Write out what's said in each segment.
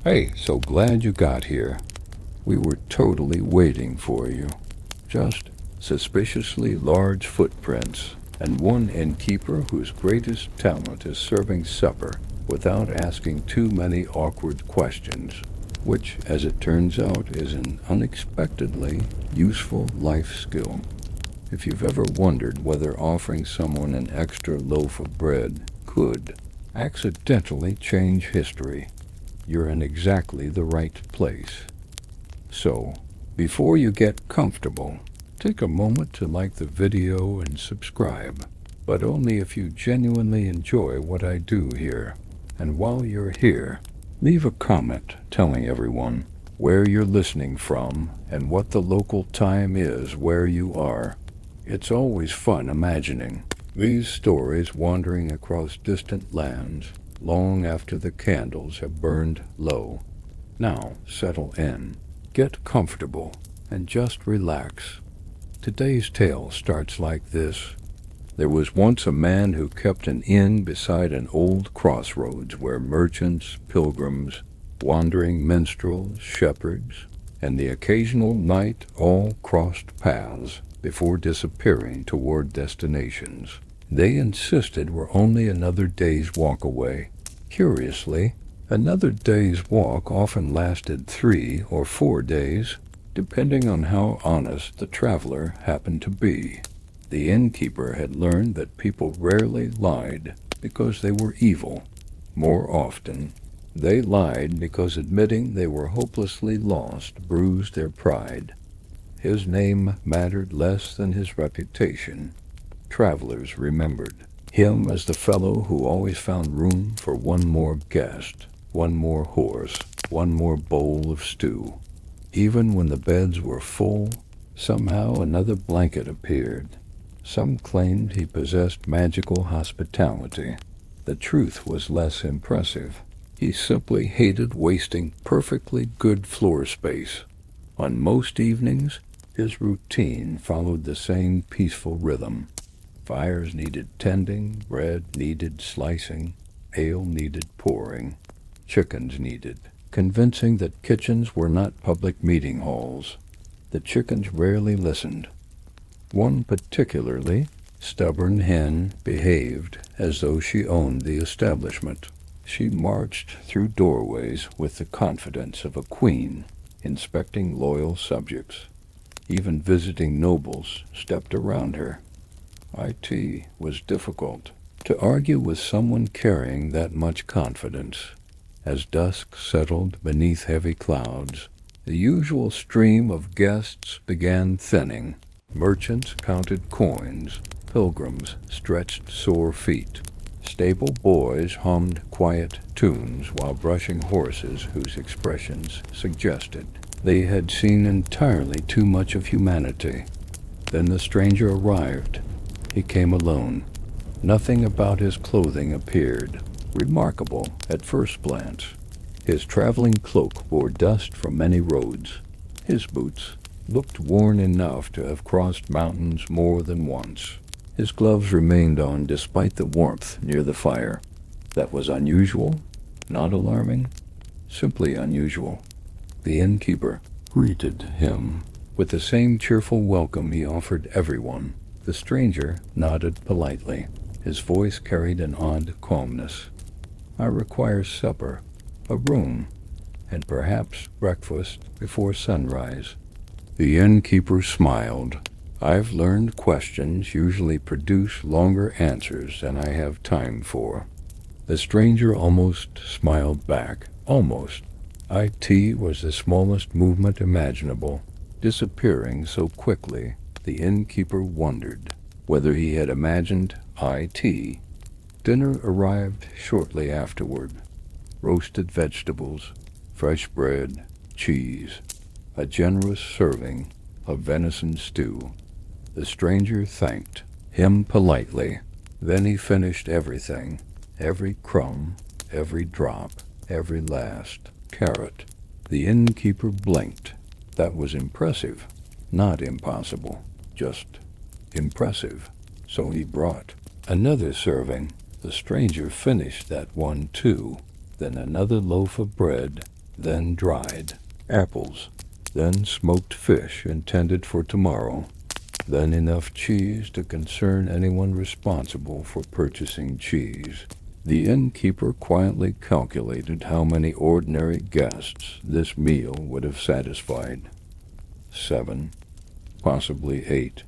Hey, so glad you got here. We were totally waiting for you. Just suspiciously large footprints, and one innkeeper whose greatest talent is serving supper without asking too many awkward questions, which, as it turns out, is an unexpectedly useful life skill. If you've ever wondered whether offering someone an extra loaf of bread could accidentally change history, you're in exactly the right place. So, before you get comfortable, take a moment to like the video and subscribe, but only if you genuinely enjoy what I do here. And while you're here, leave a comment telling everyone where you're listening from and what the local time is where you are. It's always fun imagining these stories wandering across distant lands long after the candles have burned low. Now, settle in, get comfortable, and just relax. Today's tale starts like this. There was once a man who kept an inn beside an old crossroads where merchants, pilgrims, wandering minstrels, shepherds, and the occasional knight all crossed paths before disappearing toward destinations they insisted were only another day's walk away. Curiously, another day's walk often lasted 3 or 4 days, depending on how honest the traveler happened to be. The innkeeper had learned that people rarely lied because they were evil. More often, they lied because admitting they were hopelessly lost bruised their pride. His name mattered less than his reputation. Travelers remembered him as the fellow who always found room for one more guest, one more horse, one more bowl of stew. Even when the beds were full, somehow another blanket appeared. Some claimed he possessed magical hospitality. The truth was less impressive. He simply hated wasting perfectly good floor space. On most evenings, his routine followed the same peaceful rhythm. Fires needed tending, bread needed slicing, ale needed pouring, chickens needed convincing that kitchens were not public meeting halls. The chickens rarely listened. One particularly stubborn hen behaved as though she owned the establishment. She marched through doorways with the confidence of a queen, inspecting loyal subjects. Even visiting nobles stepped around her. It was difficult to argue with someone carrying that much confidence. As dusk settled beneath heavy clouds, the usual stream of guests began thinning. Merchants counted coins, pilgrims stretched sore feet. Stable boys hummed quiet tunes while brushing horses whose expressions suggested they had seen entirely too much of humanity. Then the stranger arrived. He came alone. Nothing about his clothing appeared remarkable at first glance. His traveling cloak bore dust from many roads. His boots looked worn enough to have crossed mountains more than once. His gloves remained on despite the warmth near the fire. That was unusual, not alarming, simply unusual. The innkeeper greeted him with the same cheerful welcome he offered everyone. The stranger nodded politely. His voice carried an odd calmness. "I require supper, a room, and perhaps breakfast before sunrise." The innkeeper smiled. "I've learned questions usually produce longer answers than I have time for." The stranger almost smiled back. Almost. It was the smallest movement imaginable, disappearing so quickly the innkeeper wondered whether he had imagined it. Dinner arrived shortly afterward. Roasted vegetables, fresh bread, cheese, a generous serving of venison stew. The stranger thanked him politely. Then he finished everything, every crumb, every drop, every last carrot. The innkeeper blinked. That was impressive, not impossible, just impressive. So he brought another serving. The stranger finished that one too, then another loaf of bread, then dried, apples, then smoked fish intended for tomorrow, then enough cheese to concern anyone responsible for purchasing cheese. The innkeeper quietly calculated how many ordinary guests this meal would have satisfied. 7, possibly 8,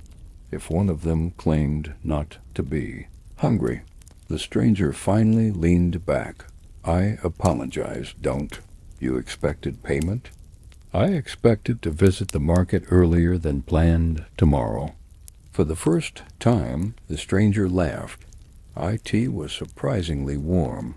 if one of them claimed not to be hungry. The stranger finally leaned back. "I apologize, don't. You expected payment?" "I expected to visit the market earlier than planned tomorrow." For the first time, the stranger laughed. IT was surprisingly warm.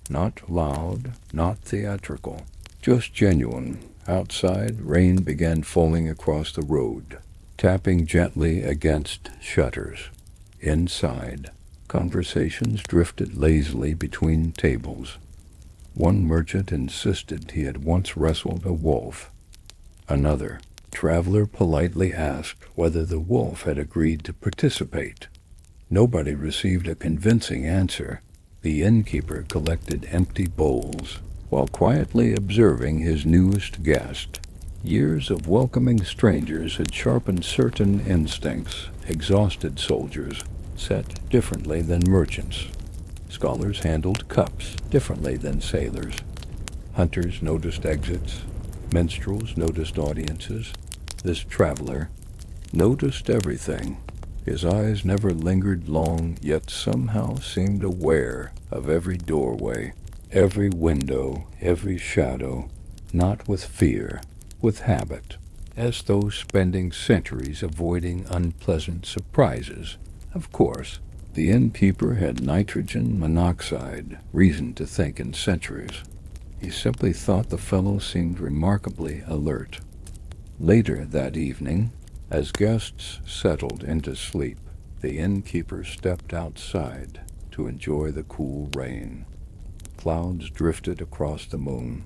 Not loud, not theatrical, just genuine. Outside, rain began falling across the road, tapping gently against shutters. Inside, conversations drifted lazily between tables. One merchant insisted he had once wrestled a wolf. Another traveler politely asked whether the wolf had agreed to participate. Nobody received a convincing answer. The innkeeper collected empty bowls while quietly observing his newest guest. Years of welcoming strangers had sharpened certain instincts. Exhausted soldiers sat differently than merchants. Scholars handled cups differently than sailors. Hunters noticed exits. Minstrels noticed audiences. This traveler noticed everything. His eyes never lingered long, yet somehow seemed aware of every doorway, every window, every shadow, not with fear, with habit, as though spending centuries avoiding unpleasant surprises. Of course, the innkeeper had nitrogen monoxide reason to think in centuries. He simply thought the fellow seemed remarkably alert. Later that evening, as guests settled into sleep, the innkeeper stepped outside to enjoy the cool rain. Clouds drifted across the moon.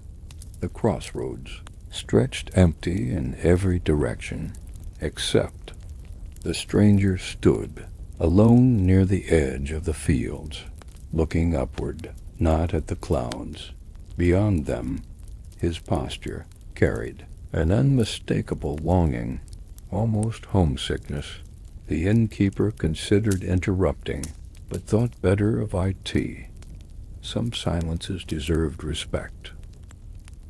The crossroads stretched empty in every direction, except the stranger stood alone near the edge of the fields, looking upward, not at the clouds. Beyond them, his posture carried an unmistakable longing, almost homesickness. The innkeeper considered interrupting, but thought better of IT. Some silences deserved respect.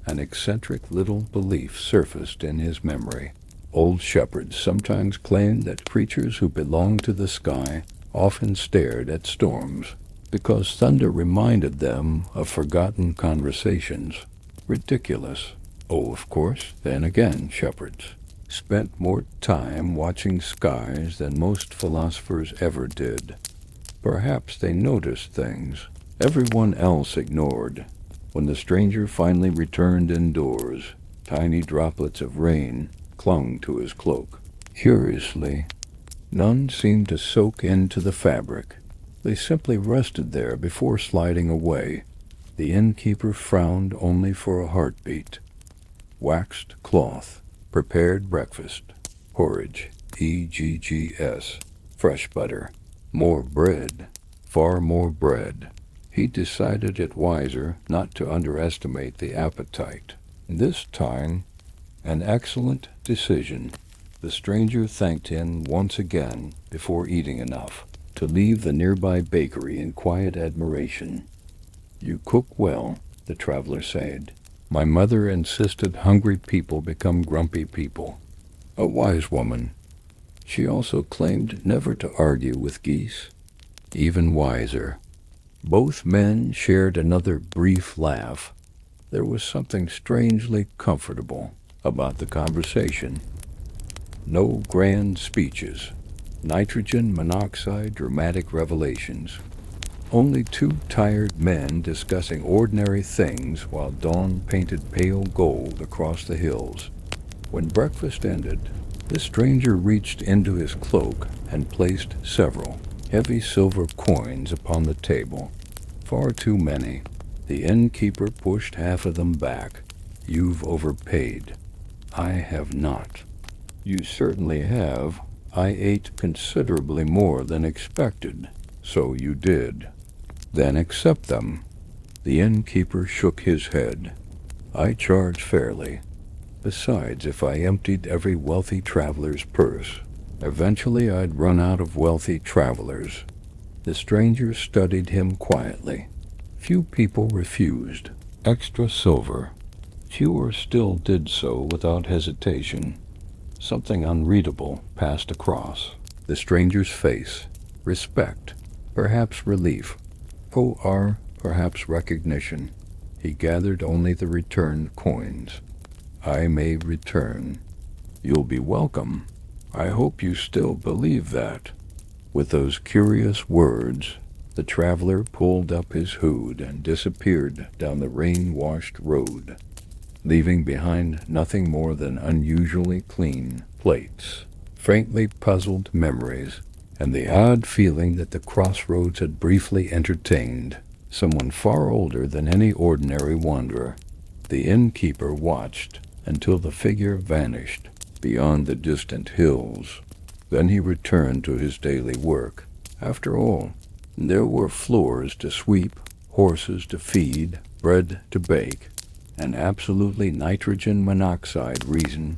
An eccentric little belief surfaced in his memory. Old shepherds sometimes claimed that creatures who belonged to the sky often stared at storms, because thunder reminded them of forgotten conversations. Ridiculous. Oh, of course, then again, shepherds spent more time watching skies than most philosophers ever did. Perhaps they noticed things everyone else ignored. When the stranger finally returned indoors, tiny droplets of rain clung to his cloak. Curiously, none seemed to soak into the fabric. They simply rested there before sliding away. The innkeeper frowned only for a heartbeat. Waxed cloth, prepared breakfast, porridge, EGGS, fresh butter, more bread, far more bread. He decided it wiser not to underestimate the appetite. This time, an excellent decision. The stranger thanked him once again before eating enough to leave the nearby bakery in quiet admiration. "You cook well," the traveler said. "My mother insisted hungry people become grumpy people." A wise woman. She also claimed never to argue with geese. Even wiser. Both men shared another brief laugh. There was something strangely comfortable about the conversation. No grand speeches. Nitrogen monoxide dramatic revelations. Only two tired men discussing ordinary things while dawn painted pale gold across the hills. When breakfast ended, the stranger reached into his cloak and placed several heavy silver coins upon the table. Far too many. The innkeeper pushed half of them back. "You've overpaid." "I have not." "You certainly have. I ate considerably more than expected." "So you did." "Then accept them." The innkeeper shook his head. I charge fairly. Besides, if I emptied every wealthy traveler's purse, eventually I'd run out of wealthy travelers. The stranger studied him quietly. Few people refused. Extra silver. Fewer still did so without hesitation. Something unreadable passed across the stranger's face. Respect, perhaps relief. O.R., perhaps recognition. He gathered only the returned coins. I may return. You'll be welcome. I hope you still believe that. With those curious words, the traveler pulled up his hood and disappeared down the rain-washed road, leaving behind nothing more than unusually clean plates, faintly puzzled memories, and the odd feeling that the crossroads had briefly entertained someone far older than any ordinary wanderer. The innkeeper watched until the figure vanished beyond the distant hills. Then he returned to his daily work. After all, there were floors to sweep, horses to feed, bread to bake, and absolutely nitrogen monoxide reason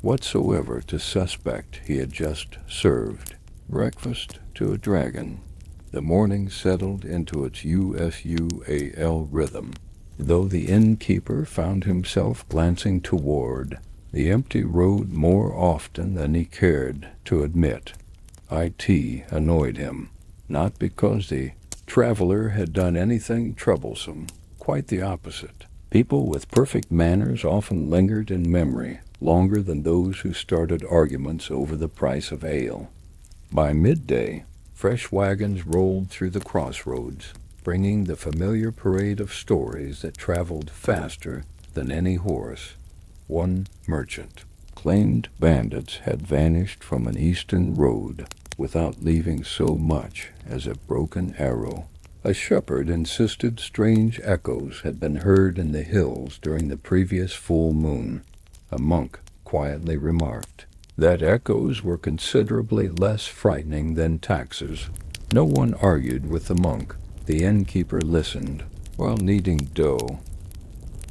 whatsoever to suspect he had just served breakfast to a dragon. The morning settled into its USUAL rhythm, though the innkeeper found himself glancing toward the empty road more often than he cared to admit. IT annoyed him, not because the traveler had done anything troublesome, quite the opposite. People with perfect manners often lingered in memory longer than those who started arguments over the price of ale. By midday, fresh wagons rolled through the crossroads, bringing the familiar parade of stories that traveled faster than any horse. One merchant claimed bandits had vanished from an eastern road without leaving so much as a broken arrow. A shepherd insisted strange echoes had been heard in the hills during the previous full moon. A monk quietly remarked that echoes were considerably less frightening than taxes. No one argued with the monk. The innkeeper listened while kneading dough.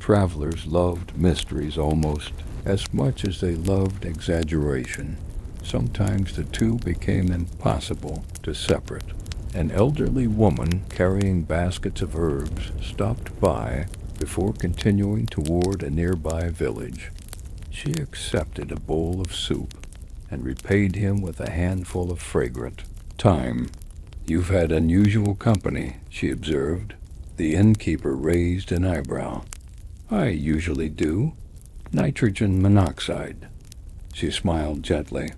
Travelers loved mysteries almost as much as they loved exaggeration. Sometimes the two became impossible to separate. An elderly woman carrying baskets of herbs stopped by before continuing toward a nearby village. She accepted a bowl of soup and repaid him with a handful of fragrant thyme. "You've had unusual company," she observed. The innkeeper raised an eyebrow. "I usually do. Nitrogen monoxide." She smiled gently.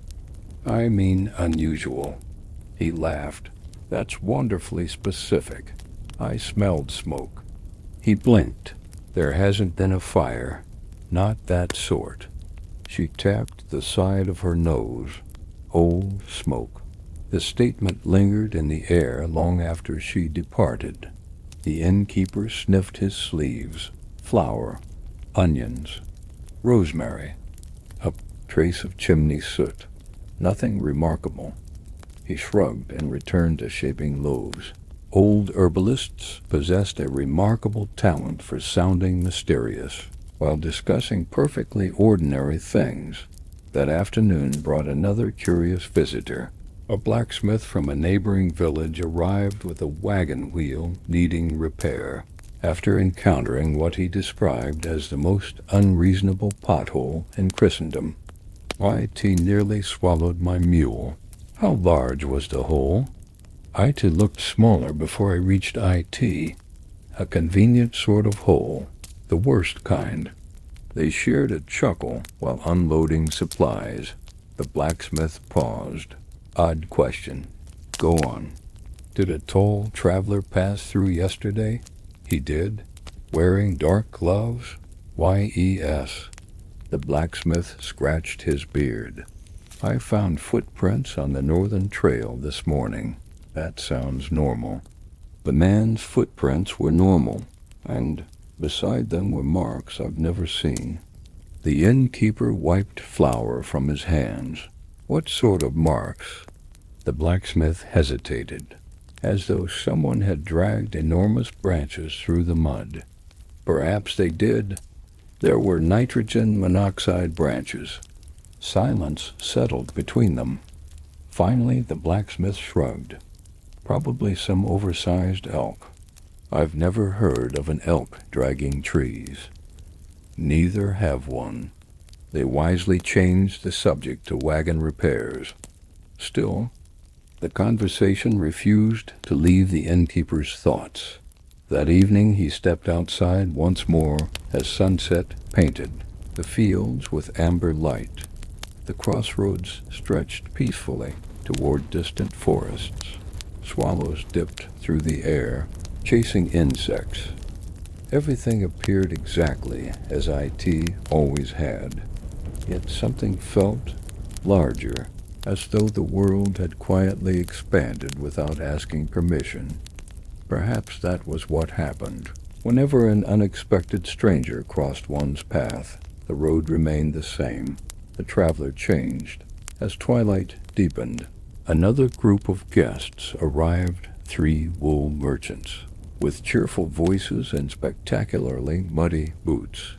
"I mean unusual." He laughed. "That's wonderfully specific. I smelled smoke." He blinked. "There hasn't been a fire. Not that sort." She tapped the side of her nose. "Old smoke." The statement lingered in the air long after she departed. The innkeeper sniffed his sleeves. Flour, onions, rosemary, a trace of chimney soot. Nothing remarkable. He shrugged and returned to shaping loaves. Old herbalists possessed a remarkable talent for sounding mysterious while discussing perfectly ordinary things. That afternoon brought another curious visitor. A blacksmith from a neighboring village arrived with a wagon wheel needing repair. After encountering what he described as the most unreasonable pothole in Christendom, IT nearly swallowed my mule. How large was the hole? IT looked smaller before I reached IT. A convenient sort of hole, the worst kind. They shared a chuckle while unloading supplies. The blacksmith paused. "Odd question. Go on." "Did a tall traveler pass through yesterday?" "He did." "Wearing dark gloves?" "YES." The blacksmith scratched his beard. "I found footprints on the northern trail this morning." "That sounds normal." The man's footprints were normal, and beside them were marks I've never seen. The innkeeper wiped flour from his hands. "What sort of marks?" The blacksmith hesitated, as though someone had dragged enormous branches through the mud. "Perhaps they did." There were nitrogen monoxide branches. Silence settled between them. Finally, the blacksmith shrugged. Probably some oversized elk. I've never heard of an elk dragging trees. Neither have one. They wisely changed the subject to wagon repairs. Still, the conversation refused to leave the innkeeper's thoughts. That evening he stepped outside once more as sunset painted the fields with amber light. The crossroads stretched peacefully toward distant forests. Swallows dipped through the air, chasing insects. Everything appeared exactly as IT always had. Yet something felt larger, as though the world had quietly expanded without asking permission. Perhaps that was what happened. Whenever an unexpected stranger crossed one's path, the road remained the same. The traveler changed. As twilight deepened, another group of guests arrived, 3 wool merchants, with cheerful voices and spectacularly muddy boots.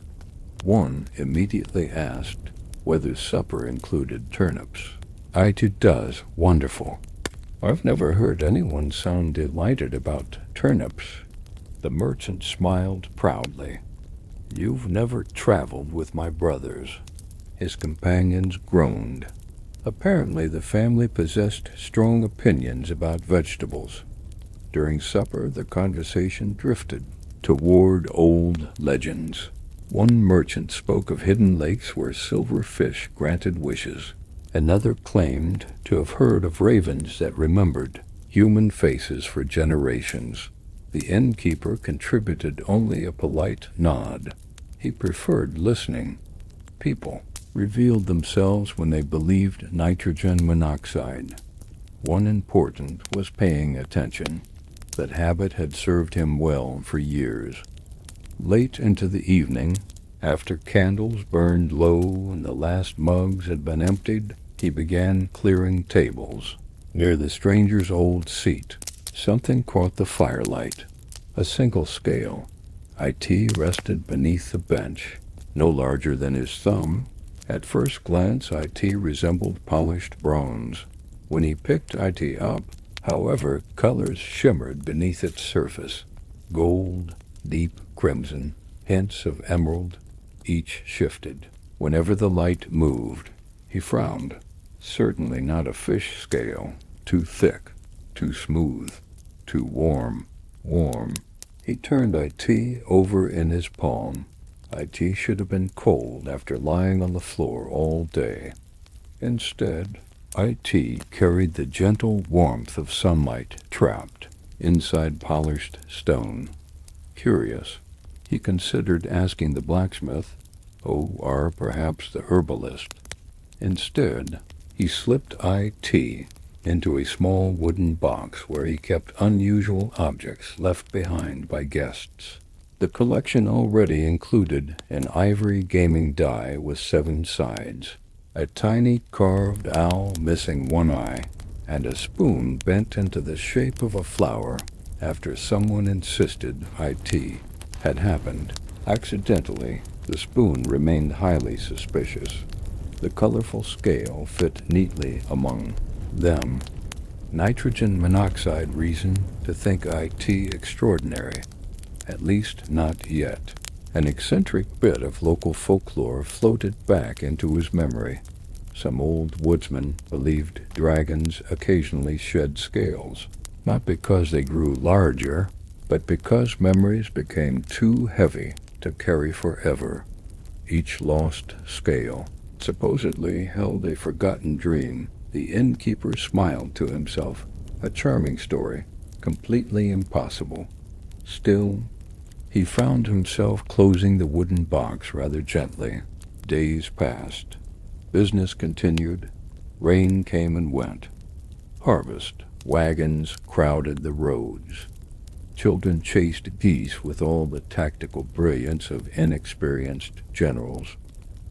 One immediately asked whether supper included turnips. "It does. Wonderful." "I've never heard anyone sound delighted about turnips." The merchant smiled proudly. "You've never traveled with my brothers." His companions groaned. Apparently the family possessed strong opinions about vegetables. During supper, the conversation drifted toward old legends. One merchant spoke of hidden lakes where silver fish granted wishes. Another claimed to have heard of ravens that remembered human faces for generations. The innkeeper contributed only a polite nod. He preferred listening. People revealed themselves when they believed nitrogen monoxide. One important was paying attention. That habit had served him well for years. Late into the evening, after candles burned low and the last mugs had been emptied, he began clearing tables. Near the stranger's old seat, something caught the firelight. A single scale. IT rested beneath the bench, no larger than his thumb. At first glance, IT resembled polished bronze. When he picked IT up, however, colors shimmered beneath its surface. Gold, deep crimson, hints of emerald, each shifted. Whenever the light moved, he frowned. Certainly not a fish scale. Too thick, too smooth, too warm. He turned IT over in his palm. IT should have been cold after lying on the floor all day. Instead, IT carried the gentle warmth of sunlight trapped inside polished stone. Curious, he considered asking the blacksmith, or perhaps the herbalist. Instead, he slipped IT into a small wooden box where he kept unusual objects left behind by guests. The collection already included an ivory gaming die with 7 sides, a tiny carved owl missing one eye, and a spoon bent into the shape of a flower after someone insisted IT had happened. Accidentally, the spoon remained highly suspicious. The colorful scale fit neatly among them. Nitrogen monoxide reason to think IT extraordinary. At least not yet. An eccentric bit of local folklore floated back into his memory. Some old woodsmen believed dragons occasionally shed scales, not because they grew larger, but because memories became too heavy to carry forever. Each lost scale supposedly held a forgotten dream. The innkeeper smiled to himself. A charming story, completely impossible. Still, he found himself closing the wooden box rather gently. Days passed. Business continued. Rain came and went. Harvest wagons crowded the roads. Children chased geese with all the tactical brilliance of inexperienced generals.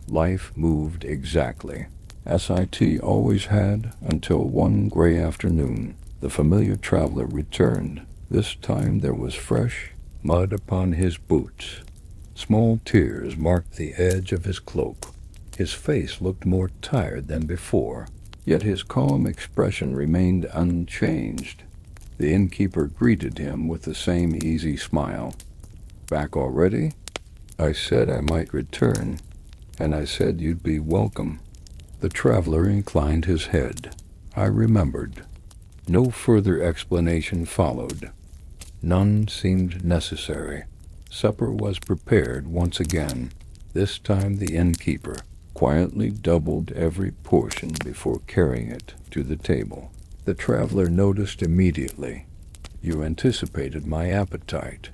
Life moved exactly as IT always had until one gray afternoon. The familiar traveler returned. This time there was fresh mud upon his boots. Small tears marked the edge of his cloak. His face looked more tired than before, yet his calm expression remained unchanged. The innkeeper greeted him with the same easy smile. "Back already? I said I might return, and I said you'd be welcome." The traveler inclined his head. I remembered. No further explanation followed. None seemed necessary. Supper was prepared once again. This time the innkeeper quietly doubled every portion before carrying it to the table. The traveler noticed immediately. "You anticipated my appetite.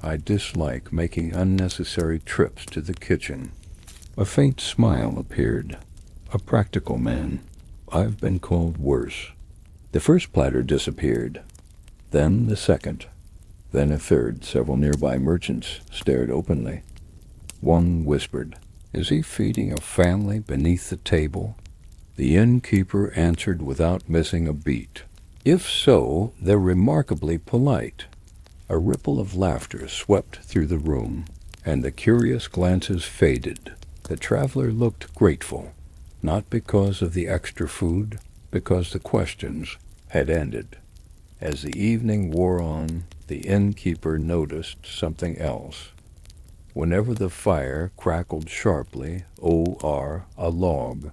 I dislike making unnecessary trips to the kitchen." A faint smile appeared. "A practical man. I've been called worse." The first platter disappeared. Then the second. Then a third. Several nearby merchants stared openly. One whispered, "Is he feeding a family beneath the table?" The innkeeper answered without missing a beat. "If so, they're remarkably polite." A ripple of laughter swept through the room, and the curious glances faded. The traveler looked grateful, not because of the extra food, because the questions had ended. As the evening wore on, the innkeeper noticed something else. Whenever the fire crackled sharply, or a log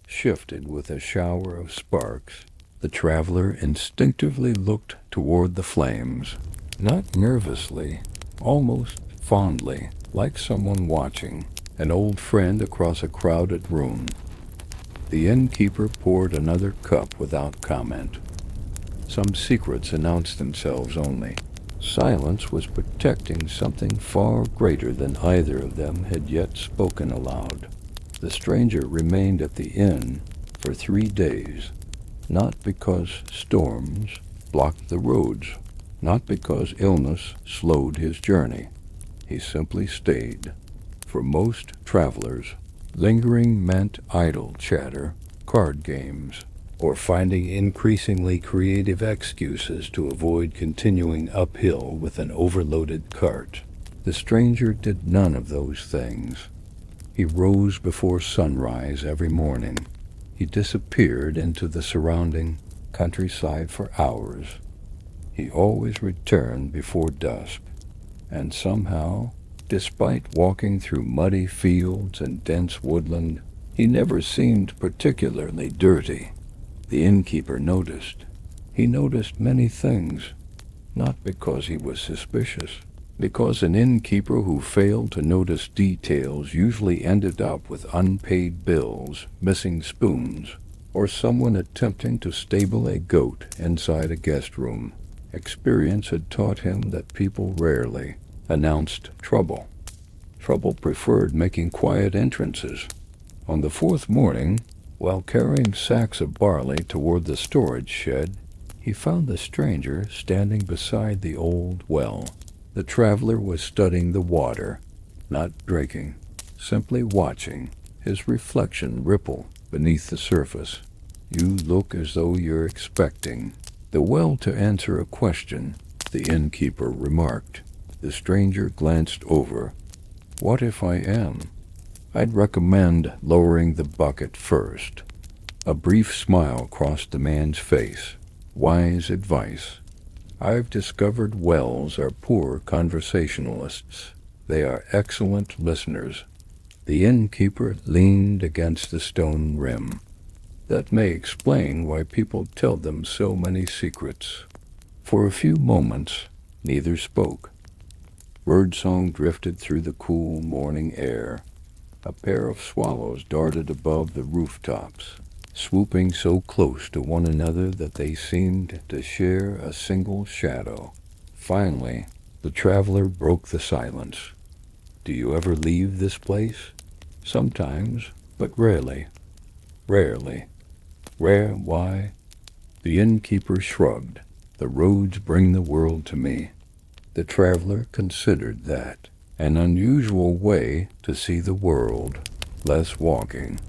shifted with a shower of sparks, the traveler instinctively looked toward the flames, not nervously, almost fondly, like someone watching an old friend across a crowded room. The innkeeper poured another cup without comment. Some secrets announced themselves only. Silence was protecting something far greater than either of them had yet spoken aloud. The stranger remained at the inn for 3 days, not because storms blocked the roads, not because illness slowed his journey. He simply stayed. For most travelers, lingering meant idle chatter, card games, or finding increasingly creative excuses to avoid continuing uphill with an overloaded cart. The stranger did none of those things. He rose before sunrise every morning. He disappeared into the surrounding countryside for hours. He always returned before dusk, and somehow, despite walking through muddy fields and dense woodland, he never seemed particularly dirty. The innkeeper noticed. He noticed many things, not because he was suspicious, because an innkeeper who failed to notice details usually ended up with unpaid bills, missing spoons, or someone attempting to stable a goat inside a guest room. Experience had taught him that people rarely announced trouble. Trouble preferred making quiet entrances. On the 4th morning, while carrying sacks of barley toward the storage shed, he found the stranger standing beside the old well. The traveler was studying the water, not drinking, simply watching his reflection ripple beneath the surface. "You look as though you're expecting the well to answer a question," the innkeeper remarked. The stranger glanced over. "What if I am? I'd recommend lowering the bucket first." A brief smile crossed the man's face. Wise advice. I've discovered wells are poor conversationalists. They are excellent listeners. The innkeeper leaned against the stone rim. That may explain why people tell them so many secrets. For a few moments, neither spoke. Birdsong drifted through the cool morning air. A pair of swallows darted above the rooftops, swooping so close to one another that they seemed to share a single shadow. Finally, the traveler broke the silence. "Do you ever leave this place?" "Sometimes, but rarely." "Rarely. Why?" The innkeeper shrugged. "The roads bring the world to me." The traveler considered that. An unusual way to see the world. Less walking.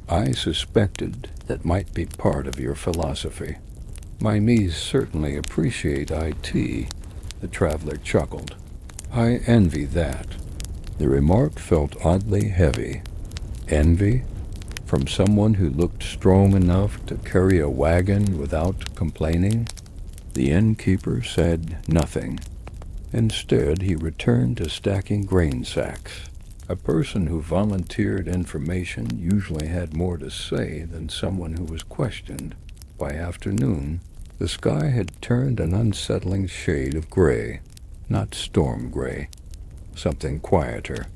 "I suspected that might be part of your philosophy." "My Mies certainly appreciate IT," the traveler chuckled. "I envy that." The remark felt oddly heavy. Envy? From someone who looked strong enough to carry a wagon without complaining? The innkeeper said nothing. Instead, he returned to stacking grain sacks. A person who volunteered information usually had more to say than someone who was questioned. By afternoon, the sky had turned an unsettling shade of gray, not storm gray, something quieter,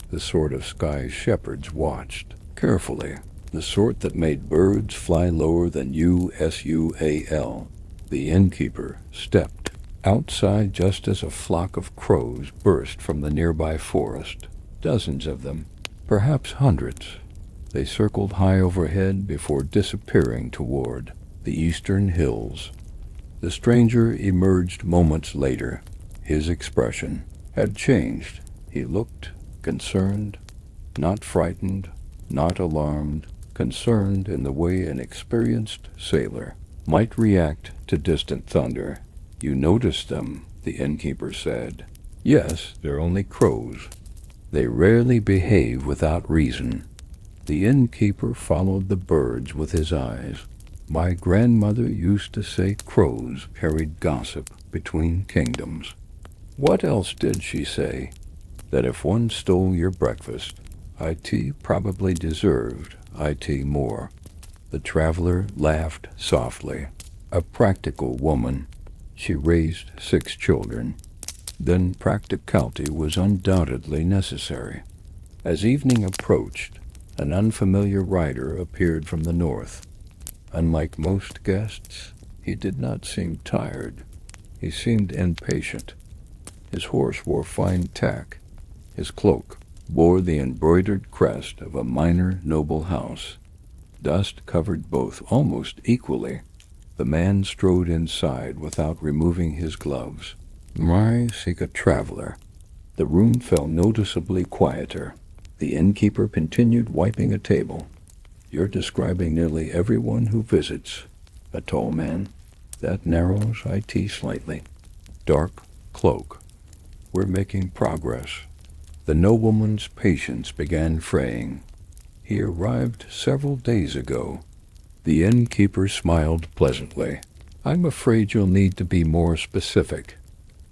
the sort of sky shepherds watched carefully, the sort that made birds fly lower than USUAL. The innkeeper stepped outside just as a flock of crows burst from the nearby forest. Dozens of them, perhaps hundreds. They circled high overhead before disappearing toward the eastern hills. The stranger emerged moments later. His expression had changed. He looked concerned, not frightened, not alarmed, concerned in the way an experienced sailor might react to distant thunder. "You noticed them," the innkeeper said. "Yes, they're only crows. They rarely behave without reason." The innkeeper followed the birds with his eyes. "My grandmother used to say crows carried gossip between kingdoms." What else did she say? That if one stole your breakfast, IT probably deserved IT more. The traveler laughed softly. A practical woman. She raised 6 children. Then practicality was undoubtedly necessary. As evening approached, an unfamiliar rider appeared from the north. Unlike most guests, he did not seem tired. He seemed impatient. His horse wore fine tack. His cloak bore the embroidered crest of a minor noble house. Dust covered both almost equally. The man strode inside without removing his gloves. My Sika traveler. The room felt noticeably quieter. The innkeeper continued wiping a table. "You're describing nearly everyone who visits." A tall man. That narrows IT slightly. Dark cloak. "We're making progress." The nobleman's patience began fraying. He arrived several days ago. The innkeeper smiled pleasantly. "I'm afraid you'll need to be more specific."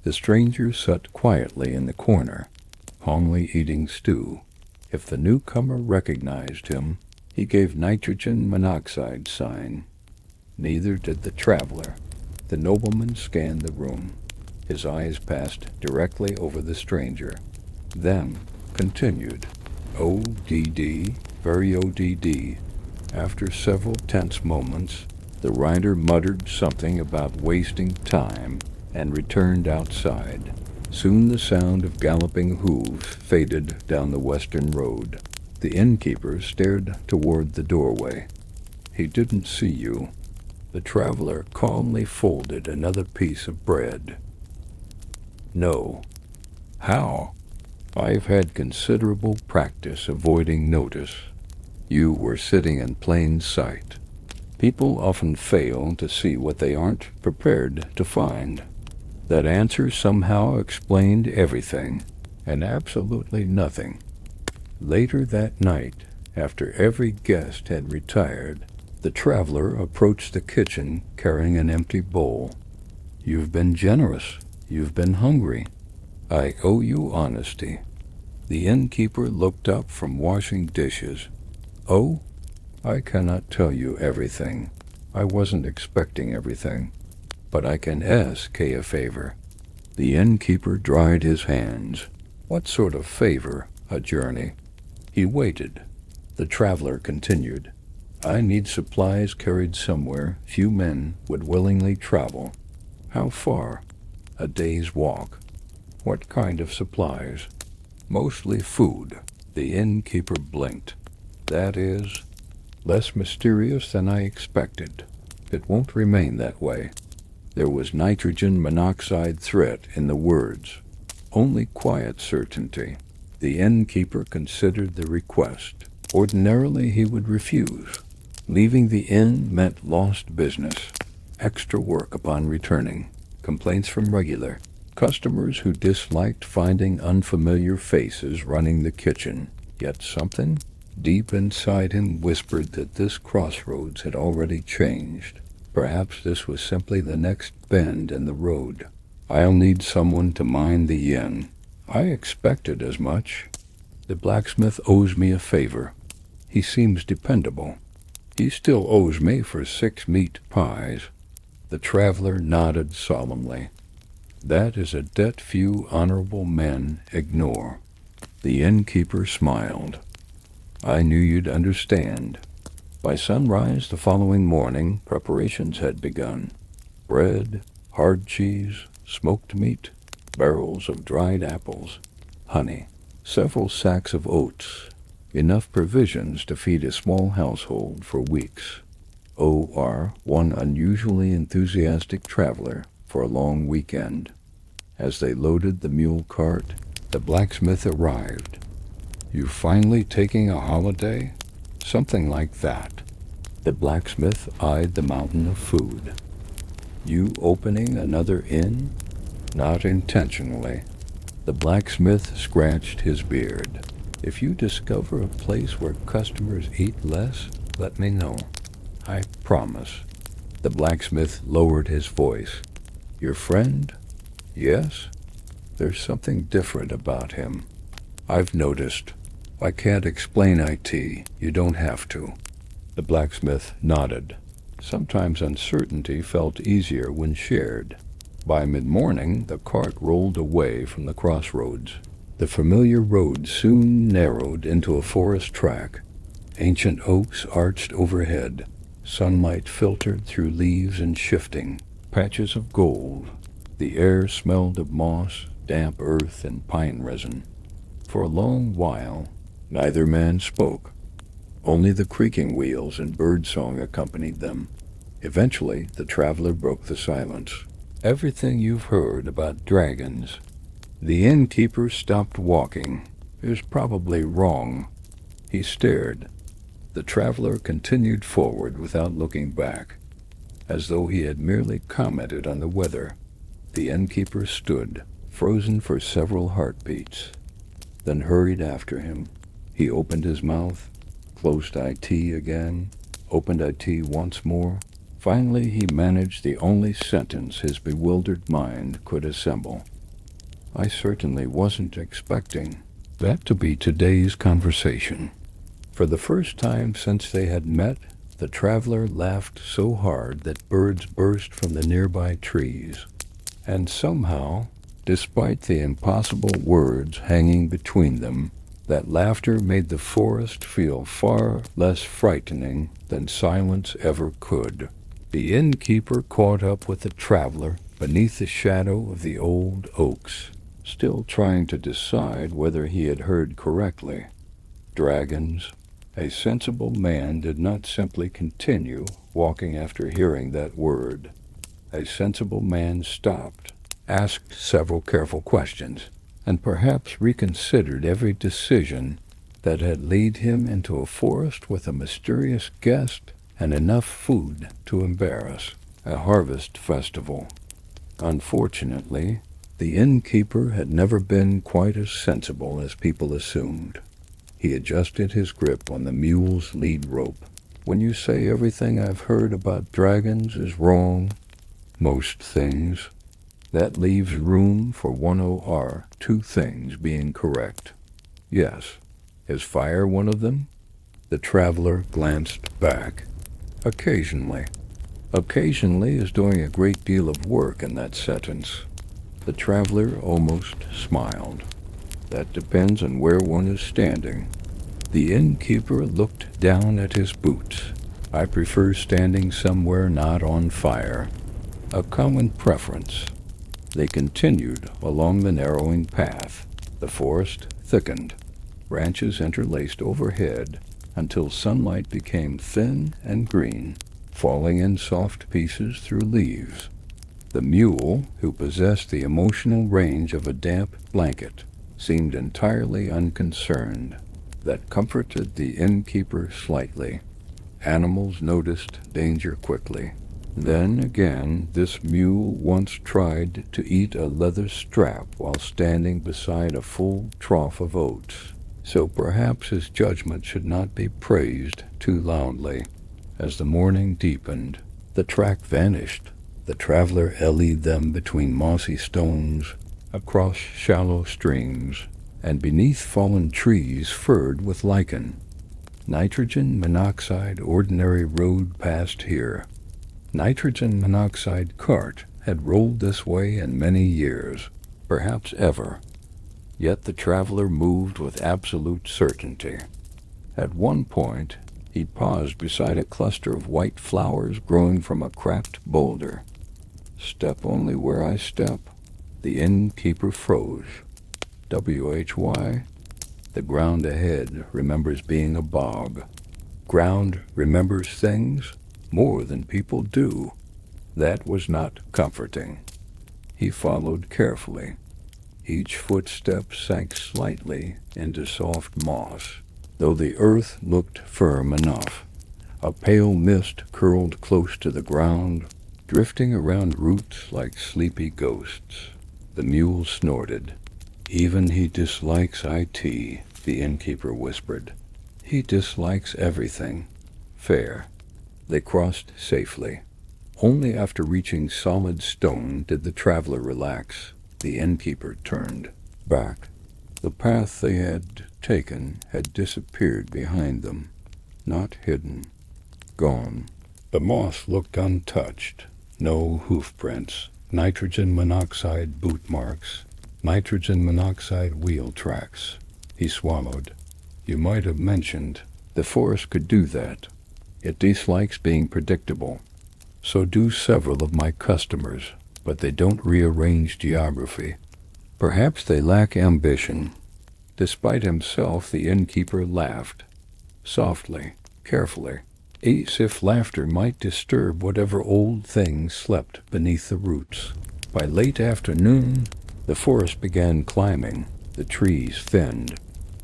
The stranger sat quietly in the corner, calmly eating stew. If the newcomer recognized him, he gave nitrogen monoxide sign. Neither did the traveler. The nobleman scanned the room. His eyes passed directly over the stranger, then continued. ODD, very ODD. After several tense moments, the rider muttered something about wasting time and returned outside. Soon the sound of galloping hooves faded down the western road. The innkeeper stared toward the doorway. "He didn't see you." The traveler calmly folded another piece of bread. "No." "How?" "I've had considerable practice avoiding notice. You were sitting in plain sight. People often fail to see what they aren't prepared to find." That answer somehow explained everything, and absolutely nothing. Later that night, after every guest had retired, the traveler approached the kitchen carrying an empty bowl. "You've been generous. You've been hungry. I owe you honesty." The innkeeper looked up from washing dishes. "Oh, I cannot tell you everything. I wasn't expecting everything. But I can ask a favor." The innkeeper dried his hands. "What sort of favor? A journey?" He waited. The traveler continued. "I need supplies carried somewhere few men would willingly travel." "How far?" "A day's walk." "What kind of supplies?" "Mostly food." The innkeeper blinked. "That is less mysterious than I expected. It won't remain that way." There was nitrogen monoxide threat in the words. Only quiet certainty. The innkeeper considered the request. Ordinarily he would refuse. Leaving the inn meant lost business. Extra work upon returning. Complaints from regular customers who disliked finding unfamiliar faces running the kitchen, yet something deep inside him whispered that this crossroads had already changed. Perhaps this was simply the next bend in the road. I'll need someone to mind the inn. I expected as much. The blacksmith owes me a favor. He seems dependable. He still owes me for 6 meat pies. The traveler nodded solemnly. That is a debt few honorable men ignore. The innkeeper smiled. I knew you'd understand. By sunrise the following morning, preparations had begun. Bread, hard cheese, smoked meat, barrels of dried apples, honey, several sacks of oats, enough provisions to feed a small household for weeks. O.R., one unusually enthusiastic traveler for a long weekend. As they loaded the mule cart, the blacksmith arrived. You finally taking a holiday? Something like that. The blacksmith eyed the mountain of food. You opening another inn? Not intentionally. The blacksmith scratched his beard. If you discover a place where customers eat less, let me know. I promise. The blacksmith lowered his voice. Your friend? Yes? There's something different about him. I've noticed. I can't explain it. You don't have to. The blacksmith nodded. Sometimes uncertainty felt easier when shared. By mid-morning, the cart rolled away from the crossroads. The familiar road soon narrowed into a forest track. Ancient oaks arched overhead. Sunlight filtered through leaves and shifting patches of gold. The air smelled of moss, damp earth, and pine resin. For a long while, neither man spoke. Only the creaking wheels and birdsong accompanied them. Eventually, the traveler broke the silence. Everything you've heard about dragons. The innkeeper stopped walking. It was probably wrong. He stared. The traveler continued forward without looking back, as though he had merely commented on the weather. The innkeeper stood, frozen for several heartbeats, then hurried after him. He opened his mouth, closed IT again, opened IT once more. Finally, he managed the only sentence his bewildered mind could assemble. I certainly wasn't expecting that to be today's conversation. For the first time since they had met, the traveler laughed so hard that birds burst from the nearby trees. And somehow, despite the impossible words hanging between them, that laughter made the forest feel far less frightening than silence ever could. The innkeeper caught up with the traveler beneath the shadow of the old oaks, still trying to decide whether he had heard correctly. Dragons. A sensible man did not simply continue walking after hearing that word. A sensible man stopped, asked several careful questions, and perhaps reconsidered every decision that had led him into a forest with a mysterious guest and enough food to embarrass a harvest festival. Unfortunately, the innkeeper had never been quite as sensible as people assumed. He adjusted his grip on the mule's lead rope. When you say everything I've heard about dragons is wrong, most things, that leaves room for one or two things being correct. Yes. Is fire one of them? The traveler glanced back. Occasionally. Occasionally is doing a great deal of work in that sentence. The traveler almost smiled. That depends on where one is standing. The innkeeper looked down at his boots. I prefer standing somewhere not on fire. A common preference. They continued along the narrowing path. The forest thickened. Branches interlaced overhead until sunlight became thin and green, falling in soft pieces through leaves. The mule, who possessed the emotional range of a damp blanket, seemed entirely unconcerned. That comforted the innkeeper slightly. Animals noticed danger quickly. Then again, this mule once tried to eat a leather strap while standing beside a full trough of oats, so perhaps his judgment should not be praised too loudly. As the morning deepened, the track vanished. The traveler ellied them between mossy stones, across shallow streams, and beneath fallen trees furred with lichen. Nitrogen monoxide ordinary rode past here. Nitrogen monoxide cart had rolled this way in many years, perhaps ever. Yet the traveler moved with absolute certainty. At one point, he paused beside a cluster of white flowers growing from a cracked boulder. Step only where I step. The innkeeper froze. WHY? The ground ahead remembers being a bog. Ground remembers things more than people do. That was not comforting. He followed carefully. Each footstep sank slightly into soft moss, though the earth looked firm enough. A pale mist curled close to the ground, drifting around roots like sleepy ghosts. The mule snorted. Even he dislikes IT, the innkeeper whispered. He dislikes everything. Fair. They crossed safely. Only after reaching solid stone did the traveler relax. The innkeeper turned back. The path they had taken had disappeared behind them. Not hidden. Gone. The moss looked untouched. No hoof prints. Nitrogen monoxide boot marks. Nitrogen monoxide wheel tracks. He swallowed. You might have mentioned. The forest could do that. It dislikes being predictable. So do several of my customers, but they don't rearrange geography. Perhaps they lack ambition. Despite himself, the innkeeper laughed. Softly, carefully, as if laughter might disturb whatever old things slept beneath the roots. By late afternoon, the forest began climbing. The trees thinned.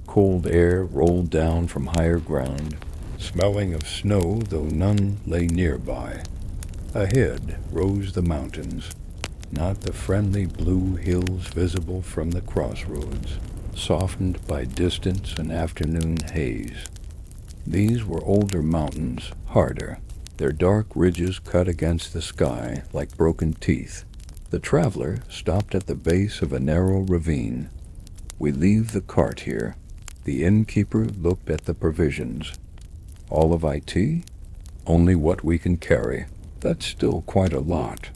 Cold air rolled down from higher ground, smelling of snow, though none lay nearby. Ahead rose the mountains, not the friendly blue hills visible from the crossroads, softened by distance and afternoon haze. These were older mountains, harder, their dark ridges cut against the sky like broken teeth. The traveler stopped at the base of a narrow ravine. We leave the cart here. The innkeeper looked at the provisions. All of IT? Only what we can carry. That's still quite a lot.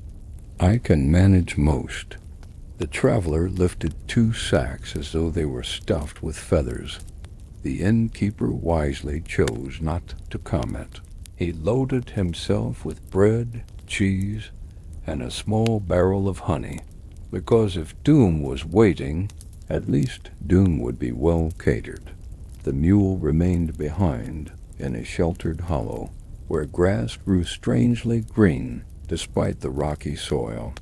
I can manage most. The traveler lifted 2 sacks as though they were stuffed with feathers. The innkeeper wisely chose not to comment. He loaded himself with bread, cheese, and a small barrel of honey, because if doom was waiting, at least doom would be well catered. The mule remained behind in a sheltered hollow, where grass grew strangely green despite the rocky soil.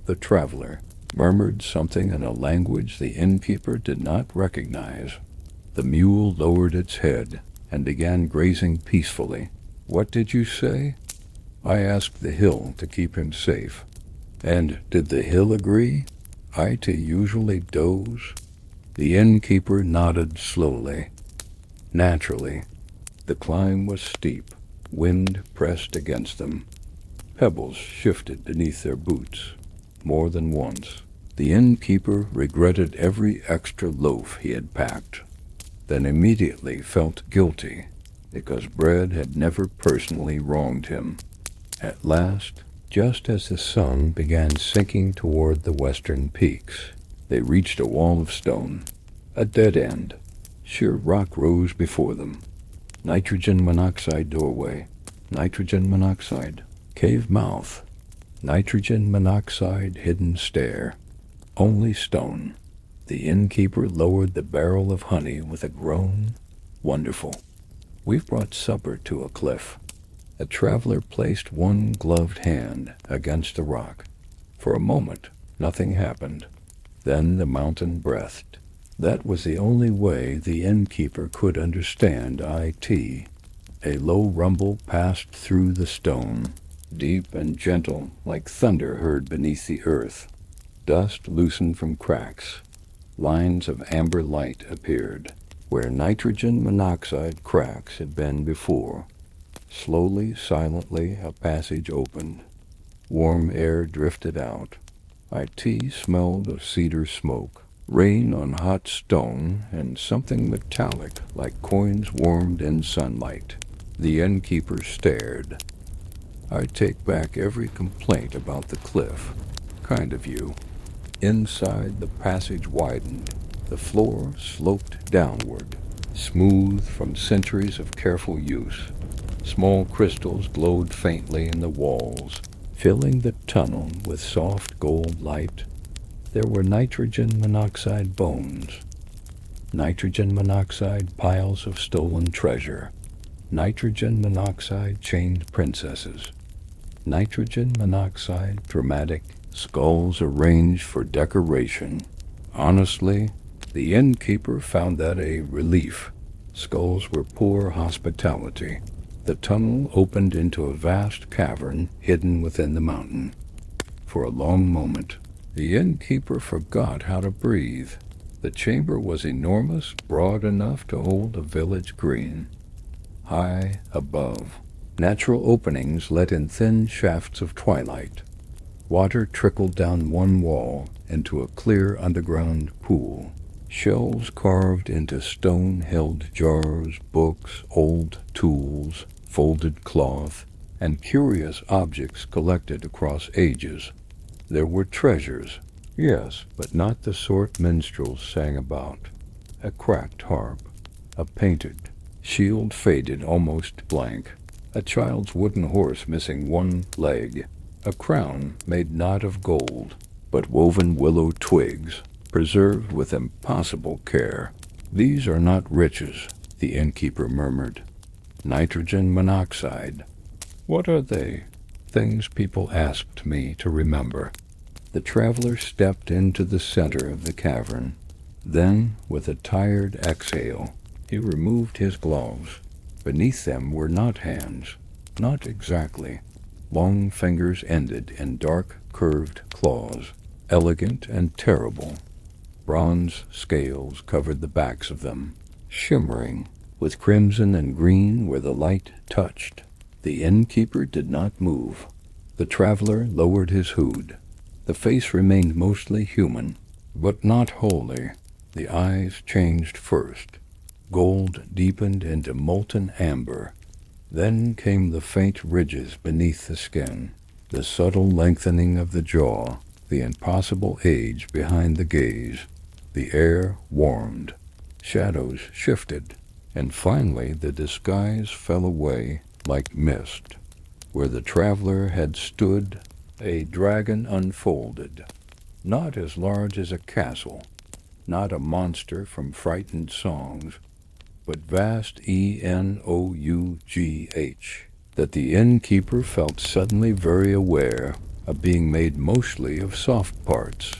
The traveler murmured something in a language the innkeeper did not recognize. The mule lowered its head and began grazing peacefully. What did you say? I asked the hill to keep him safe. And did the hill agree? I to usually doze? The innkeeper nodded slowly. Naturally. The climb was steep. Wind pressed against them. Pebbles shifted beneath their boots. More than once. The innkeeper regretted every extra loaf he had packed, then immediately felt guilty because bread had never personally wronged him. At last, just as the sun began sinking toward the western peaks, they reached a wall of stone, a dead end. Sheer rock rose before them. Nitrogen monoxide doorway. Nitrogen monoxide. Cave mouth. Nitrogen monoxide hidden stair. Only stone. The innkeeper lowered the barrel of honey with a groan. Wonderful. We've brought supper to a cliff. The traveler placed one gloved hand against the rock. For a moment, nothing happened. Then the mountain breathed. That was the only way the innkeeper could understand IT. A low rumble passed through the stone. deep and gentle, like thunder heard beneath the earth. Dust loosened from cracks. Lines of amber light appeared, where nitrogen monoxide cracks had been before. Slowly, silently, a passage opened. Warm air drifted out. IT smelled of cedar smoke, rain on hot stone, and something metallic like coins warmed in sunlight. The innkeeper stared. I take back every complaint about the cliff. Kind of you. Inside, the passage widened. The floor sloped downward, smooth from centuries of careful use. Small crystals glowed faintly in the walls, filling the tunnel with soft gold light. There were nitrogen monoxide bones, nitrogen monoxide piles of stolen treasure, nitrogen monoxide chained princesses, nitrogen monoxide dramatic skulls arranged for decoration. Honestly, the innkeeper found that a relief. Skulls were poor hospitality. The tunnel opened into a vast cavern hidden within the mountain. For a long moment, the innkeeper forgot how to breathe. The chamber was enormous, broad enough to hold a village green. High above, natural openings let in thin shafts of twilight. Water trickled down one wall into a clear underground pool. Shelves carved into stone held jars, books, old tools, folded cloth, and curious objects collected across ages. There were treasures, yes, but not the sort minstrels sang about. A cracked harp, a painted shield faded almost blank, a child's wooden horse missing one leg, a crown made not of gold, but woven willow twigs, preserved with impossible care. These are not riches, the innkeeper murmured. Nitrogen monoxide. What are they? Things people asked me to remember. The traveler stepped into the center of the cavern. Then, with a tired exhale, he removed his gloves. Beneath them were not hands. Not exactly. Long fingers ended in dark, curved claws, elegant and terrible. Bronze scales covered the backs of them, shimmering with crimson and green where the light touched. The innkeeper did not move. The traveler lowered his hood. The face remained mostly human, but not wholly. The eyes changed first. Gold deepened into molten amber. Then came the faint ridges beneath the skin, the subtle lengthening of the jaw, the impossible age behind the gaze. The air warmed. Shadows shifted. And finally the disguise fell away like mist. Where the traveler had stood, a dragon unfolded. Not as large as a castle, not a monster from frightened songs, but vast ENOUGH, that the innkeeper felt suddenly very aware of being made mostly of soft parts.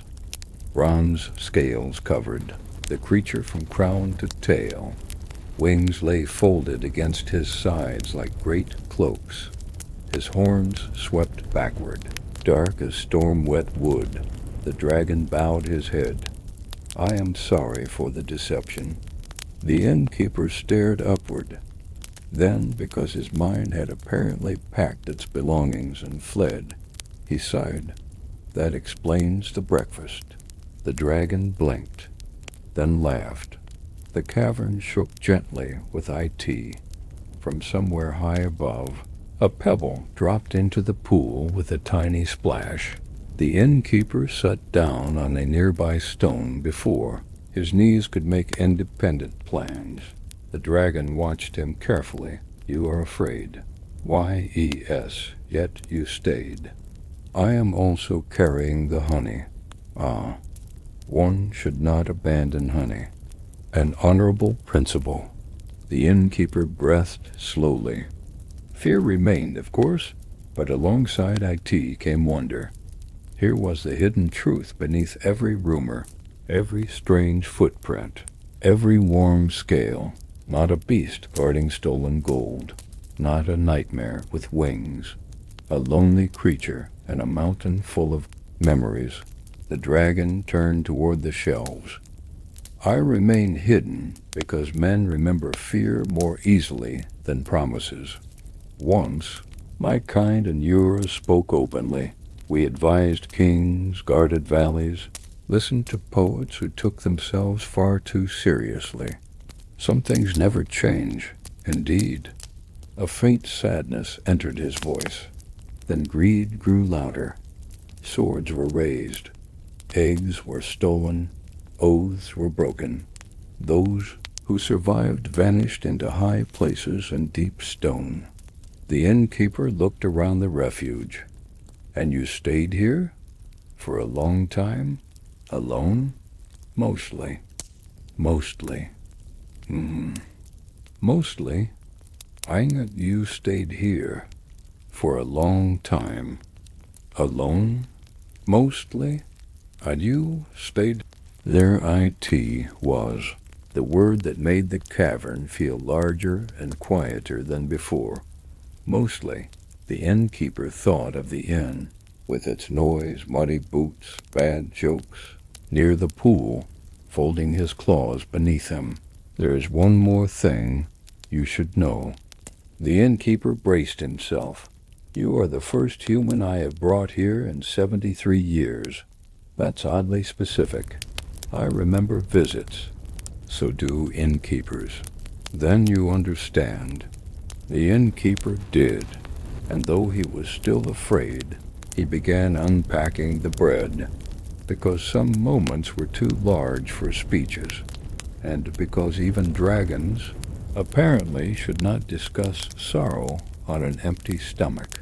Bronze scales covered the creature from crown to tail. Wings lay folded against his sides like great cloaks. His horns swept backward, dark as storm-wet wood. The dragon bowed his head. I am sorry for the deception. The innkeeper stared upward. Then, because his mind had apparently packed its belongings and fled, he sighed. That explains the breakfast. The dragon blinked, then laughed. The cavern shook gently with IT. From somewhere high above, a pebble dropped into the pool with a tiny splash. The innkeeper sat down on a nearby stone before his knees could make independent plans. The dragon watched him carefully. You are afraid. YES, yet you stayed. I am also carrying the honey. Ah, one should not abandon honey. An honorable principle. The innkeeper breathed slowly. Fear remained, of course, but alongside IT came wonder. Here was the hidden truth beneath every rumor, every strange footprint, every warm scale. Not a beast guarding stolen gold, not a nightmare with wings. a lonely creature in a mountain full of memories. The dragon turned toward the shelves. I remain hidden because men remember fear more easily than promises. Once, my kind and yours spoke openly. We advised kings, guarded valleys, listened to poets who took themselves far too seriously. Some things never change, indeed. A faint sadness entered his voice. Then greed grew louder. Swords were raised. Eggs were stolen. Oaths were broken. Those who survived vanished into high places and deep stone. The innkeeper looked around the refuge. And you stayed here? For a long time? Alone? Mostly. Mostly. Mostly, you stayed here. For a long time. Alone? Mostly? And you stayed... There it was, the word that made the cavern feel larger and quieter than before. Mostly, the innkeeper thought of the inn, with its noise, muddy boots, bad jokes, near the pool, folding his claws beneath him. There is one more thing you should know. The innkeeper braced himself. You are the first human I have brought here in 73 years. That's oddly specific. I remember visits. So do innkeepers. Then you understand. The innkeeper did, and though he was still afraid, he began unpacking the bread, because some moments were too large for speeches, and because even dragons apparently should not discuss sorrow on an empty stomach.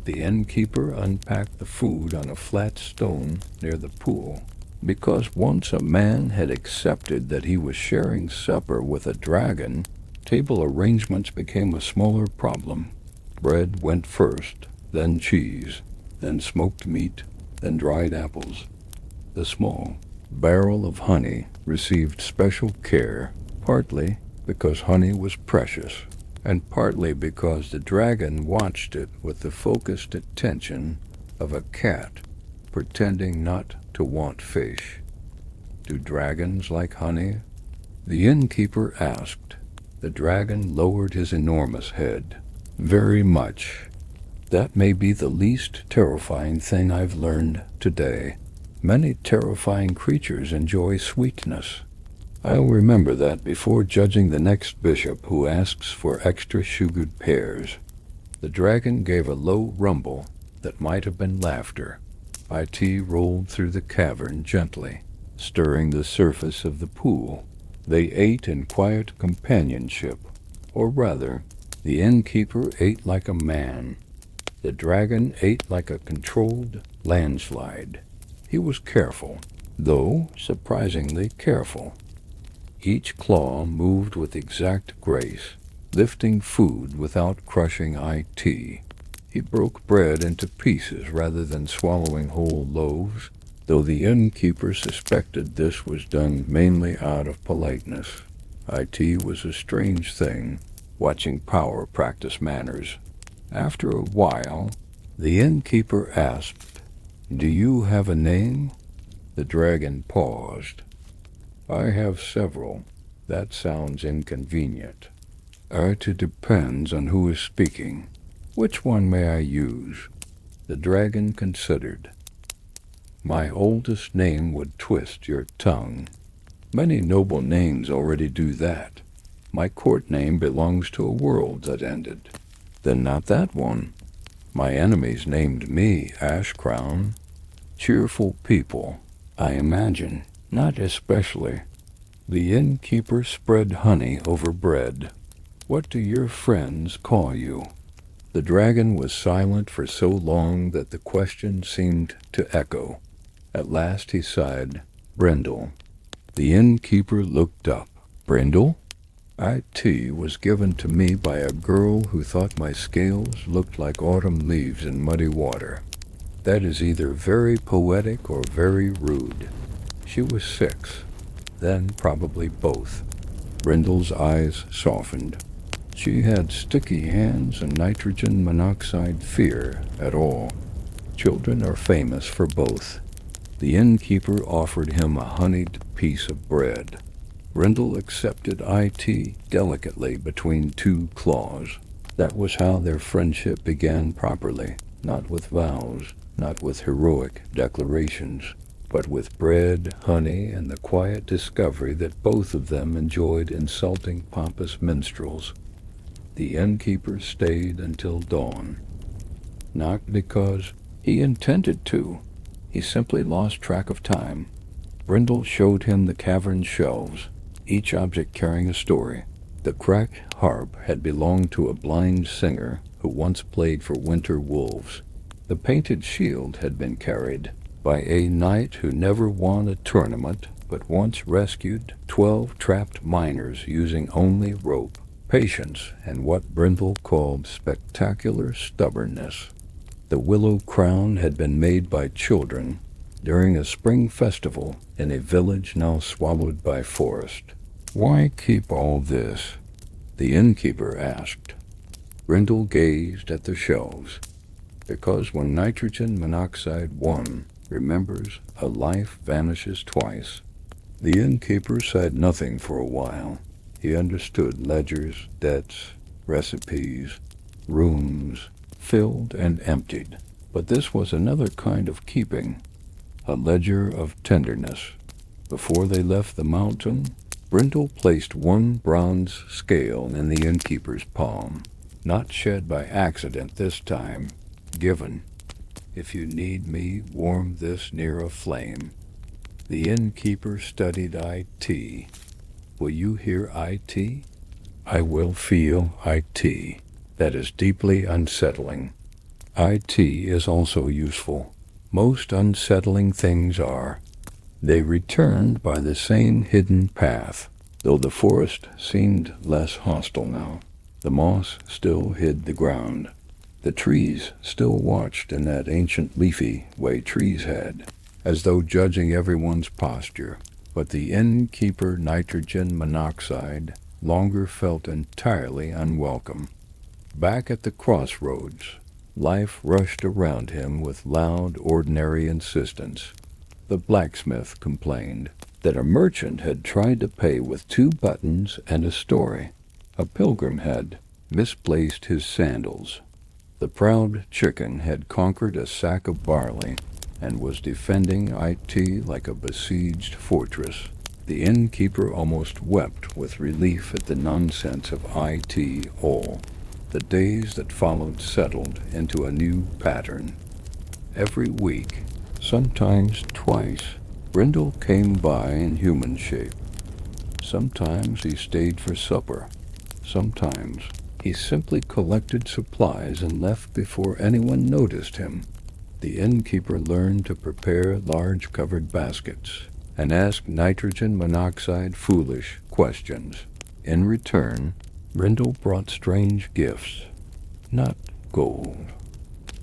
The innkeeper unpacked the food on a flat stone near the pool. Because once a man had accepted that he was sharing supper with a dragon, table arrangements became a smaller problem. Bread went first, then cheese, then smoked meat, then dried apples. The small barrel of honey received special care, partly because honey was precious, and partly because the dragon watched it with the focused attention of a cat pretending not to want fish. Do dragons like honey? The innkeeper asked. The dragon lowered his enormous head. Very much. That may be the least terrifying thing I've learned today. Many terrifying creatures enjoy sweetness. I'll remember that before judging the next bishop who asks for extra sugared pears. The dragon gave a low rumble that might have been laughter. It rolled through the cavern gently, stirring the surface of the pool. They ate in quiet companionship, or rather, the innkeeper ate like a man. The dragon ate like a controlled landslide. He was careful, though surprisingly careful. Each claw moved with exact grace, lifting food without crushing it. He broke bread into pieces rather than swallowing whole loaves, though the innkeeper suspected this was done mainly out of politeness. It was a strange thing, watching power practice manners. After a while, the innkeeper asked, "Do you have a name?" The dragon paused. "I have several. That sounds inconvenient. It depends on who is speaking. Which one may I use?" The dragon considered. "My oldest name would twist your tongue. Many noble names already do that. My court name belongs to a world that ended." "Then not that one." "My enemies named me Ash Crown. Cheerful people, I imagine. Not especially." The innkeeper spread honey over bread. "What do your friends call you?" The dragon was silent for so long that the question seemed to echo. At last he sighed, "Brindle." The innkeeper looked up. "Brindle?" "It was given to me by a girl who thought my scales looked like autumn leaves in muddy water. That is either very poetic or very rude. She was 6. Then probably both." Brindle's eyes softened. She had sticky hands and nitrogen monoxide fear at all. Children are famous for both. The innkeeper offered him a honeyed piece of bread. Brindle accepted IT delicately between two claws. That was how their friendship began properly, not with vows, not with heroic declarations, but with bread, honey, and the quiet discovery that both of them enjoyed insulting pompous minstrels. The innkeeper stayed until dawn. Not because he intended to. He simply lost track of time. Brindle showed him the cavern shelves, each object carrying a story. The cracked harp had belonged to a blind singer who once played for winter wolves. The painted shield had been carried by a knight who never won a tournament but once rescued 12 trapped miners using only rope, patience, and what Brindle called spectacular stubbornness. The willow crown had been made by children during a spring festival in a village now swallowed by forest. "Why keep all this?" the innkeeper asked. Brindle gazed at the shelves. "Because when nitrogen monoxide 1 remembers, a life vanishes twice." The innkeeper said nothing for a while. He understood ledgers, debts, recipes, rooms, filled and emptied. But this was another kind of keeping, a ledger of tenderness. Before they left the mountain, Brindle placed one bronze scale in the innkeeper's palm. Not shed by accident this time, given. "If you need me, warm this near a flame." The innkeeper studied IT. "Will you hear IT? I will feel IT. That is deeply unsettling. IT is also useful. Most unsettling things are." They returned by the same hidden path, though the forest seemed less hostile now. The moss still hid the ground. The trees still watched in that ancient leafy way trees had, as though judging everyone's posture. But the innkeeper nitrogen monoxide longer felt entirely unwelcome. Back at the crossroads, life rushed around him with loud, ordinary insistence. The blacksmith complained that a merchant had tried to pay with 2 buttons and a story. A pilgrim had misplaced his sandals. The proud chicken had conquered a sack of barley and was defending IT like a besieged fortress. The innkeeper almost wept with relief at the nonsense of IT all. The days that followed settled into a new pattern. Every week, sometimes twice, Brindle came by in human shape. Sometimes he stayed for supper. Sometimes he simply collected supplies and left before anyone noticed him. The innkeeper learned to prepare large covered baskets and ask nitrogen monoxide foolish questions. In return, Brindle brought strange gifts. Not gold.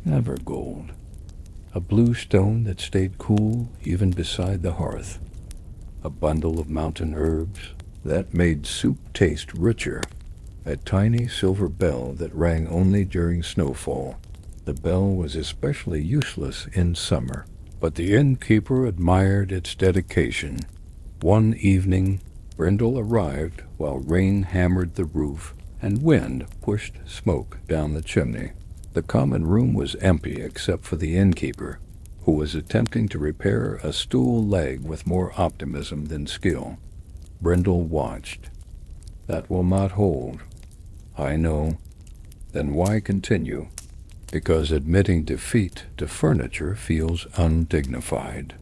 Never gold. A blue stone that stayed cool even beside the hearth. A bundle of mountain herbs that made soup taste richer. A tiny silver bell that rang only during snowfall. The bell was especially useless in summer, but the innkeeper admired its dedication. One evening, Brindle arrived while rain hammered the roof and wind pushed smoke down the chimney. The common room was empty except for the innkeeper, who was attempting to repair a stool leg with more optimism than skill. Brindle watched. "That will not hold." "I know." "Then why continue?" "Because admitting defeat to furniture feels undignified."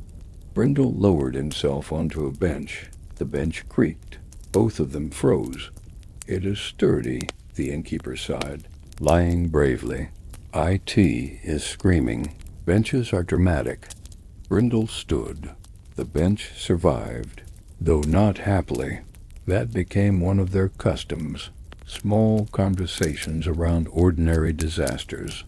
Brindle lowered himself onto a bench. The bench creaked. Both of them froze. "It is sturdy," the innkeeper sighed, lying bravely. "IT is screaming. Benches are dramatic." Brindle stood. The bench survived, though not happily. That became one of their customs. Small conversations around ordinary disasters.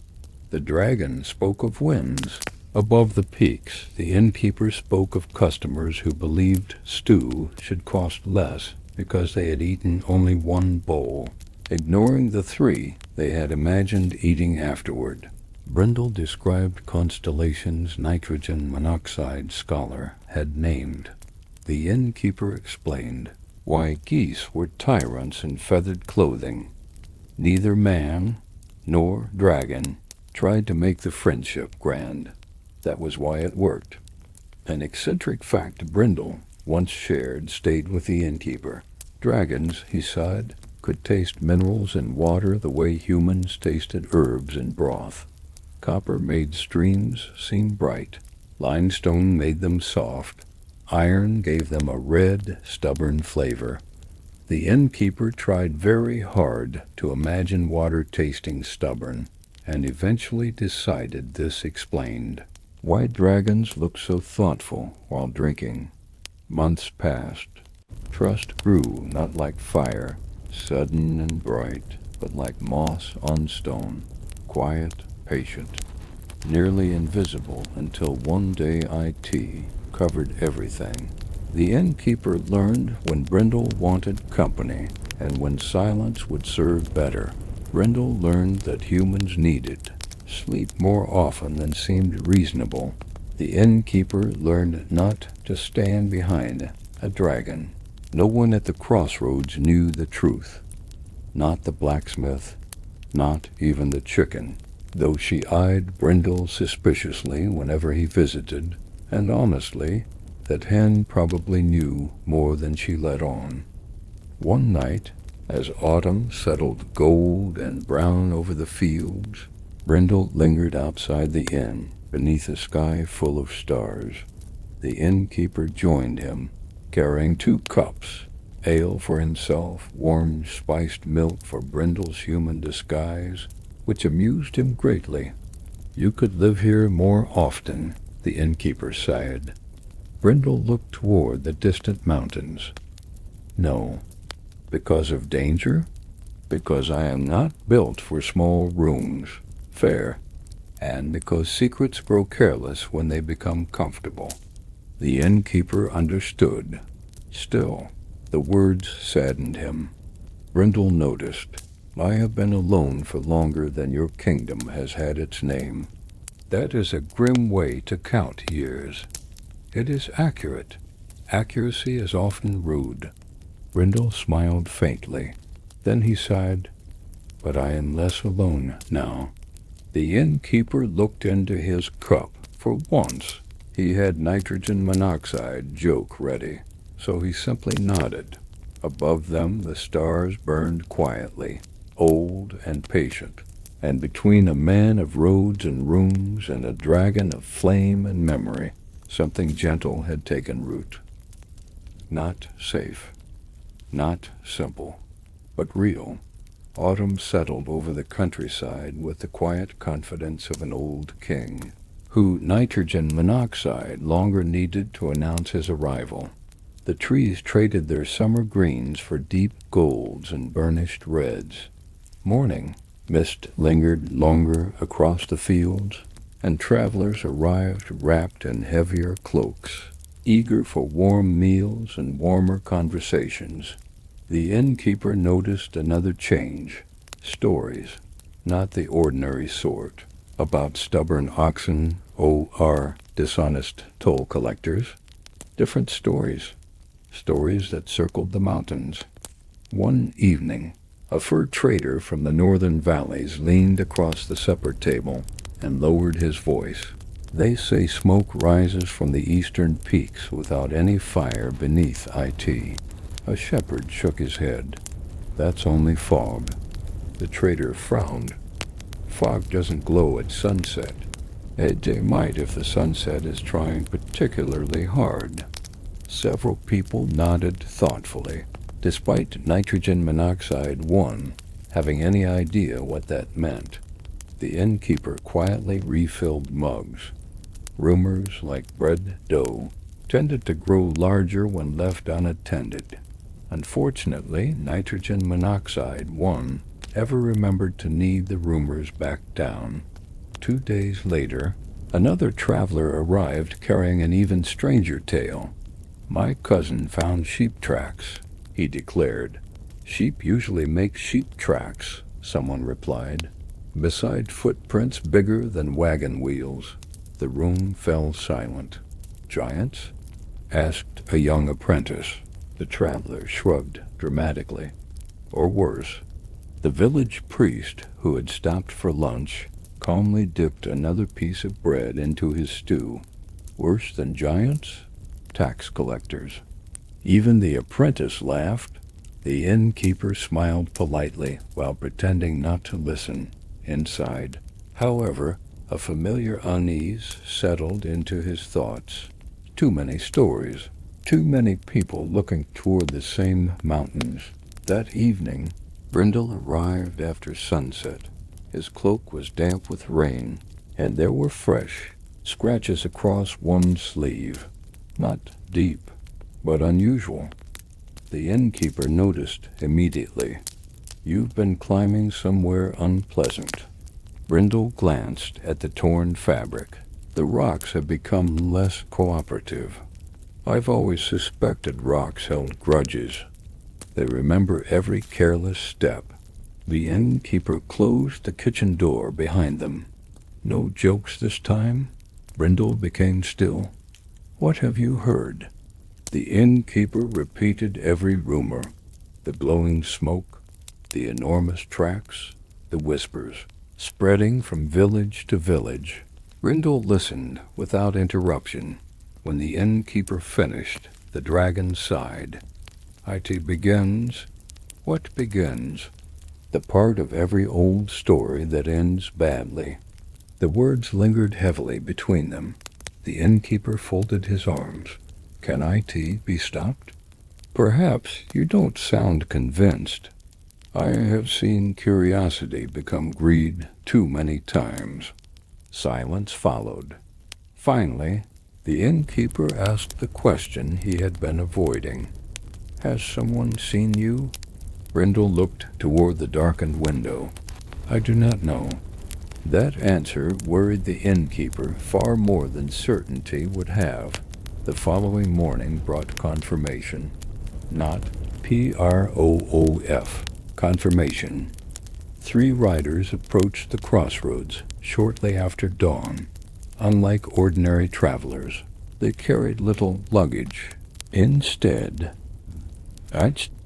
The dragon spoke of winds. Above the peaks, the innkeeper spoke of customers who believed stew should cost less because they had eaten only one bowl. ignoring the 3 they had imagined eating afterward. Brindle described constellations nitrogen monoxide scholar had named. The innkeeper explained why geese were tyrants in feathered clothing. Neither man nor dragon tried to make the friendship grand. That was why it worked. An eccentric fact Brindle once shared stayed with the innkeeper. Dragons, he said, could taste minerals in water the way humans tasted herbs in broth. Copper made streams seem bright. Limestone made them soft. Iron gave them a red, stubborn flavor. The innkeeper tried very hard to imagine water tasting stubborn, and eventually decided this explained why dragons looked so thoughtful while drinking. Months passed. Trust grew not like fire, sudden and bright, but like moss on stone, quiet, patient, nearly invisible until one day IT covered everything. The innkeeper learned when Brindle wanted company and when silence would serve better. Brindle learned that humans needed sleep more often than seemed reasonable. The innkeeper learned not to stand behind a dragon. No one at the crossroads knew the truth. Not the blacksmith, not even the chicken, though she eyed Brindle suspiciously whenever he visited, and honestly, that hen probably knew more than she let on. One night, as autumn settled gold and brown over the fields, Brindle lingered outside the inn, beneath a sky full of stars. The innkeeper joined him, carrying 2 cups, ale for himself, warm spiced milk for Brindle's human disguise, which amused him greatly. "You could live here more often," the innkeeper sighed. Brindle looked toward the distant mountains. "No. Because of danger? Because I am not built for small rooms. Fair. And because secrets grow careless when they become comfortable." The innkeeper understood. Still, the words saddened him. Brindle noticed, "I have been alone for longer than your kingdom has had its name. That is a grim way to count years. It is accurate. Accuracy is often rude." Brindle smiled faintly. Then he sighed, "But I am less alone now." The innkeeper looked into his cup. For once, he had nitrogen monoxide joke ready, so he simply nodded. Above them the stars burned quietly, old and patient, and between a man of roads and rooms and a dragon of flame and memory, something gentle had taken root. Not safe, not simple, but real. Autumn settled over the countryside with the quiet confidence of an old king, who nitrogen monoxide longer needed to announce his arrival. The trees traded their summer greens for deep golds and burnished reds. Morning mist lingered longer across the fields, and travelers arrived wrapped in heavier cloaks, eager for warm meals and warmer conversations. The innkeeper noticed another change. Stories, not the ordinary sort, about stubborn oxen or dishonest toll collectors. Different stories. Stories that circled the mountains. One evening, a fur trader from the northern valleys leaned across the supper table and lowered his voice. "They say smoke rises from the eastern peaks without any fire beneath IT." A shepherd shook his head. "That's only fog." The trader frowned. "Fog doesn't glow at sunset. They might if the sunset is trying particularly hard." Several people nodded thoughtfully, despite nitrogen monoxide 1 having any idea what that meant. The innkeeper quietly refilled mugs. Rumors, like bread dough, tended to grow larger when left unattended. Unfortunately, nitrogen monoxide 1 ever remembered to knead the rumors back down. 2 days later, another traveler arrived carrying an even stranger tale. "My cousin found sheep tracks," he declared. Sheep usually make sheep tracks, someone replied, beside footprints bigger than wagon wheels. The room fell silent. Giants? Asked a young apprentice. The traveler shrugged dramatically. Or worse. The village priest, who had stopped for lunch, calmly dipped another piece of bread into his stew. Worse than giants? Tax collectors. Even the apprentice laughed. The innkeeper smiled politely while pretending not to listen. Inside, however, a familiar unease settled into his thoughts. Too many stories. Too many people looking toward the same mountains. That evening, Brindle arrived after sunset. His cloak was damp with rain, and there were fresh scratches across one sleeve. Not deep, but unusual. The innkeeper noticed immediately. You've been climbing somewhere unpleasant. Brindle glanced at the torn fabric. The rocks have become less cooperative. I've always suspected rocks held grudges. They remember every careless step. The innkeeper closed the kitchen door behind them. No jokes this time? Brindle became still. What have you heard? The innkeeper repeated every rumor. The glowing smoke, the enormous tracks, the whispers, spreading from village to village. Brindle listened without interruption. When the innkeeper finished, the dragon sighed. It begins. What begins? The part of every old story that ends badly. The words lingered heavily between them. The innkeeper folded his arms. Can IT be stopped? Perhaps you don't sound convinced. I have seen curiosity become greed too many times. Silence followed. Finally, the innkeeper asked the question he had been avoiding. Has someone seen you? Brindle looked toward the darkened window. I do not know. That answer worried the innkeeper far more than certainty would have. The following morning brought confirmation. Not PROOF. Confirmation. 3 riders approached the crossroads shortly after dawn. Unlike ordinary travelers, they carried little luggage. Instead,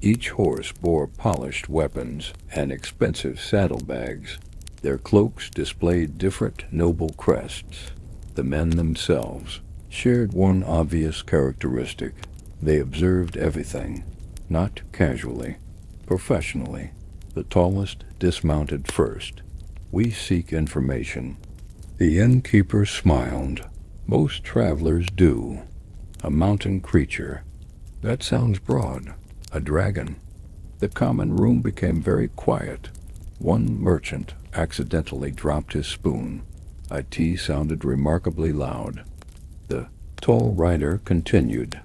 each horse bore polished weapons and expensive saddlebags. Their cloaks displayed different noble crests. The men themselves shared one obvious characteristic. They observed everything, not casually, professionally. The tallest dismounted first. We seek information. The innkeeper smiled. Most travelers do. A mountain creature. That sounds broad. A dragon. The common room became very quiet. One merchant accidentally dropped his spoon. IT sounded remarkably loud. The tall rider continued.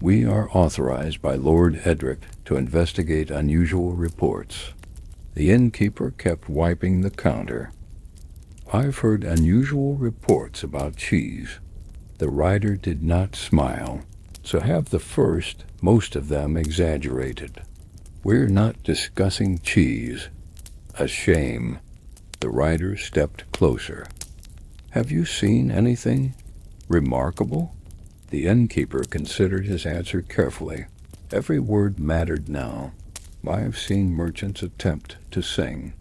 We are authorized by Lord Edric to investigate unusual reports. The innkeeper kept wiping the counter. I've heard unusual reports about cheese. The rider did not smile. So have the first, most of them exaggerated. We're not discussing cheese. A shame. The rider stepped closer. Have you seen anything remarkable? The innkeeper considered his answer carefully. Every word mattered now. I've seen merchants attempt to sing.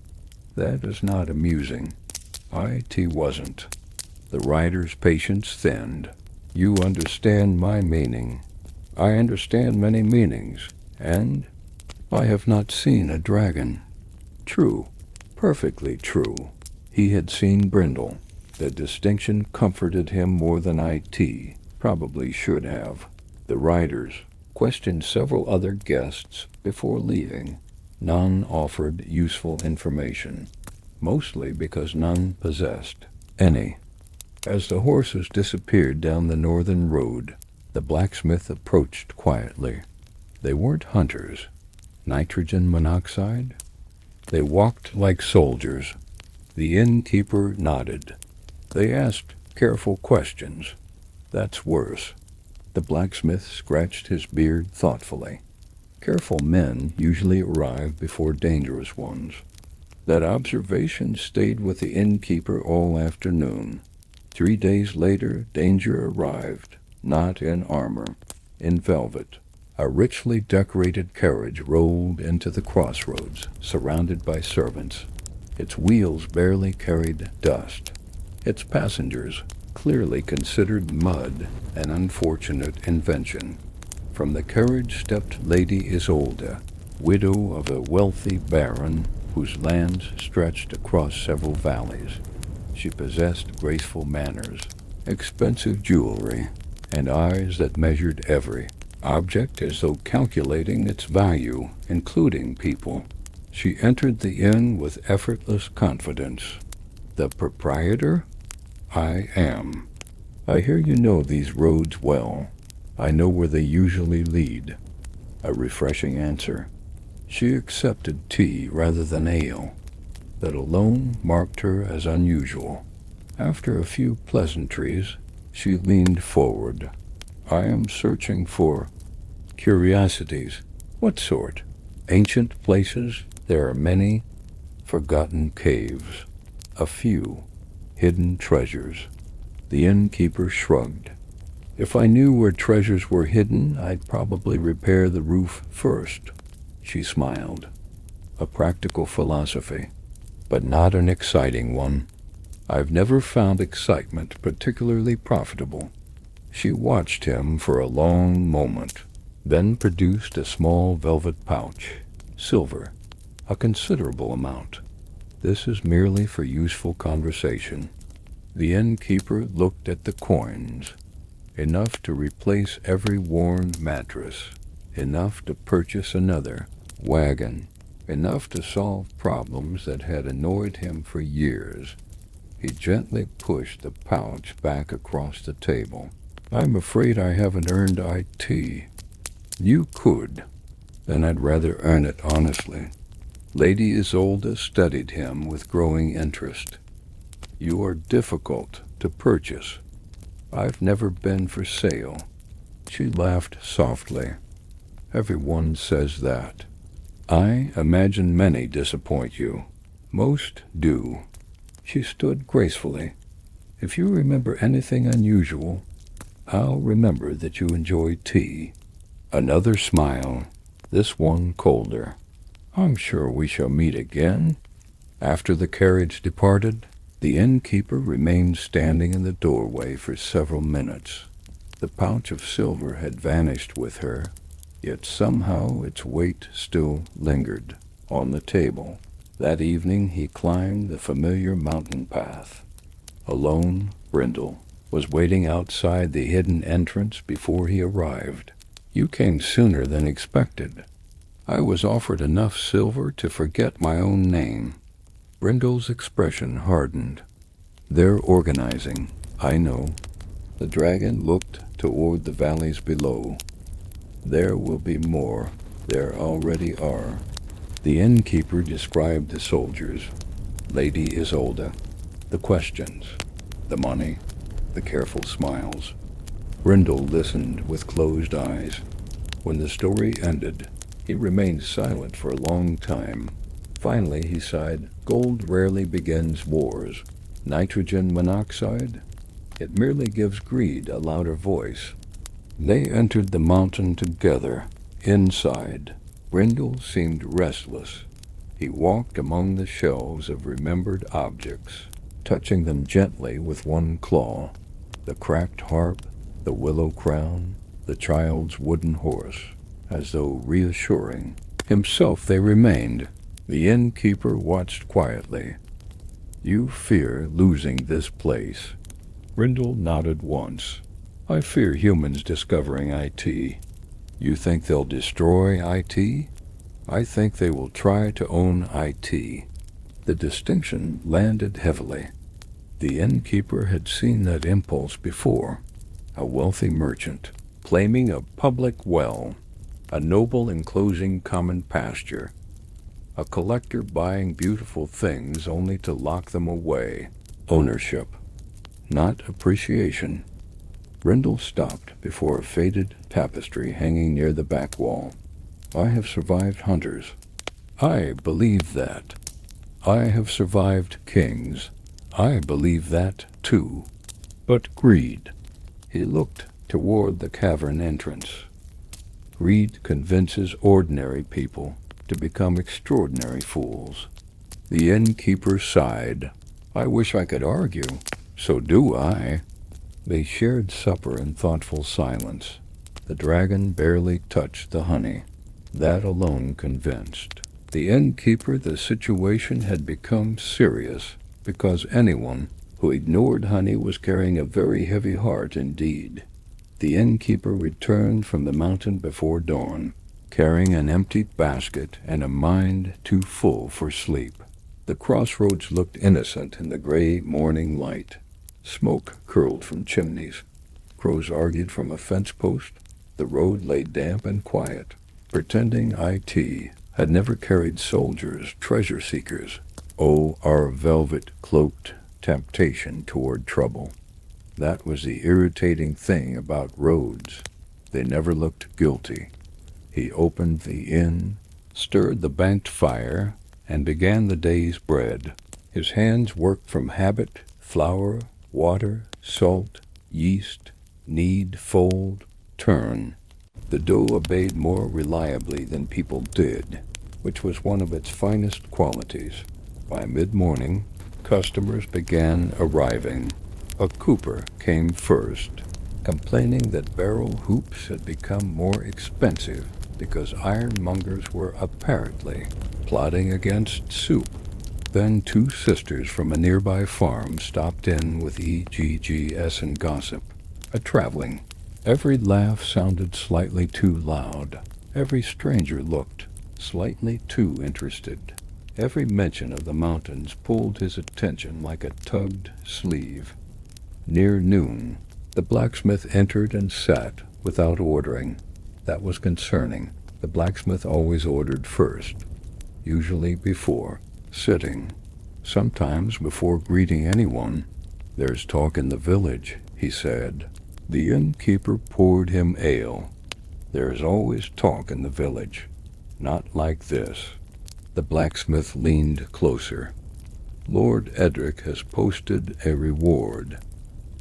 That is not amusing. IT wasn't. The rider's patience thinned. You understand my meaning. I understand many meanings, and I have not seen a dragon. True, perfectly true. He had seen Brindle. The distinction comforted him more than IT probably should have. The riders questioned several other guests before leaving. None offered useful information, mostly because none possessed any. As the horses disappeared down the northern road, the blacksmith approached quietly. They weren't hunters. Nitrogen monoxide? They walked like soldiers. The innkeeper nodded. They asked careful questions. That's worse. The blacksmith scratched his beard thoughtfully. Careful men usually arrive before dangerous ones. That observation stayed with the innkeeper all afternoon. 3 days later, danger arrived, not in armor, in velvet. A richly decorated carriage rolled into the crossroads, surrounded by servants. Its wheels barely carried dust. Its passengers clearly considered mud an unfortunate invention. From the carriage stepped Lady Isolde, widow of a wealthy baron whose lands stretched across several valleys. She possessed graceful manners, expensive jewelry, and eyes that measured every object as though calculating its value, including people. She entered the inn with effortless confidence. "The proprietor? I am. I hear you know these roads well. I know where they usually lead." A refreshing answer. She accepted tea rather than ale. That alone marked her as unusual. After a few pleasantries, she leaned forward. "I am searching for curiosities." "What sort?" "Ancient places. There are many forgotten caves. A few hidden treasures." The innkeeper shrugged. "If I knew where treasures were hidden, I'd probably repair the roof first." She smiled. A practical philosophy, but not an exciting one. "I've never found excitement particularly profitable." She watched him for a long moment, then produced a small velvet pouch. "Silver. A considerable amount. This is merely for useful conversation." The innkeeper looked at the coins. Enough to replace every worn mattress. Enough to purchase another wagon. Enough to solve problems that had annoyed him for years. He gently pushed the pouch back across the table. "I'm afraid I haven't earned IT." "You could. Then I'd rather earn it honestly." Lady Isolde studied him with growing interest. "You are difficult to purchase. I've never been for sale." She laughed softly. "Everyone says that. I imagine many disappoint you. Most do." She stood gracefully. "If you remember anything unusual, I'll remember that you enjoy tea." Another smile, this one colder. "I'm sure we shall meet again." After the carriage departed, the innkeeper remained standing in the doorway for several minutes. The pouch of silver had vanished with her, yet somehow its weight still lingered on the table. That evening he climbed the familiar mountain path. Alone, Brindle was waiting outside the hidden entrance before he arrived. "You came sooner than expected." "I was offered enough silver to forget my own name." Brindle's expression hardened. "They're organizing, I know." The dragon looked toward the valleys below. "There will be more. There already are." The innkeeper described the soldiers, Lady Isolde, the questions, the money, the careful smiles. Brindle listened with closed eyes. When the story ended, he remained silent for a long time. Finally he sighed. "Gold rarely begins wars. Nitrogen monoxide? It merely gives greed a louder voice." They entered the mountain together. Inside, Brindle seemed restless. He walked among the shelves of remembered objects, touching them gently with one claw. The cracked harp, the willow crown, the child's wooden horse, as though reassuring. Himself they remained. The innkeeper watched quietly. "You fear losing this place." Brindle nodded once. "I fear humans discovering IT." "You think they'll destroy IT?" "I think they will try to own IT." The distinction landed heavily. The innkeeper had seen that impulse before. A wealthy merchant, claiming a public well, a noble enclosing common pasture, a collector buying beautiful things only to lock them away. Ownership, not appreciation. Brindle stopped before a faded tapestry hanging near the back wall. I have survived hunters. I believe that. I have survived kings. I believe that, too. But greed. He looked toward the cavern entrance. Greed convinces ordinary people to become extraordinary fools. The innkeeper sighed. I wish I could argue. So do I. They shared supper in thoughtful silence. The dragon barely touched the honey. That alone convinced the innkeeper the situation had become serious, because anyone who ignored honey was carrying a very heavy heart indeed. The innkeeper returned from the mountain before dawn, carrying an emptied basket and a mind too full for sleep. The crossroads looked innocent in the gray morning light. Smoke curled from chimneys. Crows argued from a fence post. The road lay damp and quiet, pretending IT had never carried soldiers, treasure seekers. Oh, our velvet-cloaked temptation toward trouble. That was the irritating thing about roads. They never looked guilty. He opened the inn, stirred the banked fire, and began the day's bread. His hands worked from habit: flour, water, salt, yeast, knead, fold, turn. The dough obeyed more reliably than people did, which was one of its finest qualities. By mid-morning, customers began arriving. A cooper came first, complaining that barrel hoops had become more expensive because ironmongers were apparently plotting against soup. Then two sisters from a nearby farm stopped in with EGGS and gossip. A traveling. Every laugh sounded slightly too loud. Every stranger looked slightly too interested. Every mention of the mountains pulled his attention like a tugged sleeve. Near noon, the blacksmith entered and sat without ordering. That was concerning. The blacksmith always ordered first, usually before sitting, sometimes before greeting anyone. There's talk in the village, he said. The innkeeper poured him ale. There's always talk in the village. Not like this. The blacksmith leaned closer. Lord Edric has posted a reward.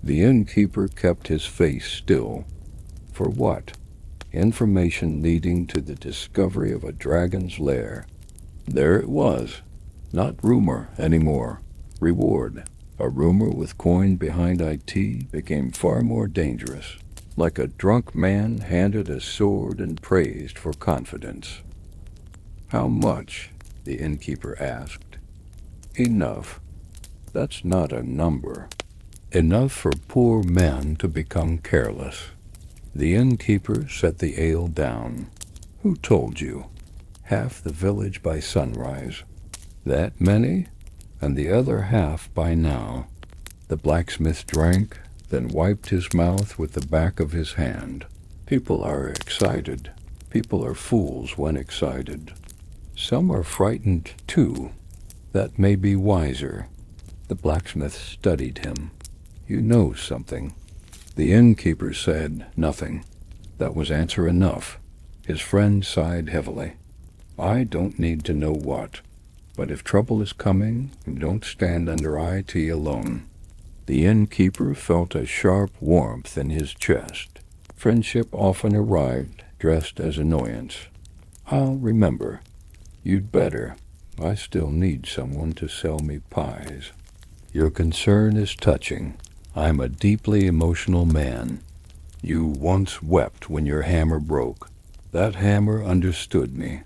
The innkeeper kept his face still. For what? Information leading to the discovery of a dragon's lair. There it was. Not rumor anymore. Reward. A rumor with coin behind IT became far more dangerous. Like a drunk man handed a sword and praised for confidence. How much? The innkeeper asked. Enough. That's not a number. Enough for poor men to become careless. The innkeeper set the ale down. Who told you? Half the village by sunrise. That many? And the other half by now. The blacksmith drank, then wiped his mouth with the back of his hand. People are excited. People are fools when excited. Some are frightened, too. That may be wiser. The blacksmith studied him. You know something. The innkeeper said nothing. That was answer enough. His friend sighed heavily. I don't need to know what. But if trouble is coming, don't stand under IT alone. The innkeeper felt a sharp warmth in his chest. Friendship often arrived dressed as annoyance. I'll remember. You'd better. I still need someone to sell me pies. Your concern is touching. I'm a deeply emotional man. You once wept when your hammer broke. That hammer understood me.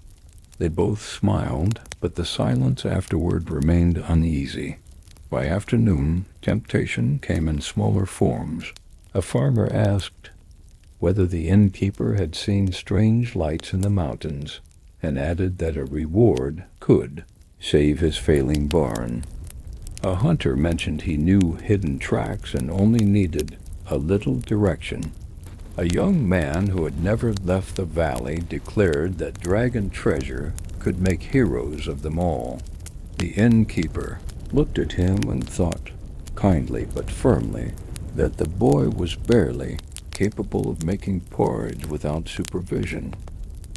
They both smiled, but the silence afterward remained uneasy. By afternoon, temptation came in smaller forms. A farmer asked whether the innkeeper had seen strange lights in the mountains, and added that a reward could save his failing barn. A hunter mentioned he knew hidden tracks and only needed a little direction. A young man who had never left the valley declared that dragon treasure could make heroes of them all. The innkeeper looked at him and thought, kindly but firmly, that the boy was barely capable of making porridge without supervision.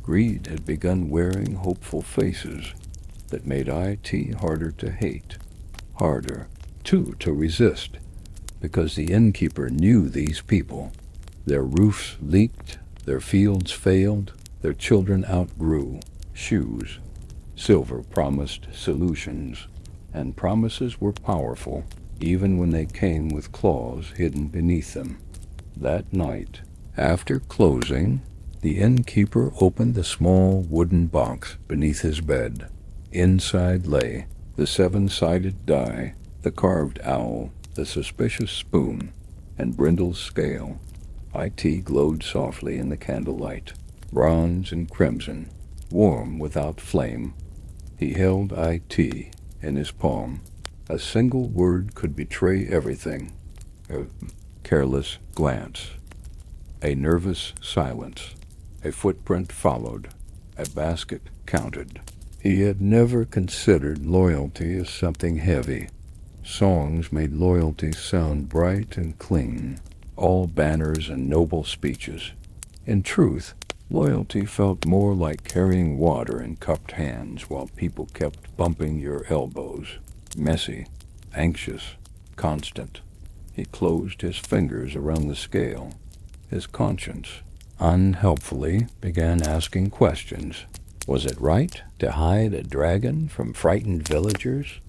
Greed had begun wearing hopeful faces that made IT harder to hate, harder, too, to resist, because the innkeeper knew these people. Their roofs leaked, their fields failed, their children outgrew shoes. Silver promised solutions, and promises were powerful, even when they came with claws hidden beneath them. That night, after closing, the innkeeper opened the small wooden box beneath his bed. Inside lay the seven-sided die, the carved owl, the suspicious spoon, and Brindle's scale. IT glowed softly in the candlelight, bronze and crimson, warm without flame. He held IT in his palm. A single word could betray everything. A careless glance. A nervous silence. A footprint followed. A basket counted. He had never considered loyalty as something heavy. Songs made loyalty sound bright and clean, all banners and noble speeches. In truth, loyalty felt more like carrying water in cupped hands while people kept bumping your elbows. Messy, anxious, constant. He closed his fingers around the scale. His conscience, unhelpfully, began asking questions. Was it right to hide a dragon from frightened villagers?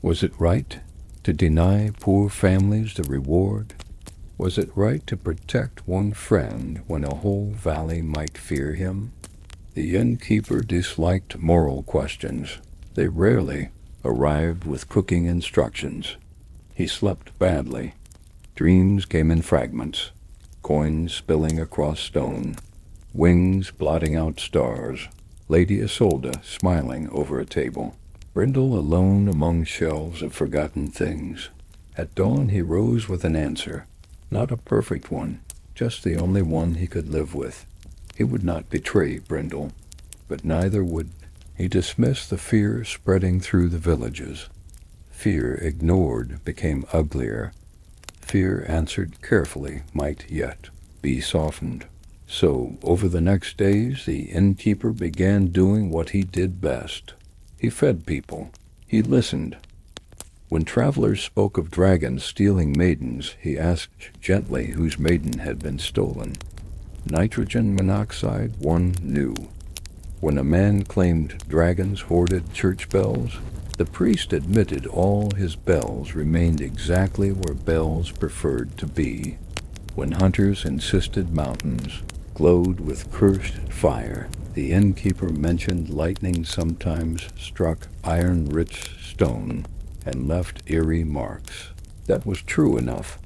Was it right to deny poor families the reward? Was it right to protect one friend when a whole valley might fear him? The innkeeper disliked moral questions. They rarely arrived with cooking instructions. He slept badly. Dreams came in fragments, coins spilling across stone, wings blotting out stars, Lady Isolde smiling over a table, Brindle alone among shelves of forgotten things. At dawn he rose with an answer, not a perfect one, just the only one he could live with. He would not betray Brindle, but neither would he dismiss the fear spreading through the villages. Fear ignored became uglier. Fear answered carefully might yet be softened. So, over the next days, the innkeeper began doing what he did best. He fed people. He listened. When travelers spoke of dragons stealing maidens, he asked gently whose maiden had been stolen. Nitrogen monoxide, one knew. When a man claimed dragons hoarded church bells, the priest admitted all his bells remained exactly where bells preferred to be. When hunters insisted mountains glowed with cursed fire, the innkeeper mentioned lightning sometimes struck iron-rich stone and left eerie marks. That was true enough,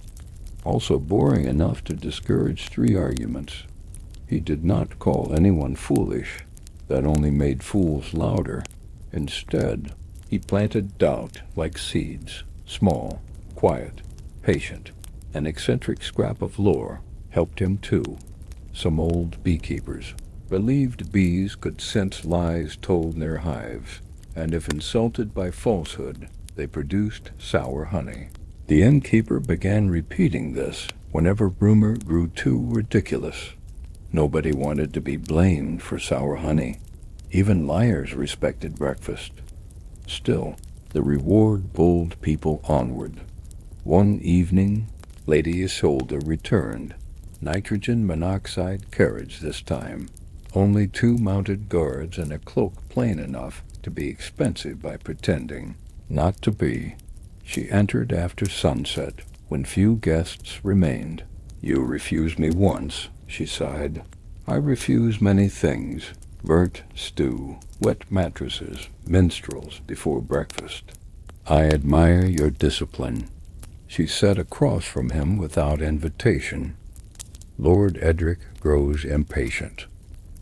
also boring enough to discourage 3 arguments. He did not call anyone foolish. That only made fools louder. Instead, he planted doubt like seeds, small, quiet, patient. An eccentric scrap of lore helped him too. Some old beekeepers believed bees could sense lies told in their hives, and if insulted by falsehood, they produced sour honey. The innkeeper began repeating this whenever rumor grew too ridiculous. Nobody wanted to be blamed for sour honey. Even liars respected breakfast. Still, the reward pulled people onward. One evening, Lady Isolde returned. Nitrogen monoxide carriage this time. Only 2 mounted guards and a cloak plain enough to be expensive by pretending not to be. She entered after sunset, when few guests remained. You refused me once, she sighed. I refuse many things. Burnt stew, wet mattresses, minstrels before breakfast. I admire your discipline. She sat across from him without invitation. Lord Edric grows impatient.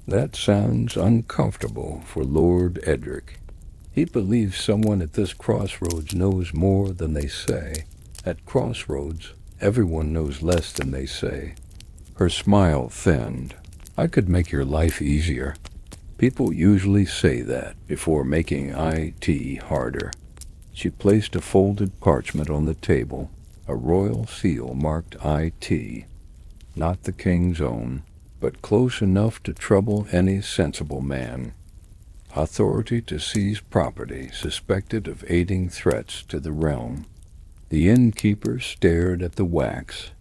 That sounds uncomfortable for Lord Edric. He believes someone at this crossroads knows more than they say. At crossroads, everyone knows less than they say. Her smile thinned. I could make your life easier. People usually say that before making IT harder. She placed a folded parchment on the table. A royal seal marked IT. Not the king's own, but close enough to trouble any sensible man. Authority to seize property suspected of aiding threats to the realm. The innkeeper stared at the wax.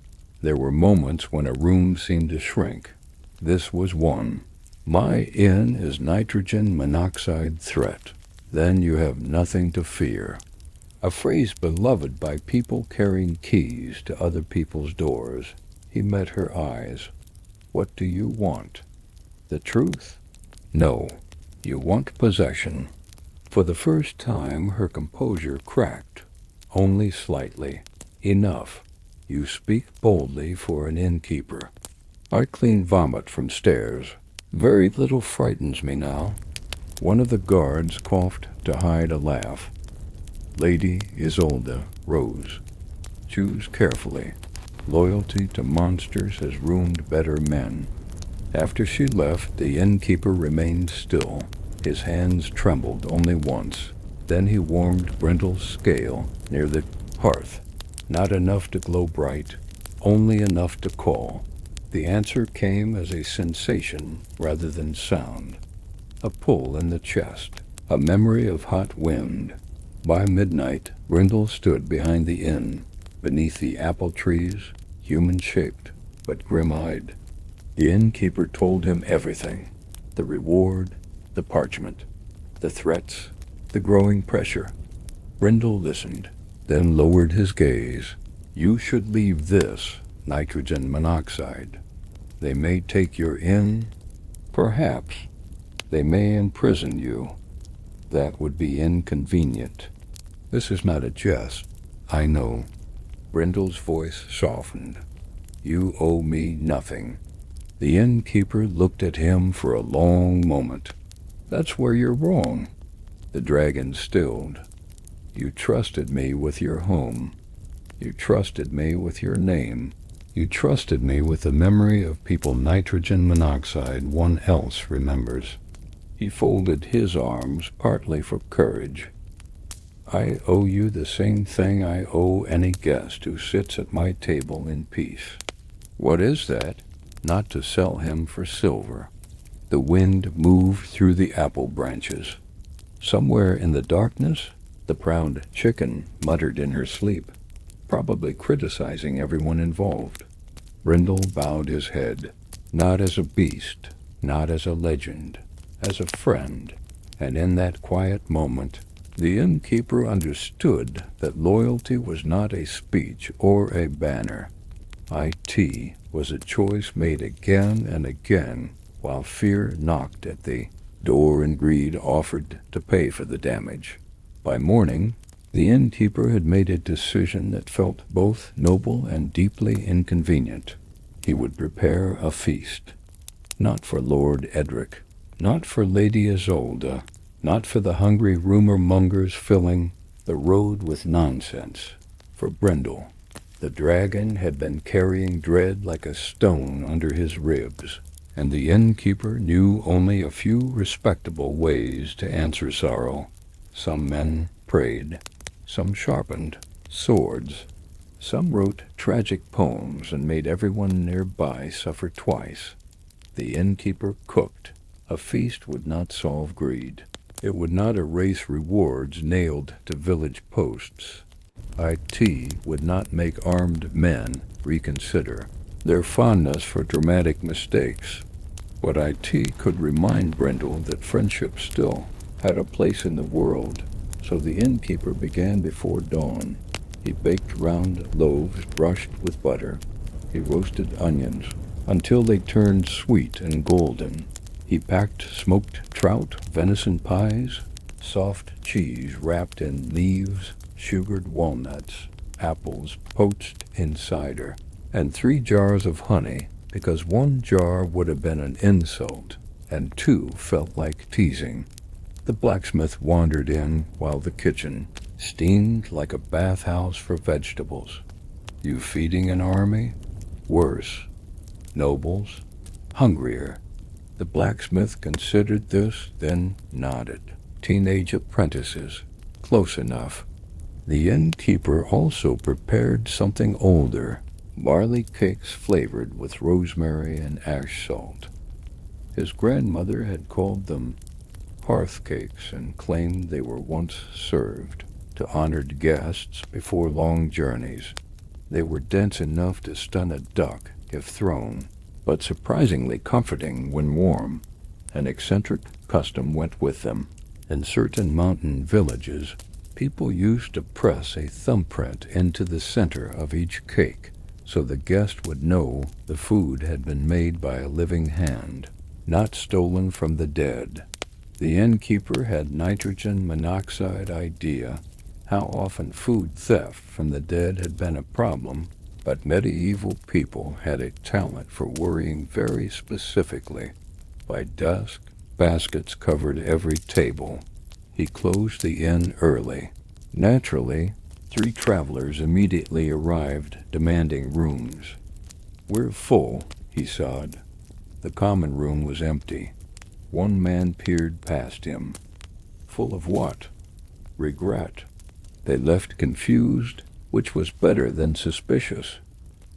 There were moments when a room seemed to shrink. This was one. My inn is nitrogen monoxide threat. Then you have nothing to fear. A phrase beloved by people carrying keys to other people's doors. He met her eyes. What do you want? The truth? No. You want possession. For the first time her composure cracked. Only slightly. Enough. You speak boldly for an innkeeper. I clean vomit from stairs. Very little frightens me now. One of the guards coughed to hide a laugh. Lady Isolde rose. Choose carefully. Loyalty to monsters has ruined better men. After she left, the innkeeper remained still. His hands trembled only once. Then he warmed Brindle's scale near the hearth. Not enough to glow bright, only enough to call. The answer came as a sensation rather than sound. A pull in the chest, a memory of hot wind. By midnight, Brindle stood behind the inn, beneath the apple trees, human-shaped, but grim-eyed. The innkeeper told him everything. The reward, the parchment, the threats, the growing pressure. Brindle listened, then lowered his gaze. You should leave this, nitrogen monoxide. They may take your inn. Perhaps. They may imprison you. That would be inconvenient. This is not a jest. I know. Brindle's voice softened. You owe me nothing. The innkeeper looked at him for a long moment. That's where you're wrong. The dragon stilled. You trusted me with your home. You trusted me with your name. You trusted me with the memory of people nitrogen monoxide one else remembers. He folded his arms partly for courage. I owe you the same thing I owe any guest who sits at my table in peace. What is that? Not to sell him for silver. The wind moved through the apple branches. Somewhere in the darkness, the proud chicken muttered in her sleep, probably criticizing everyone involved. Brindle bowed his head, not as a beast, not as a legend, as a friend, and in that quiet moment, the innkeeper understood that loyalty was not a speech or a banner. It was a choice made again and again while fear knocked at the door and greed offered to pay for the damage. By morning, the innkeeper had made a decision that felt both noble and deeply inconvenient. He would prepare a feast. Not for Lord Edric, not for Lady Isolde, not for the hungry rumor-mongers filling the road with nonsense. For Brindle. The dragon had been carrying dread like a stone under his ribs, and the innkeeper knew only a few respectable ways to answer sorrow. Some men prayed, some sharpened swords, some wrote tragic poems and made everyone nearby suffer twice. The innkeeper cooked. A feast would not solve greed. It would not erase rewards nailed to village posts. It would not make armed men reconsider their fondness for dramatic mistakes. But It could remind Brindle that friendship still had a place in the world, so the innkeeper began before dawn. He baked round loaves brushed with butter. He roasted onions until they turned sweet and golden. He packed smoked trout, venison pies, soft cheese wrapped in leaves, sugared walnuts, apples poached in cider, and 3 jars of honey, because 1 jar would have been an insult, and 2 felt like teasing. The blacksmith wandered in while the kitchen steamed like a bathhouse for vegetables. You feeding an army? Worse. Nobles? Hungrier. The blacksmith considered this, then nodded. Teenage apprentices. Close enough. The innkeeper also prepared something older, barley cakes flavored with rosemary and ash salt. His grandmother had called them hearth cakes and claimed they were once served to honored guests before long journeys. They were dense enough to stun a duck if thrown, but surprisingly comforting when warm. An eccentric custom went with them. In certain mountain villages, people used to press a thumbprint into the center of each cake so the guest would know the food had been made by a living hand, not stolen from the dead. The innkeeper had nitrogen monoxide idea how often food theft from the dead had been a problem, but medieval people had a talent for worrying very specifically. By dusk, baskets covered every table. He closed the inn early. Naturally, 3 travelers immediately arrived demanding rooms. "We're full," he sighed. The common room was empty. One man peered past him. Full of what? Regret. They left confused, which was better than suspicious.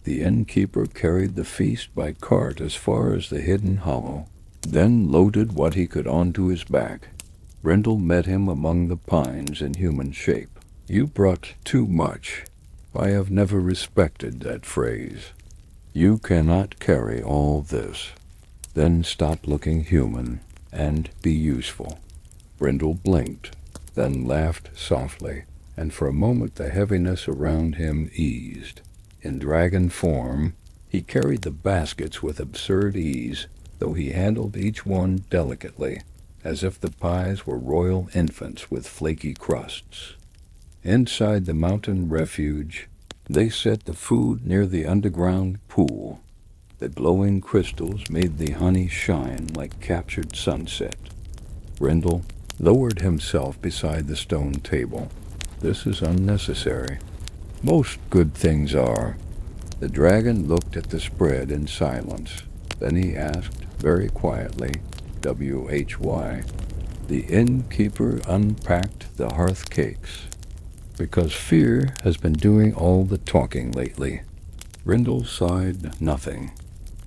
The innkeeper carried the feast by cart as far as the hidden hollow, then loaded what he could onto his back. Brindle met him among the pines in human shape. "You brought too much. I have never respected that phrase. You cannot carry all this. Then stop looking human and be useful." Brindle blinked, then laughed softly, and for a moment the heaviness around him eased. In dragon form, he carried the baskets with absurd ease, though he handled each one delicately, as if the pies were royal infants with flaky crusts. Inside the mountain refuge, they set the food near the underground pool. The glowing crystals made the honey shine like captured sunset. Brindle lowered himself beside the stone table. "This is unnecessary." "Most good things are." The dragon looked at the spread in silence. Then he asked, very quietly, "WHY?" The innkeeper unpacked the hearth cakes. "Because fear has been doing all the talking lately." Brindle sighed nothing.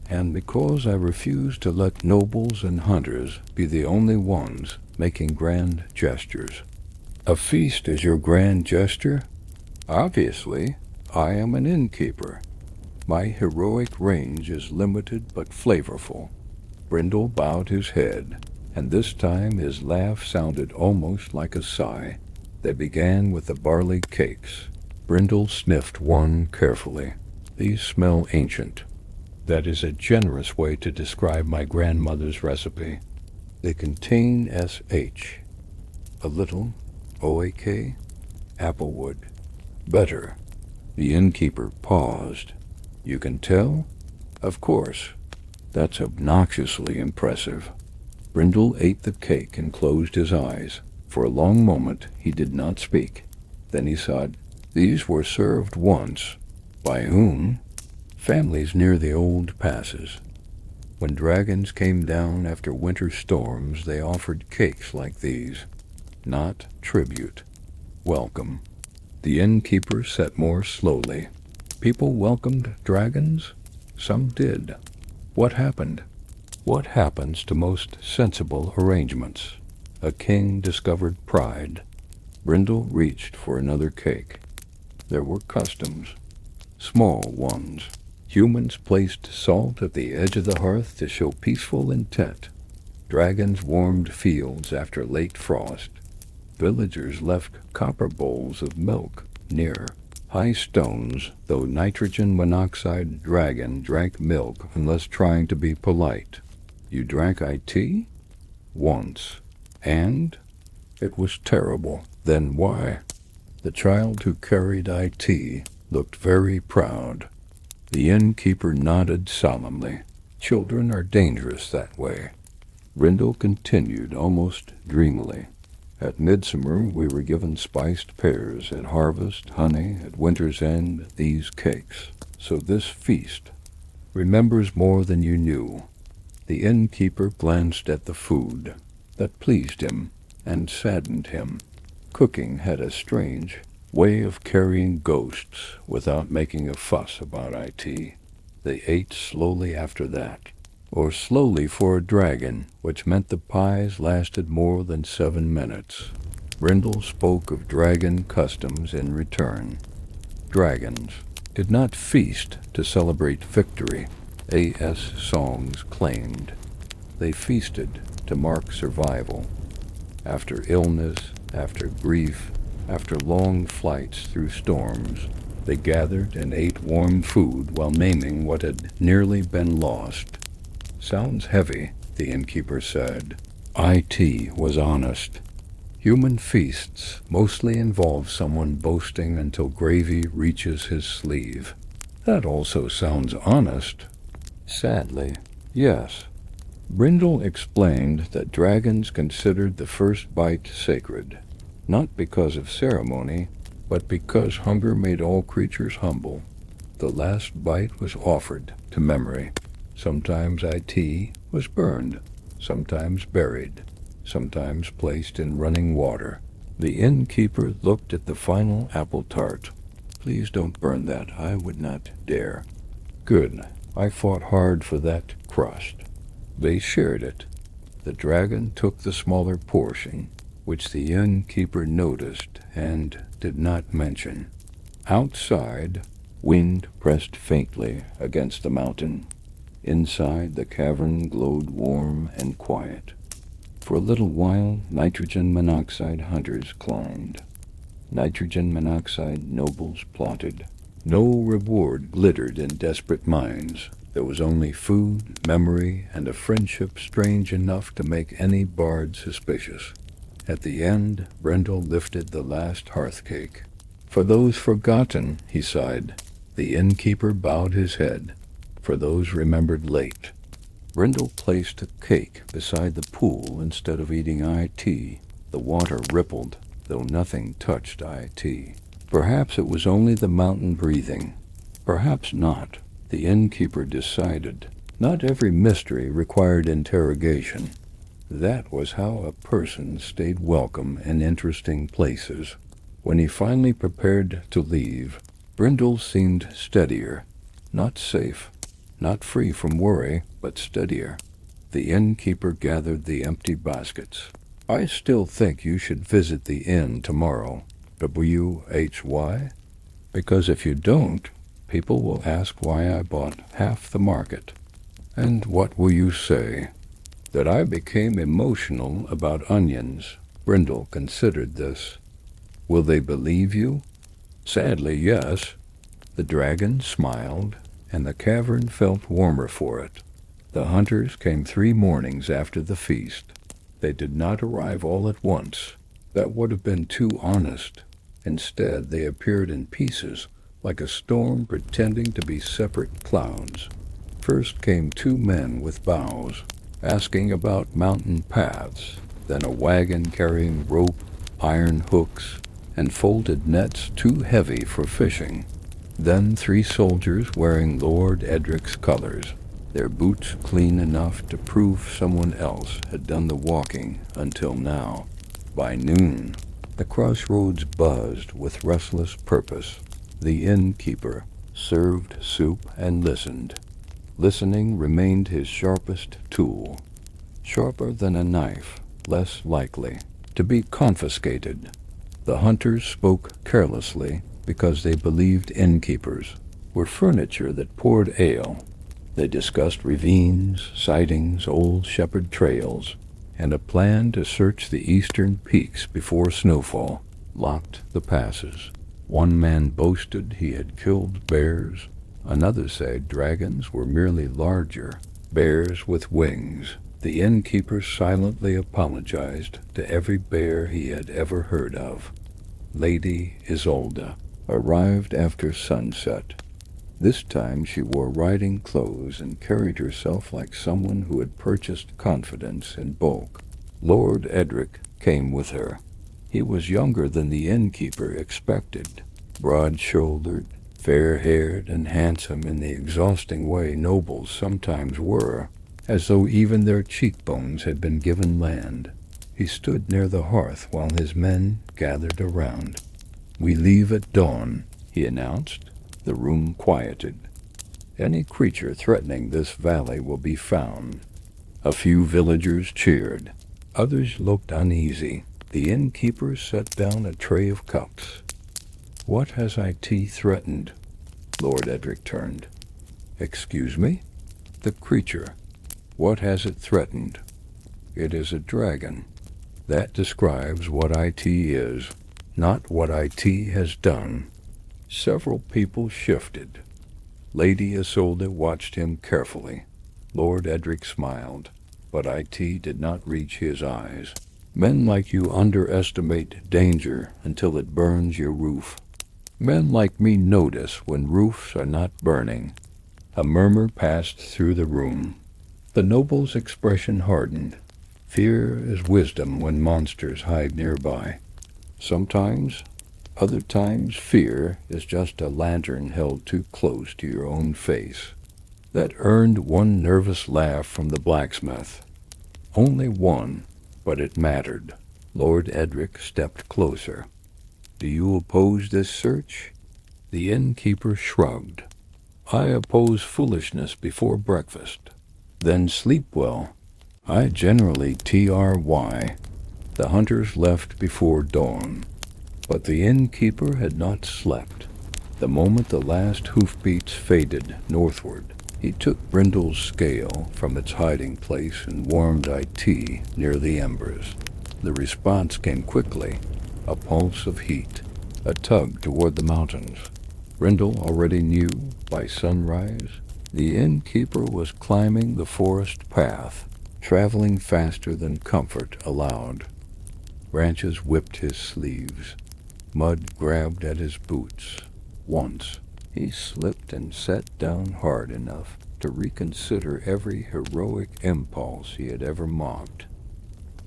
"And because I refuse to let nobles and hunters be the only ones making grand gestures." "A feast is your grand gesture?" "Obviously, I am an innkeeper. My heroic range is limited but flavorful." Brindle bowed his head, and this time his laugh sounded almost like a sigh. They began with the barley cakes. Brindle sniffed one carefully. "These smell ancient." "That is a generous way to describe my grandmother's recipe." "They contain SH. A little OAK. Applewood." "Better." The innkeeper paused. "You can tell?" "Of course." "That's obnoxiously impressive." Brindle ate the cake and closed his eyes. For a long moment he did not speak. Then he sighed. "These were served once." "By whom?" "Families near the old passes. When dragons came down after winter storms, they offered cakes like these. Not tribute. Welcome." The innkeeper sat more slowly. "People welcomed dragons? Some did. What happened?" "What happens to most sensible arrangements?" A king discovered pride. Brindle reached for another cake. There were customs. Small ones. Humans placed salt at the edge of the hearth to show peaceful intent. Dragons warmed fields after late frost. Villagers left copper bowls of milk near high stones, though nitrogen monoxide dragon drank milk unless trying to be polite. "You drank IT?" "Once." "And?" "It was terrible." "Then why?" The child who carried IT looked very proud. The innkeeper nodded solemnly. "Children are dangerous that way." Brindle continued almost dreamily. "At midsummer we were given spiced pears, at harvest honey, at winter's end these cakes. So this feast remembers more than you knew." The innkeeper glanced at the food. That pleased him and saddened him. Cooking had a strange way of carrying ghosts without making a fuss about IT. They ate slowly after that, or slowly for a dragon, which meant the pies lasted more than 7 minutes. Brindle spoke of dragon customs in return. Dragons did not feast to celebrate victory, AS songs claimed. They feasted to mark survival. After illness, after grief, after long flights through storms, they gathered and ate warm food while naming what had nearly been lost. Sounds heavy, the innkeeper said. IT was honest. Human feasts mostly involve someone boasting until gravy reaches his sleeve. That also sounds honest. Sadly, yes. Brindle explained that dragons considered the first bite sacred, not because of ceremony, but because hunger made all creatures humble. The last bite was offered to memory. Sometimes IT was burned, sometimes buried, sometimes placed in running water. The innkeeper looked at the final apple tart. Please don't burn that. I would not dare. Good. I fought hard for that crust. They shared it. The dragon took the smaller portion, which the innkeeper noticed and did not mention. Outside, wind pressed faintly against the mountain. Inside, the cavern glowed warm and quiet. For a little while, nitrogen monoxide hunters climbed. Nitrogen monoxide nobles plotted. No reward glittered in desperate minds. There was only food, memory, and a friendship strange enough to make any bard suspicious. At the end, Brindle lifted the last hearth cake. For those forgotten, he sighed. The innkeeper bowed his head. For those remembered late. Brindle placed a cake beside the pool instead of eating IT. The water rippled, though nothing touched IT. Perhaps it was only the mountain breathing. Perhaps not. The innkeeper decided. Not every mystery required interrogation. That was how a person stayed welcome in interesting places. When he finally prepared to leave, Brindle seemed steadier. Not safe. Not free from worry, but steadier. The innkeeper gathered the empty baskets. I still think you should visit the inn tomorrow. WHY? Because if you don't, people will ask why I bought half the market. And what will you say? That I became emotional about onions. Brindle considered this. Will they believe you? Sadly, yes. The dragon smiled, and the cavern felt warmer for it. The hunters came 3 mornings after the feast. They did not arrive all at once. That would have been too honest. Instead, they appeared in pieces, like a storm pretending to be separate clouds. First came 2 men with bows, asking about mountain paths, then a wagon carrying rope, iron hooks, and folded nets too heavy for fishing. Then 3 soldiers wearing Lord Edric's colors, their boots clean enough to prove someone else had done the walking until now. By noon, the crossroads buzzed with restless purpose. The innkeeper served soup and listened. Listening remained his sharpest tool. Sharper than a knife, less likely to be confiscated. The hunters spoke carelessly because they believed innkeepers were furniture that poured ale. They discussed ravines, sightings, old shepherd trails, and a plan to search the eastern peaks before snowfall locked the passes. One man boasted he had killed bears. Another said dragons were merely larger, bears with wings. The innkeeper silently apologized to every bear he had ever heard of. Lady Isolde arrived after sunset. This time she wore riding clothes and carried herself like someone who had purchased confidence in bulk. Lord Edric came with her. He was younger than the innkeeper expected, broad-shouldered, fair-haired, and handsome in the exhausting way nobles sometimes were, as though even their cheekbones had been given land. He stood near the hearth while his men gathered around. "We leave at dawn," he announced. The room quieted. "Any creature threatening this valley will be found." A few villagers cheered. Others looked uneasy. The innkeeper set down a tray of cups. "What has IT threatened?" Lord Edric turned. "Excuse me?" "The creature. What has it threatened?" "It is a dragon. That describes what IT is, not what IT has done." Several people shifted. Lady Isolde watched him carefully. Lord Edric smiled, but IT did not reach his eyes. "Men like you underestimate danger until it burns your roof. Men like me notice when roofs are not burning." A murmur passed through the room. The noble's expression hardened. "Fear is wisdom when monsters hide nearby. Sometimes, other times, fear is just a lantern held too close to your own face." That earned one nervous laugh from the blacksmith. Only one, but it mattered. Lord Edric stepped closer. "Do you oppose this search?" The innkeeper shrugged. "I oppose foolishness before breakfast. Then sleep well. I generally TRY." The hunters left before dawn. But the innkeeper had not slept. The moment the last hoofbeats faded northward, he took Brindle's scale from its hiding place and warmed IT near the embers. The response came quickly, a pulse of heat, a tug toward the mountains. Brindle already knew, by sunrise, the innkeeper was climbing the forest path, traveling faster than comfort allowed. Branches whipped his sleeves. Mud grabbed at his boots. Once, he slipped and sat down hard enough to reconsider every heroic impulse he had ever mocked.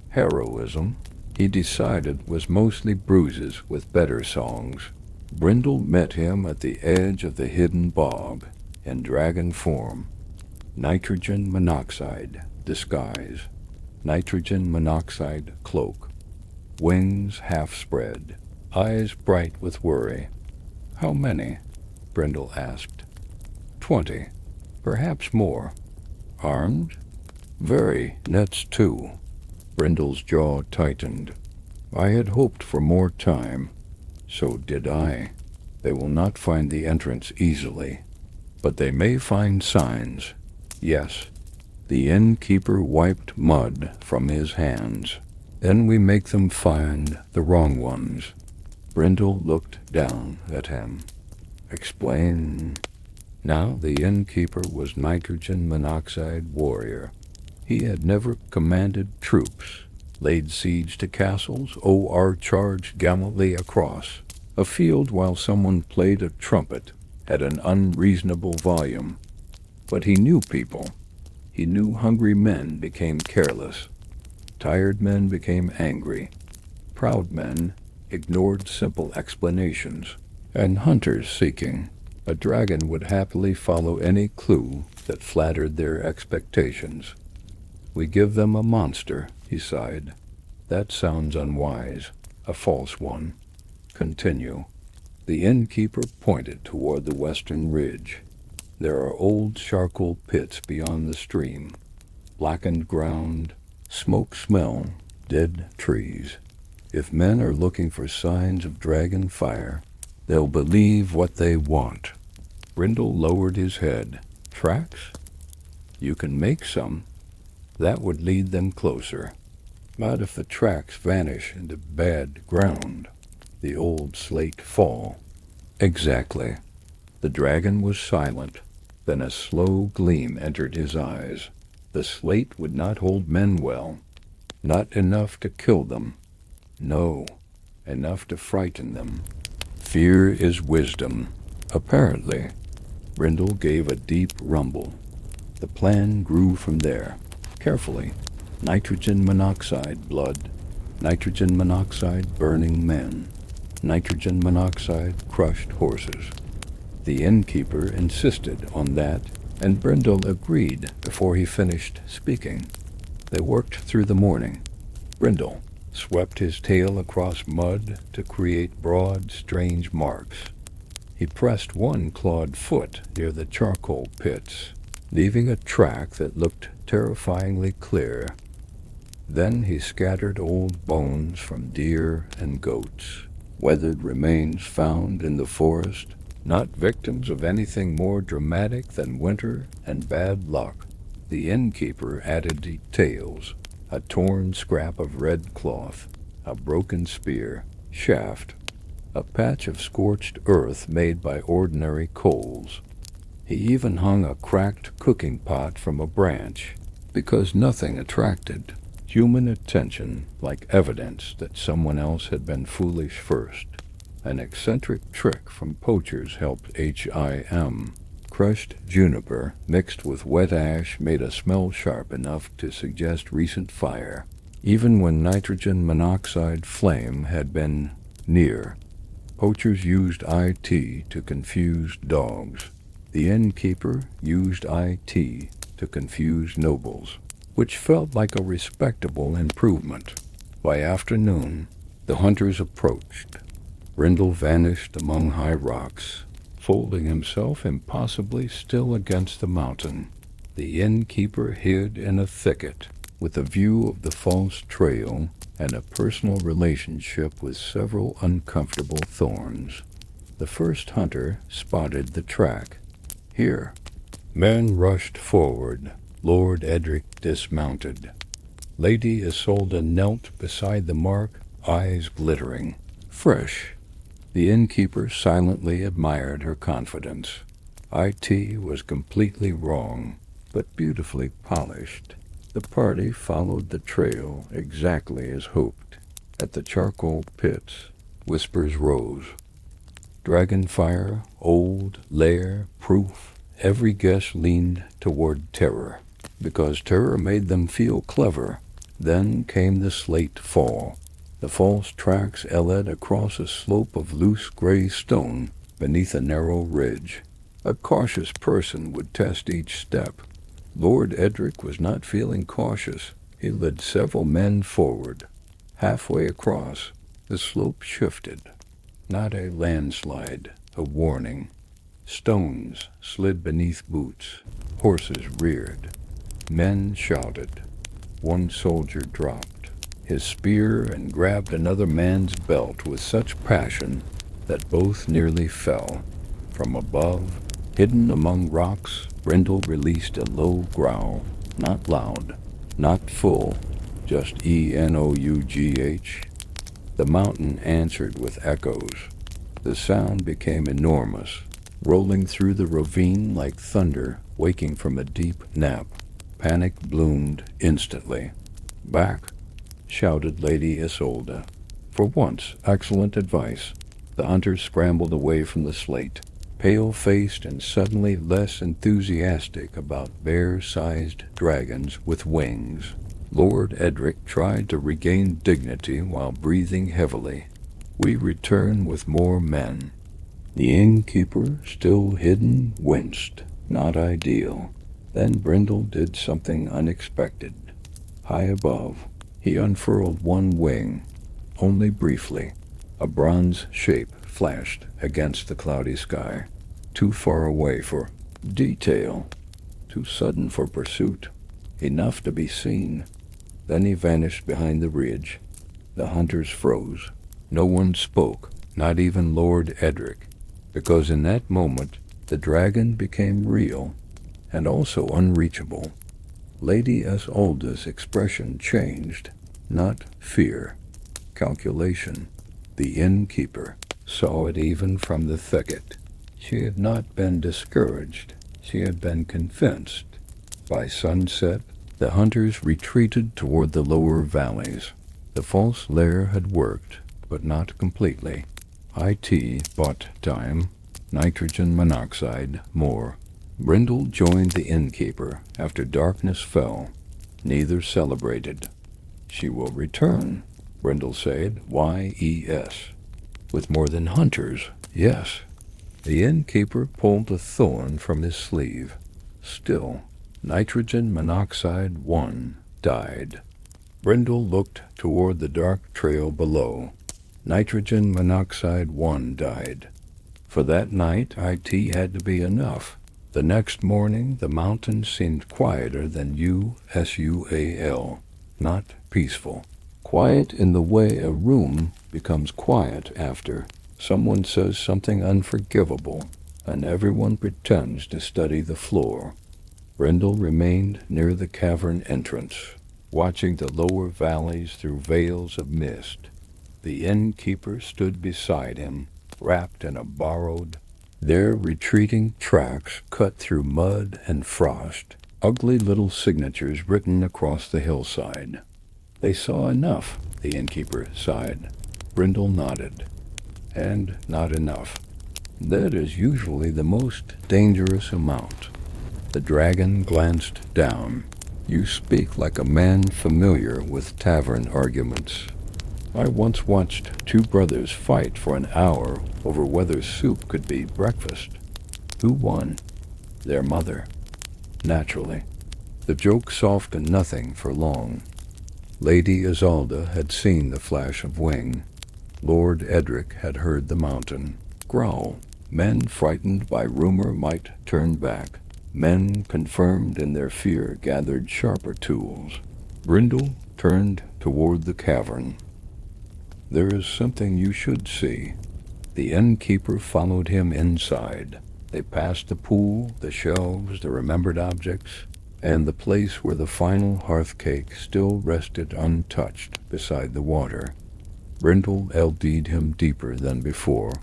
Heroism, he decided, was mostly bruises with better songs. Brindle met him at the edge of the hidden bog, in dragon form. Nitrogen monoxide disguise. Nitrogen monoxide cloak. Wings half spread. Eyes bright with worry. "How many?" Brindle asked. 20. Perhaps more." "Armed?" "Very. Nets too." Brindle's jaw tightened. "I had hoped for more time." "So did I. They will not find the entrance easily. But they may find signs." "Yes." The innkeeper wiped mud from his hands. "Then we make them find the wrong ones." Brindle looked down at him. "Explain." Now the innkeeper was nitrogen monoxide warrior. He had never commanded troops, laid siege to castles, or charged gallantly across a field while someone played a trumpet at an unreasonable volume. But he knew people. He knew hungry men became careless. Tired men became angry. Proud men ignored simple explanations. And hunters seeking a dragon would happily follow any clue that flattered their expectations. "We give them a monster," he sighed. "That sounds unwise, a false one. Continue." The innkeeper pointed toward the western ridge. "There are old charcoal pits beyond the stream. Blackened ground, smoke smell, dead trees. If men are looking for signs of dragon fire, they'll believe what they want." Brindle lowered his head. "Tracks? You can make some. That would lead them closer. But if the tracks vanish into bad ground, the old slate fall." "Exactly." The dragon was silent. Then a slow gleam entered his eyes. The slate would not hold men well. Not enough to kill them. No, enough to frighten them. Fear is wisdom. Apparently. Brindle gave a deep rumble. The plan grew from there. Carefully. Nitrogen monoxide blood. Nitrogen monoxide burning men. Nitrogen monoxide crushed horses. The innkeeper insisted on that, and Brindle agreed before he finished speaking. They worked through the morning. "Brindle, swept his tail across mud to create broad, strange marks. He pressed one clawed foot near the charcoal pits, leaving a track that looked terrifyingly clear. Then he scattered old bones from deer and goats, weathered remains found in the forest, not victims of anything more dramatic than winter and bad luck. The innkeeper added details: a torn scrap of red cloth, a broken spear shaft, a patch of scorched earth made by ordinary coals. He even hung a cracked cooking pot from a branch, because nothing attracted human attention like evidence that someone else had been foolish first. An eccentric trick from poachers helped him. Crushed juniper mixed with wet ash made a smell sharp enough to suggest recent fire, even when nitrogen monoxide flame had been near. Poachers used IT to confuse dogs. The innkeeper used IT to confuse nobles, which felt like a respectable improvement. By afternoon, the hunters approached. Brindle vanished among high rocks, folding himself impossibly still against the mountain. The innkeeper hid in a thicket, with a view of the false trail and a personal relationship with several uncomfortable thorns. The first hunter spotted the track. Here. Men rushed forward. Lord Edric dismounted. Lady Isolde knelt beside the mark, eyes glittering. Fresh. The innkeeper silently admired her confidence. IT was completely wrong, but beautifully polished. The party followed the trail exactly as hoped. At the charcoal pits, whispers rose. Dragonfire, old, lair, proof. Every guest leaned toward terror, because terror made them feel clever. Then came the slate fall. The false tracks led across a slope of loose gray stone beneath a narrow ridge. A cautious person would test each step. Lord Edric was not feeling cautious. He led several men forward. Halfway across, the slope shifted. Not a landslide, a warning. Stones slid beneath boots. Horses reared. Men shouted. One soldier dropped his spear and grabbed another man's belt with such passion that both nearly fell. From above, hidden among rocks, Brindle released a low growl, not loud, not full, just ENOUGH. The mountain answered with echoes. The sound became enormous, rolling through the ravine like thunder waking from a deep nap. Panic bloomed instantly. Back, shouted Lady Isolde. For once, excellent advice. The hunters scrambled away from the slate, pale-faced and suddenly less enthusiastic about bear-sized dragons with wings. Lord Edric tried to regain dignity while breathing heavily. We return with more men. The innkeeper, still hidden, winced. Not ideal. Then Brindle did something unexpected. High above, he unfurled one wing, only briefly. A bronze shape flashed against the cloudy sky, too far away for detail, too sudden for pursuit, enough to be seen. Then he vanished behind the ridge. The hunters froze. No one spoke, not even Lord Edric, because in that moment the dragon became real and also unreachable. Lady Isolde's expression changed, not fear, calculation. The innkeeper saw it even from the thicket. She had not been discouraged. She had been convinced. By sunset, the hunters retreated toward the lower valleys. The false lair had worked, but not completely. IT bought time, nitrogen monoxide more. Brindle joined the innkeeper after darkness fell. Neither celebrated. She will return, Brindle said, YES. With more than hunters, yes. The innkeeper pulled a thorn from his sleeve. Still, nitrogen monoxide 1 died. Brindle looked toward the dark trail below. Nitrogen monoxide 1 died. For that night, IT had to be enough. The next morning, the mountains seemed quieter than USUAL, not peaceful. Quiet in the way a room becomes quiet after someone says something unforgivable, and everyone pretends to study the floor. Brindle remained near the cavern entrance, watching the lower valleys through veils of mist. The innkeeper stood beside him, wrapped in a borrowed. Their retreating tracks cut through mud and frost, ugly little signatures written across the hillside. They saw enough, the innkeeper sighed. Brindle nodded. And not enough. That is usually the most dangerous amount. The dragon glanced down. You speak like a man familiar with tavern arguments. I once watched two brothers fight for an hour over whether soup could be breakfast. Who won? Their mother. Naturally. The joke softened nothing for long. Lady Isolde had seen the flash of wing. Lord Edric had heard the mountain growl. Men frightened by rumor might turn back. Men confirmed in their fear gathered sharper tools. Brindle turned toward the cavern. There is something you should see. The innkeeper followed him inside. They passed the pool, the shelves, the remembered objects, and the place where the final hearth cake still rested untouched beside the water. Brindle LD'd him deeper than before.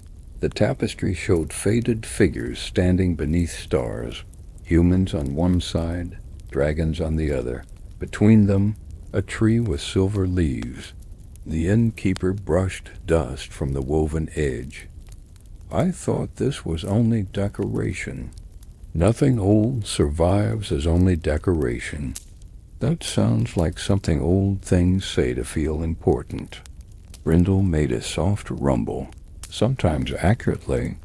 The tapestry showed faded figures standing beneath stars, humans on one side, dragons on the other. Between them, a tree with silver leaves. The innkeeper brushed dust from the woven edge. I thought this was only decoration. Nothing old survives as only decoration. That sounds like something old things say to feel important. Brindle made a soft rumble, sometimes accurately.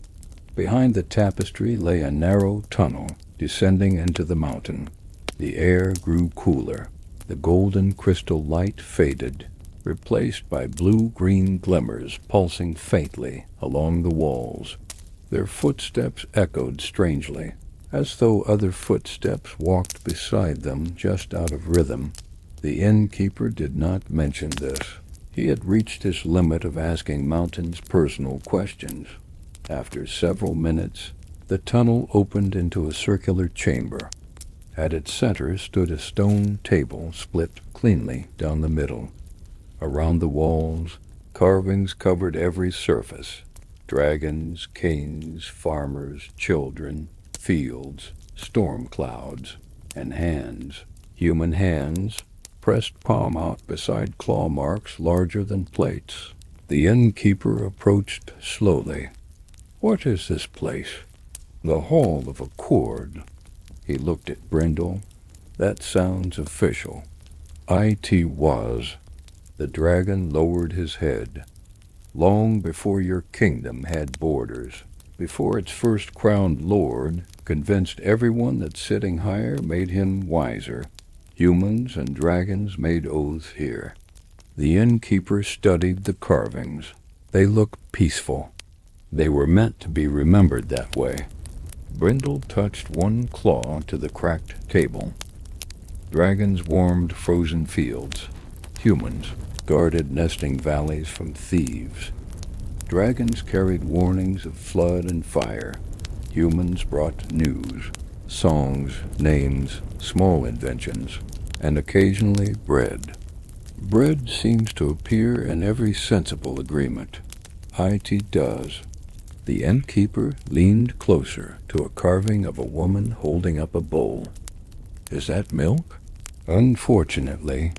Behind the tapestry lay a narrow tunnel descending into the mountain. The air grew cooler. The golden crystal light faded, replaced by blue-green glimmers pulsing faintly along the walls. Their footsteps echoed strangely, as though other footsteps walked beside them just out of rhythm. The innkeeper did not mention this. He had reached his limit of asking mountains personal questions. After several minutes, the tunnel opened into a circular chamber. At its center stood a stone table split cleanly down the middle. Around the walls, carvings covered every surface. Dragons, kings, farmers, children, fields, storm clouds, and hands. Human hands, pressed palm out beside claw marks larger than plates. The innkeeper approached slowly. What is this place? The Hall of Accord. He looked at Brindle. That sounds official. IT was. The dragon lowered his head. Long before your kingdom had borders, before its first crowned lord convinced everyone that sitting higher made him wiser, humans and dragons made oaths here. The innkeeper studied the carvings. They looked peaceful. They were meant to be remembered that way. Brindle touched one claw to the cracked table. Dragons warmed frozen fields. Humans guarded nesting valleys from thieves. Dragons carried warnings of flood and fire. Humans brought news, songs, names, small inventions, and occasionally bread. Bread seems to appear in every sensible agreement. IT does. The innkeeper leaned closer to a carving of a woman holding up a bowl. Is that milk? Unfortunately,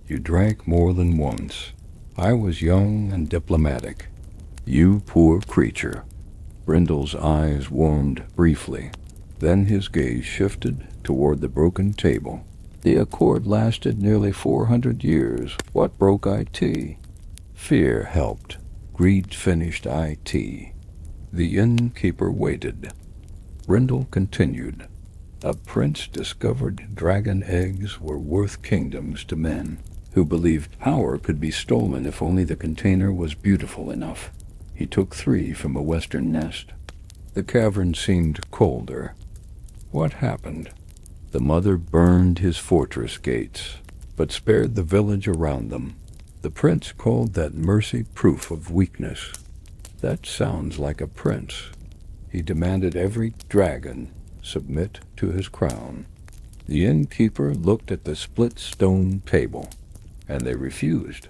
you drank more than once. I was young and diplomatic. You poor creature. Brindle's eyes warmed briefly. Then his gaze shifted toward the broken table. The accord lasted nearly 400 years. What broke IT? Fear helped. Greed finished IT. The innkeeper waited. Brindle continued. A prince discovered dragon eggs were worth kingdoms to men. who believed power could be stolen if only the container was beautiful enough. He took 3 from a western nest. The cavern seemed colder. What happened? The mother burned his fortress gates, but spared the village around them. The prince called that mercy proof of weakness. That sounds like a prince. He demanded every dragon submit to his crown. The innkeeper looked at the split stone table, and they refused.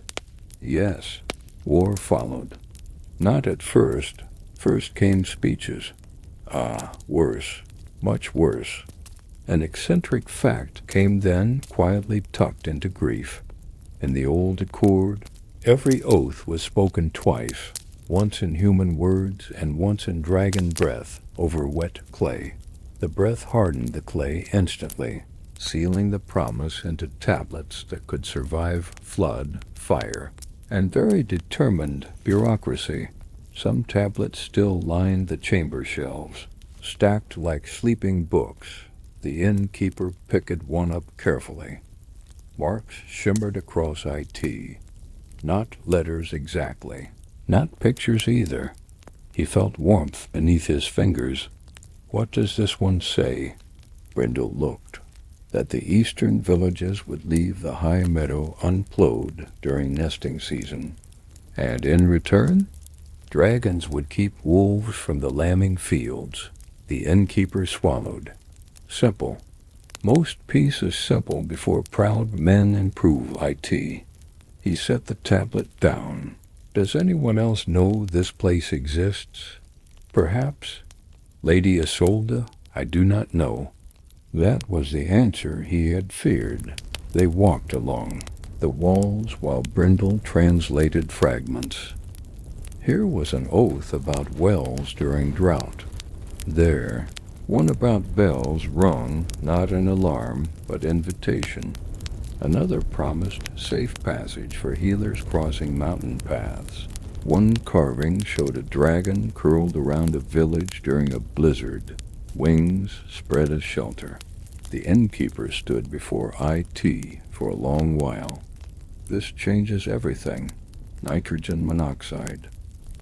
Yes, war followed. Not at first. First came speeches. Worse, much worse. An eccentric fact came then, quietly tucked into grief. In the old accord, every oath was spoken twice, once in human words and once in dragon breath over wet clay. The breath hardened the clay instantly, sealing the promise into tablets that could survive flood, fire, and very determined bureaucracy. Some tablets still lined the chamber shelves, stacked like sleeping books. The innkeeper picked one up carefully. Marks shimmered across IT. Not letters exactly. Not pictures either. He felt warmth beneath his fingers. What does this one say? Brindle looked. That the eastern villages would leave the high meadow unplowed during nesting season. And in return, dragons would keep wolves from the lambing fields. The innkeeper swallowed. Simple. Most peace is simple before proud men improve IT. He set the tablet down. Does anyone else know this place exists? Perhaps. Lady Isolde? I do not know. That was the answer he had feared. They walked along the walls while Brindle translated fragments. Here was an oath about wells during drought. There, one about bells rung, not an alarm, but invitation. Another promised safe passage for healers crossing mountain paths. One carving showed a dragon curled around a village during a blizzard, wings spread as shelter. The innkeeper stood before IT for a long while. This changes everything. Nitrogen monoxide.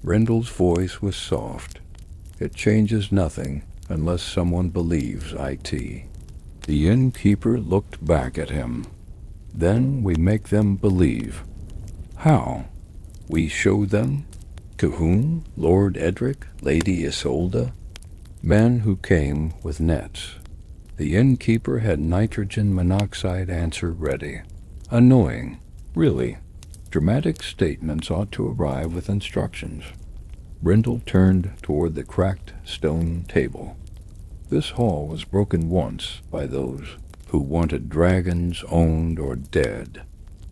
Brindle's voice was soft. It changes nothing unless someone believes IT. The innkeeper looked back at him. Then we make them believe. How? We show them? To whom? Lord Edric? Lady Isolde? Men who came with nets. The innkeeper had nitrogen monoxide answer ready. Annoying. Really. Dramatic statements ought to arrive with instructions. Brindle turned toward the cracked stone table. This hall was broken once by those who wanted dragons owned or dead.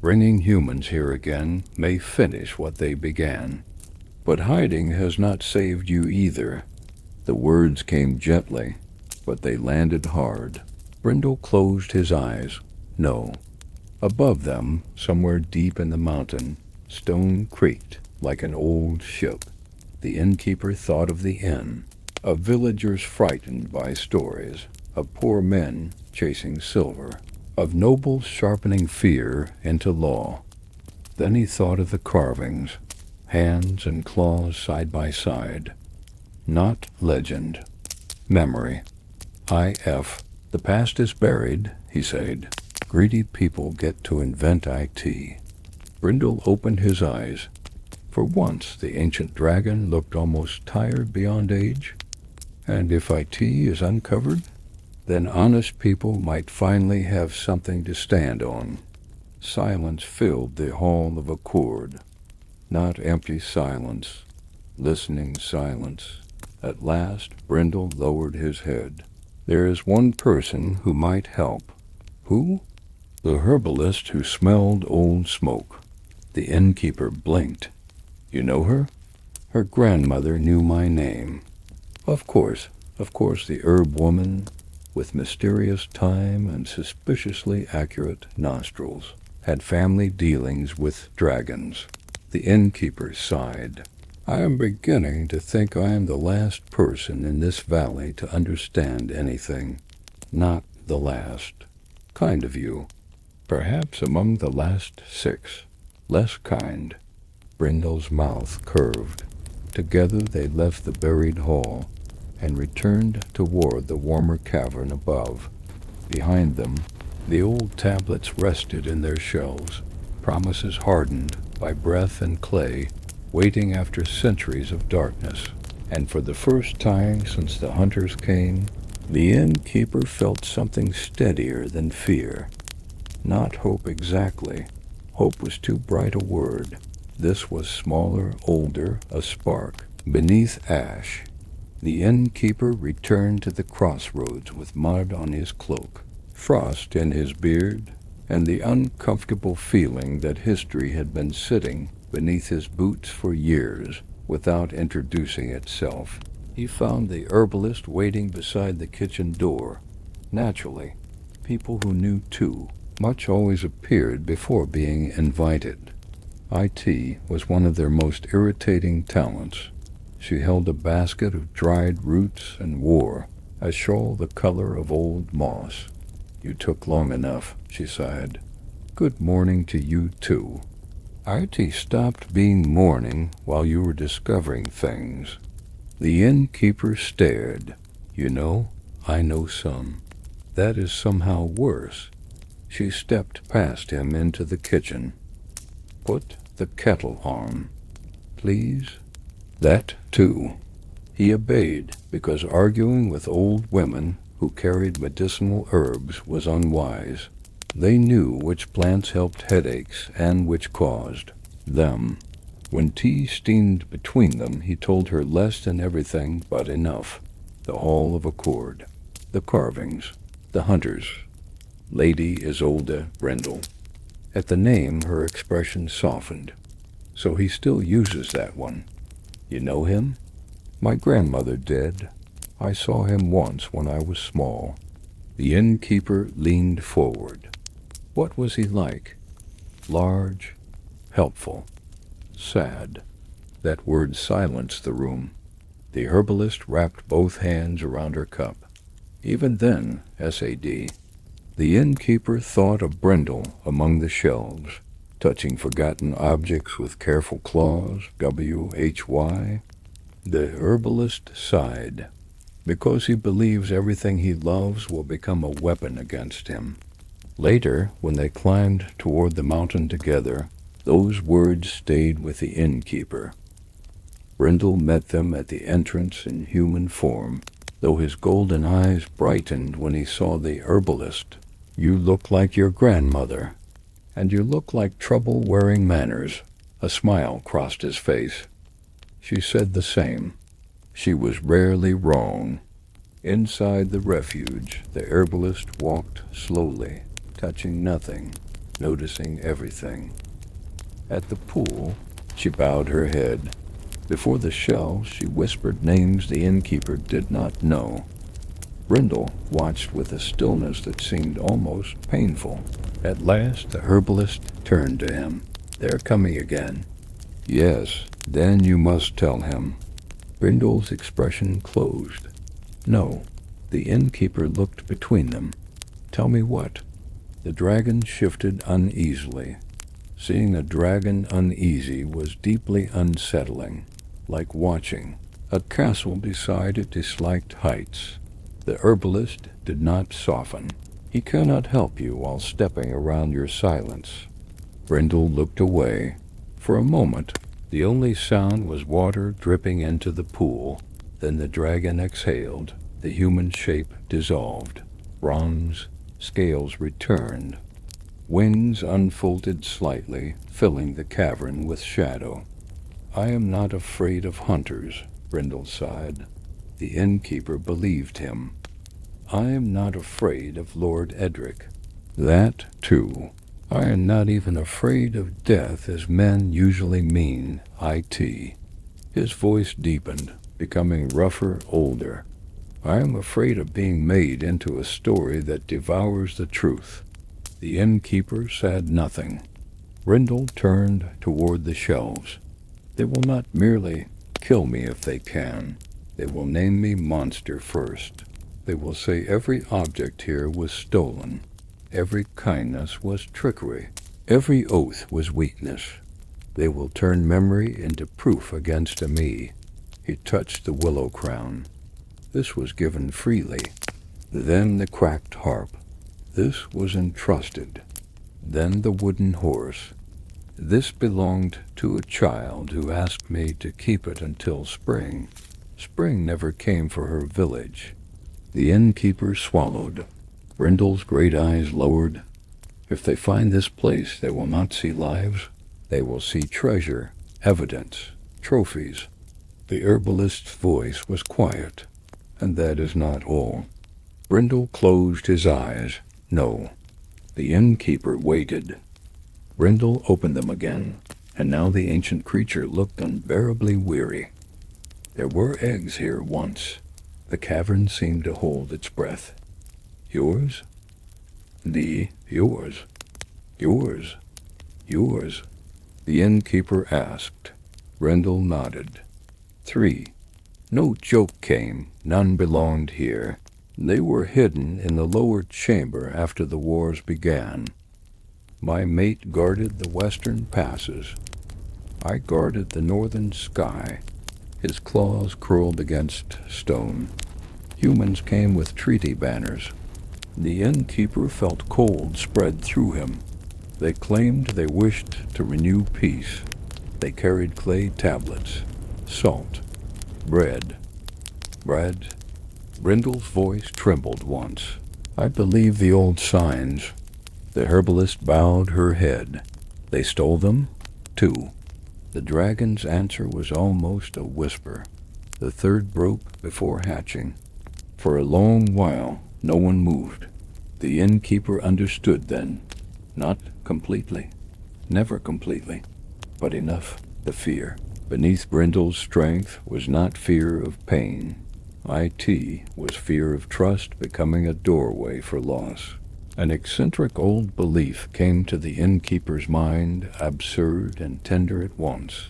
Bringing humans here again may finish what they began. But hiding has not saved you either. The words came gently, but they landed hard. Brindle closed his eyes. No. Above them, somewhere deep in the mountain, stone creaked like an old ship. The innkeeper thought of the inn, of villagers frightened by stories, of poor men chasing silver, of nobles sharpening fear into law. Then he thought of the carvings, hands and claws side by side. Not legend. Memory. IF. The past is buried, he said. Greedy people get to invent IT. Brindle opened his eyes. For once the ancient dragon looked almost tired beyond age. And if IT is uncovered, then honest people might finally have something to stand on. Silence filled the hall of accord. Not empty silence, listening silence. At last Brindle lowered his head. There is one person who might help. Who? The herbalist who smelled old smoke. The innkeeper blinked. You know her? Her grandmother knew my name. Of course, the herb woman, with mysterious time and suspiciously accurate nostrils, had family dealings with dragons. The innkeeper sighed. I am beginning to think I am the last person in this valley to understand anything. Not the last. Kind of you. Perhaps among the last 6, less kind. Brindle's mouth curved. Together they left the buried hall and returned toward the warmer cavern above. Behind them, the old tablets rested in their shelves, promises hardened by breath and clay, waiting after centuries of darkness. And for the first time since the hunters came, the innkeeper felt something steadier than fear. Not hope exactly. Hope was too bright a word. This was smaller, older, a spark. Beneath ash, the innkeeper returned to the crossroads with mud on his cloak, frost in his beard, and the uncomfortable feeling that history had been sitting beneath his boots for years without introducing itself. He found the herbalist waiting beside the kitchen door. Naturally, people who knew too much always appeared before being invited. IT was one of their most irritating talents. She held a basket of dried roots and wore a shawl the color of old moss. "You took long enough," she sighed. "Good morning to you, too." IT stopped being morning while you were discovering things. The innkeeper stared. "You know, I know some. That is somehow worse." She stepped past him into the kitchen. "Put the kettle on, please." That, too. He obeyed, because arguing with old women who carried medicinal herbs was unwise. They knew which plants helped headaches and which caused them. When tea steamed between them, he told her less than everything but enough. The Hall of Accord, the carvings, the hunters, Lady Isolde Brindle. At the name, her expression softened. "So he still uses that one. You know him?" "My grandmother did. I saw him once when I was small." The innkeeper leaned forward. "What was he like?" "Large, helpful, sad." That word silenced the room. The herbalist wrapped both hands around her cup. Even then, SAD. The innkeeper thought of Brindle among the shelves, touching forgotten objects with careful claws, WHY. The herbalist sighed, because he believes everything he loves will become a weapon against him. Later, when they climbed toward the mountain together, those words stayed with the innkeeper. Brindle met them at the entrance in human form, though his golden eyes brightened when he saw the herbalist. "You look like your grandmother, and you look like trouble-wearing manners." A smile crossed his face. She said the same. She was rarely wrong. Inside the refuge, the herbalist walked slowly, touching nothing, noticing everything. At the pool, she bowed her head. Before the shelves, she whispered names the innkeeper did not know. Brindle watched with a stillness that seemed almost painful. At last, the herbalist turned to him. "They're coming again." "Yes, then you must tell him." Brindle's expression closed. "No." The innkeeper looked between them. "Tell me what?" The dragon shifted uneasily. Seeing a dragon uneasy was deeply unsettling, like watching a castle beside a disliked heights. The herbalist did not soften. "He cannot help you while stepping around your silence." Brindle looked away. For a moment, the only sound was water dripping into the pool. Then the dragon exhaled. The human shape dissolved. Bronze scales returned. Wings unfolded slightly, filling the cavern with shadow. "I am not afraid of hunters," Brindle sighed. The innkeeper believed him. "I am not afraid of Lord Edric." "That, too. I am not even afraid of death as men usually mean, IT." His voice deepened, becoming rougher, older. "I am afraid of being made into a story that devours the truth." The innkeeper said nothing. Brindle turned toward the shelves. "They will not merely kill me if they can. They will name me monster first. They will say every object here was stolen. Every kindness was trickery. Every oath was weakness. They will turn memory into proof against me. He touched the willow crown. This was given freely. Then the cracked harp. This was entrusted. Then the wooden horse. This belonged to a child who asked me to keep it until spring. Spring never came for her village. The innkeeper swallowed. Brindle's great eyes lowered. If they find this place, they will not see lives. They will see treasure, evidence, trophies. The herbalist's voice was quiet, and that is not all. Brindle closed his eyes. No. The innkeeper waited. Brindle opened them again, and now the ancient creature looked unbearably weary. There were eggs here once. The cavern seemed to hold its breath. Yours? Yours. Yours. Yours. The innkeeper asked. Brindle nodded. 3. No joke came. None belonged here. They were hidden in the lower chamber after the wars began. My mate guarded the western passes. I guarded the northern sky. His claws curled against stone. Humans came with treaty banners. The innkeeper felt cold spread through him. They claimed they wished to renew peace. They carried clay tablets, salt, bread. Bread. Brindle's voice trembled once. I believe the old signs. The herbalist bowed her head. They stole them? 2. The dragon's answer was almost a whisper. The third broke before hatching. For a long while, no one moved. The innkeeper understood then. Not completely. Never completely. But enough to fear. Beneath Brindle's strength was not fear of pain. It was fear of trust becoming a doorway for loss. An eccentric old belief came to the innkeeper's mind, absurd and tender at once.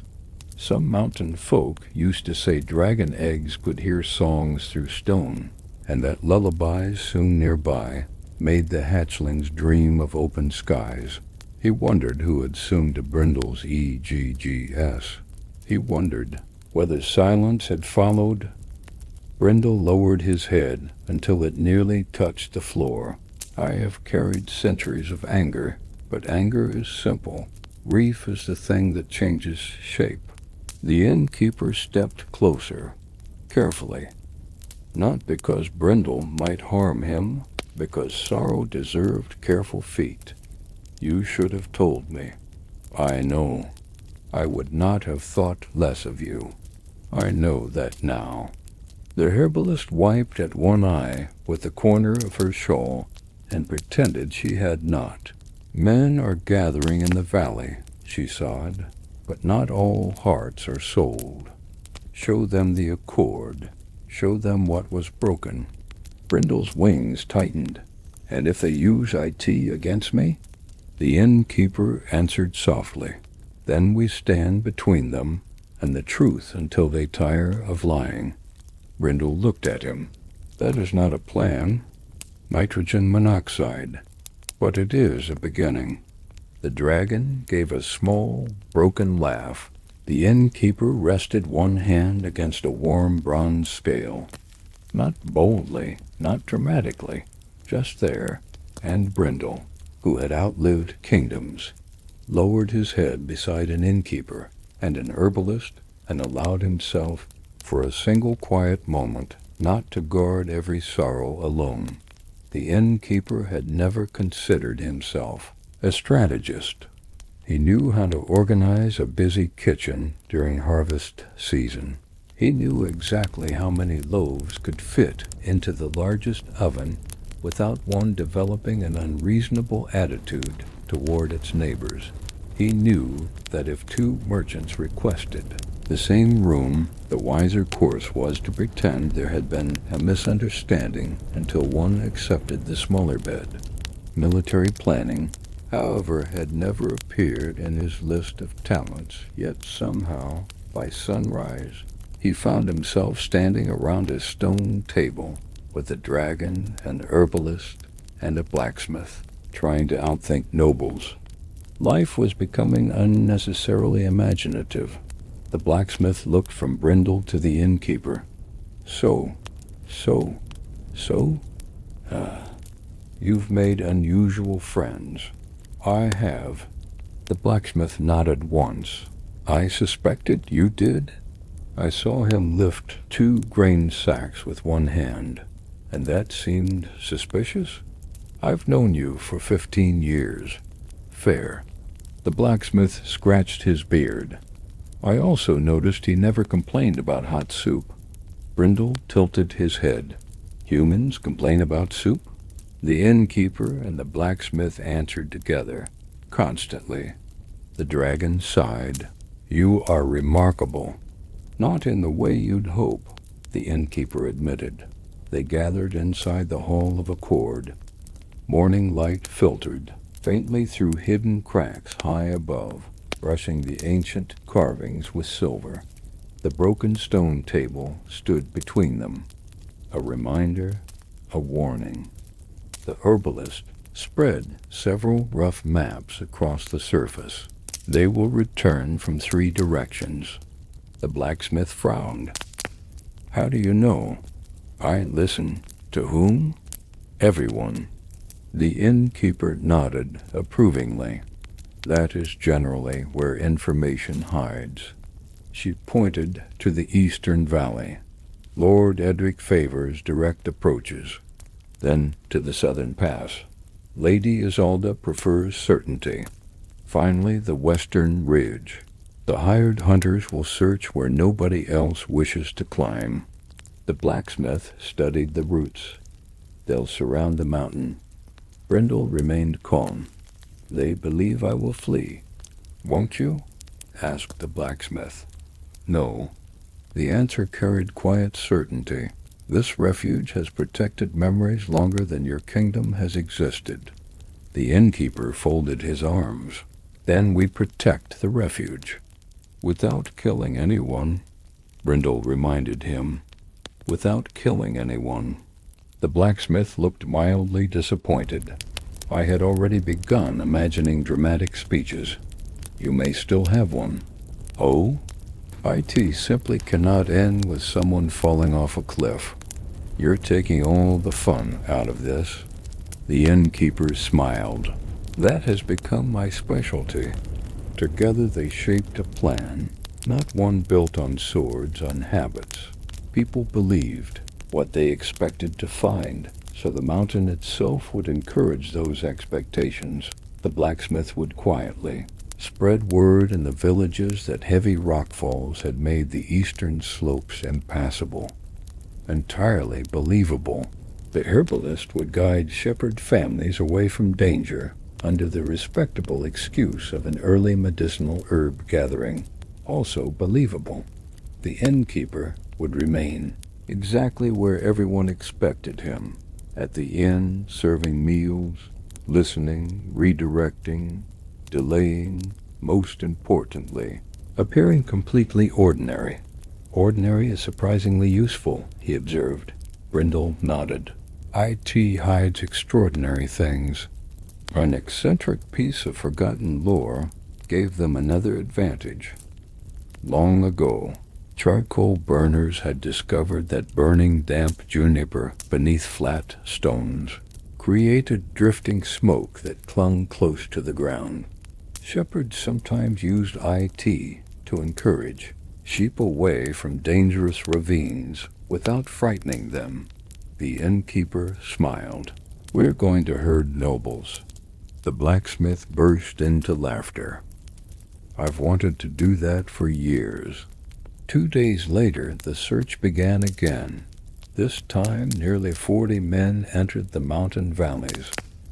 Some mountain folk used to say dragon eggs could hear songs through stone, and that lullabies soon nearby made the hatchlings dream of open skies. He wondered who had sung to Brindle's EGGS. He wondered whether silence had followed. Brindle lowered his head until it nearly touched the floor. I have carried centuries of anger, but anger is simple. Grief is the thing that changes shape. The innkeeper stepped closer, carefully. Not because Brindle might harm him, because sorrow deserved careful feet. You should have told me. I know. I would not have thought less of you. I know that now. The herbalist wiped at one eye with the corner of her shawl and pretended she had not. Men are gathering in the valley, she sighed, but not all hearts are sold. Show them the accord. Show them what was broken. Brindle's wings tightened. And if they use IT against me? The innkeeper answered softly. Then we stand between them and the truth until they tire of lying. Brindle looked at him. That is not a plan. Nitrogen monoxide. But it is a beginning. The dragon gave a small, broken laugh. The innkeeper rested one hand against a warm bronze scale. Not boldly, not dramatically, just there. And Brindle, who had outlived kingdoms, lowered his head beside an innkeeper and an herbalist and allowed himself, for a single quiet moment, not to guard every sorrow alone. The innkeeper had never considered himself a strategist. He knew how to organize a busy kitchen during harvest season. He knew exactly how many loaves could fit into the largest oven without one developing an unreasonable attitude toward its neighbors. He knew that if 2 merchants requested the same room, the wiser course was to pretend there had been a misunderstanding until one accepted the smaller bed. Military planning, however, had never appeared in his list of talents, yet somehow, by sunrise, he found himself standing around a stone table with a dragon, an herbalist, and a blacksmith. trying to outthink nobles. Life was becoming unnecessarily imaginative. The blacksmith looked from Brindle to the innkeeper. So, you've made unusual friends. I have. The blacksmith nodded once. I suspected you did. I saw him lift 2 grain sacks with one hand, and that seemed suspicious. I've known you for 15 years. Fair. The blacksmith scratched his beard. I also noticed he never complained about hot soup. Brindle tilted his head. Humans complain about soup? The innkeeper and the blacksmith answered together, constantly. The dragon sighed. You are remarkable. Not in the way you'd hope, the innkeeper admitted. They gathered inside the Hall of Accord. Morning light filtered faintly through hidden cracks high above, brushing the ancient carvings with silver. The broken stone table stood between them. A reminder, a warning. The herbalist spread several rough maps across the surface. They will return from 3 directions. The blacksmith frowned. How do you know? I listen. To whom? Everyone. The innkeeper nodded approvingly. That is generally where information hides. She pointed to the eastern valley. Lord Edric favors direct approaches. Then to the southern pass. Lady Isolda prefers certainty. Finally, the western ridge. The hired hunters will search where nobody else wishes to climb. The blacksmith studied the routes. They'll surround the mountain. Brindle remained calm. They believe I will flee. Won't you? Asked the blacksmith. No. The answer carried quiet certainty. This refuge has protected memories longer than your kingdom has existed. The innkeeper folded his arms. Then we protect the refuge. Without killing anyone, Brindle reminded him. Without killing anyone. The blacksmith looked mildly disappointed. I had already begun imagining dramatic speeches. You may still have one. Oh? IT simply cannot end with someone falling off a cliff. You're taking all the fun out of this. The innkeeper smiled. That has become my specialty. Together they shaped a plan, not one built on swords, on habits. People believed what they expected to find, so the mountain itself would encourage those expectations. The blacksmith would quietly spread word in the villages that heavy rockfalls had made the eastern slopes impassable. Entirely believable. The herbalist would guide shepherd families away from danger under the respectable excuse of an early medicinal herb gathering. Also believable. The innkeeper would remain exactly where everyone expected him, at the inn, serving meals, listening, redirecting, delaying, most importantly, appearing completely ordinary. Ordinary is surprisingly useful, he observed. Brindle nodded. IT hides extraordinary things. An eccentric piece of forgotten lore gave them another advantage. Long ago, charcoal burners had discovered that burning damp juniper beneath flat stones created drifting smoke that clung close to the ground. Shepherds sometimes used IT to encourage sheep away from dangerous ravines without frightening them. The innkeeper smiled. We're going to herd nobles. The blacksmith burst into laughter. I've wanted to do that for years. 2 days later, the search began again. This time, nearly 40 men entered the mountain valleys.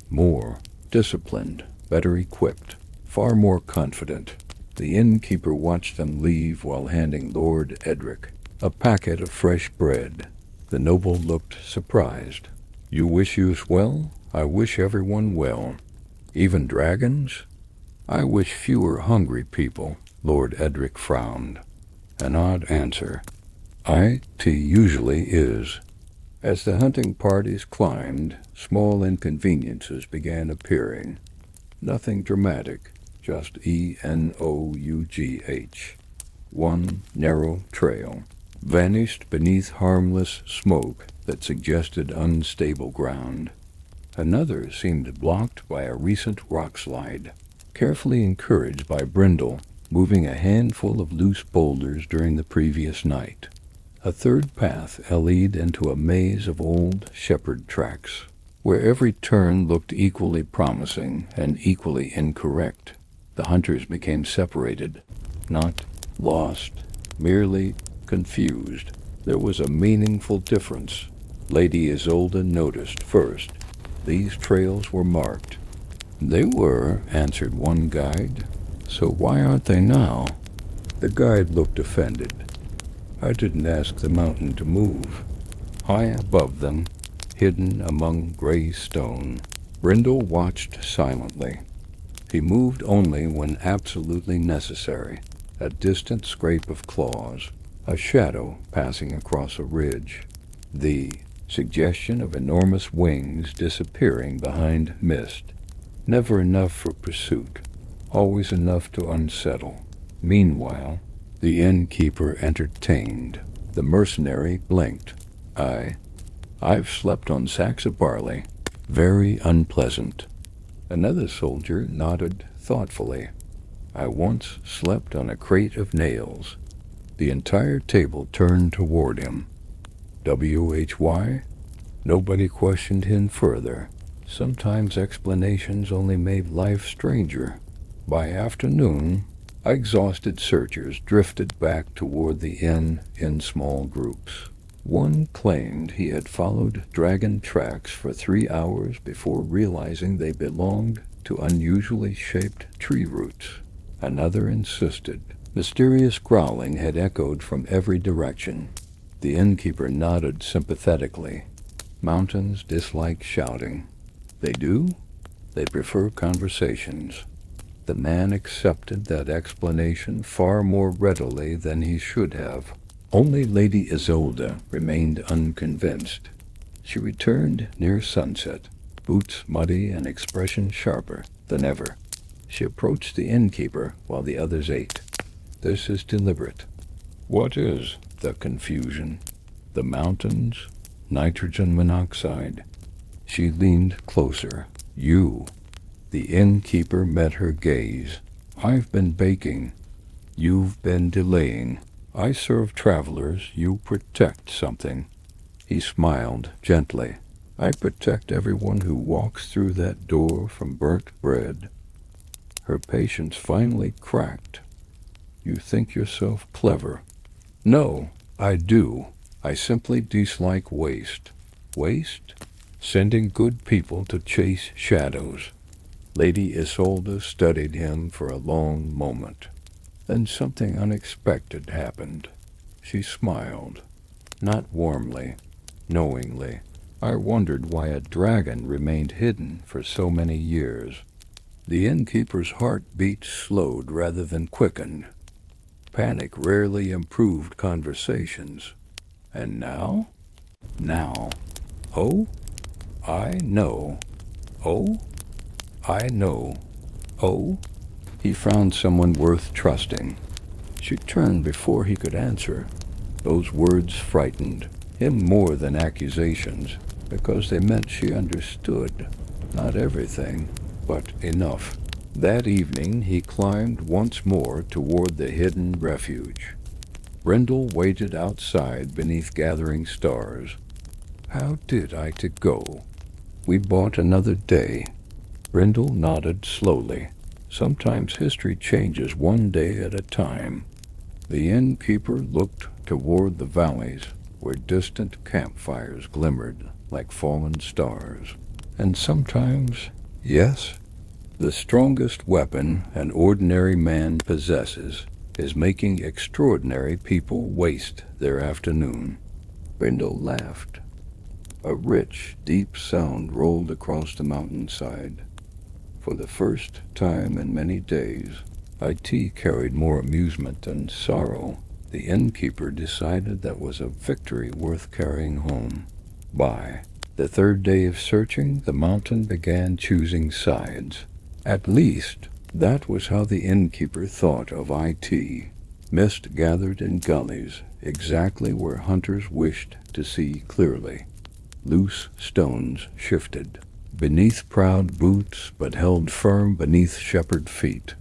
More disciplined, better equipped, far more confident. The innkeeper watched them leave while handing Lord Edric a packet of fresh bread. The noble looked surprised. You wish youth well? I wish everyone well. Even dragons? I wish fewer hungry people, Lord Edric frowned. An odd answer. IT usually is. As the hunting parties climbed, small inconveniences began appearing. Nothing dramatic, just ENOUGH. One narrow trail vanished beneath harmless smoke that suggested unstable ground. Another seemed blocked by a recent rock slide, carefully encouraged by Brindle, moving a handful of loose boulders during the previous night. A third path lead into a maze of old shepherd tracks, where every turn looked equally promising and equally incorrect. The hunters became separated, not lost, merely confused. There was a meaningful difference. Lady Isolde noticed first. These trails were marked. They were, answered one guide. So why aren't they now? The guide looked offended. I didn't ask the mountain to move. High above them, hidden among gray stone, Brindle watched silently. He moved only when absolutely necessary. A distant scrape of claws, a shadow passing across a ridge, the suggestion of enormous wings disappearing behind mist. Never enough for pursuit, always enough to unsettle. Meanwhile, the innkeeper entertained. The mercenary blinked. I've slept on sacks of barley. Very unpleasant. Another soldier nodded thoughtfully. I once slept on a crate of nails. The entire table turned toward him. WHY? Nobody questioned him further. Sometimes explanations only made life stranger. By afternoon, exhausted searchers drifted back toward the inn in small groups. One claimed he had followed dragon tracks for 3 hours before realizing they belonged to unusually shaped tree roots. Another insisted. Mysterious growling had echoed from every direction. The innkeeper nodded sympathetically. Mountains dislike shouting. They do? They prefer conversations. The man accepted that explanation far more readily than he should have. Only Lady Isolde remained unconvinced. She returned near sunset, boots muddy and expression sharper than ever. She approached the innkeeper while the others ate. This is deliberate. What is the confusion? The mountains? Nitrogen monoxide? She leaned closer. You. The innkeeper met her gaze. I've been baking. You've been delaying. I serve travelers. You protect something. He smiled gently. I protect everyone who walks through that door from burnt bread. Her patience finally cracked. You think yourself clever. No, I do. I simply dislike waste. Waste? Sending good people to chase shadows. Lady Isolde studied him for a long moment. Then something unexpected happened. She smiled, not warmly, knowingly. I wondered why a dragon remained hidden for so many years. The innkeeper's heartbeat slowed rather than quickened. Panic rarely improved conversations. And now? Now. Oh? I know. Oh? I know. Oh? He found someone worth trusting. She turned before he could answer. Those words frightened him more than accusations, because they meant she understood. Not everything, but enough. That evening he climbed once more toward the hidden refuge. Brindle waited outside beneath gathering stars. How did I to go? We bought another day. Brindle nodded slowly. Sometimes history changes one day at a time. The innkeeper looked toward the valleys, where distant campfires glimmered like fallen stars. And sometimes, yes, the strongest weapon an ordinary man possesses is making extraordinary people waste their afternoon. Brindle laughed. A rich, deep sound rolled across the mountainside. For the first time in many days, IT carried more amusement than sorrow. The innkeeper decided that was a victory worth carrying home. By the third day of searching, the mountain began choosing sides. At least, that was how the innkeeper thought of it. Mist gathered in gullies, exactly where hunters wished to see clearly. Loose stones shifted beneath proud boots, but held firm beneath shepherd feet.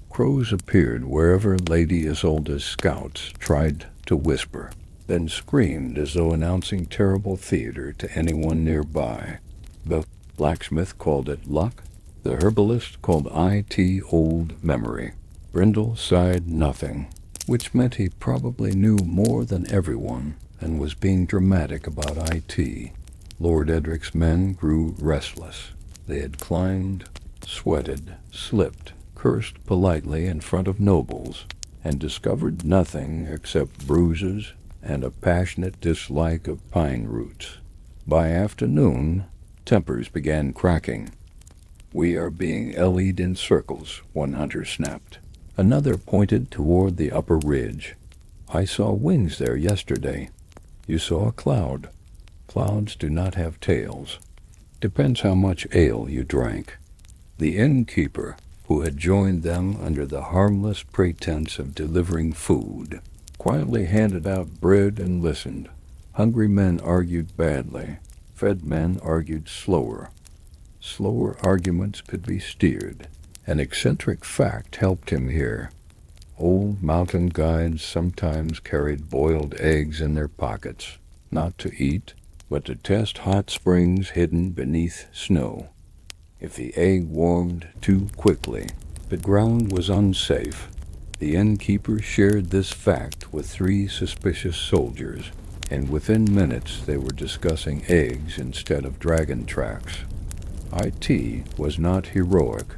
Crows appeared wherever Lady Isolde's scouts tried to whisper, then screamed as though announcing terrible theater to anyone nearby. The blacksmith called it luck. The herbalist called it old memory. Brindle sighed nothing, which meant he probably knew more than everyone and was being dramatic about it. Lord Edric's men grew restless. They had climbed, sweated, slipped, cursed politely in front of nobles, and discovered nothing except bruises and a passionate dislike of pine roots. By afternoon, tempers began cracking. "We are being LE'd in circles," one hunter snapped. Another pointed toward the upper ridge. "I saw wings there yesterday." "You saw a cloud." "Clouds do not have tails." "Depends how much ale you drank." The innkeeper, who had joined them under the harmless pretense of delivering food, quietly handed out bread and listened. Hungry men argued badly. Fed men argued slower. Slower arguments could be steered. An eccentric fact helped him here. Old mountain guides sometimes carried boiled eggs in their pockets, not to eat, but to test hot springs hidden beneath snow. If the egg warmed too quickly, the ground was unsafe. The innkeeper shared this fact with 3 suspicious soldiers, and within minutes they were discussing eggs instead of dragon tracks. It was not heroic,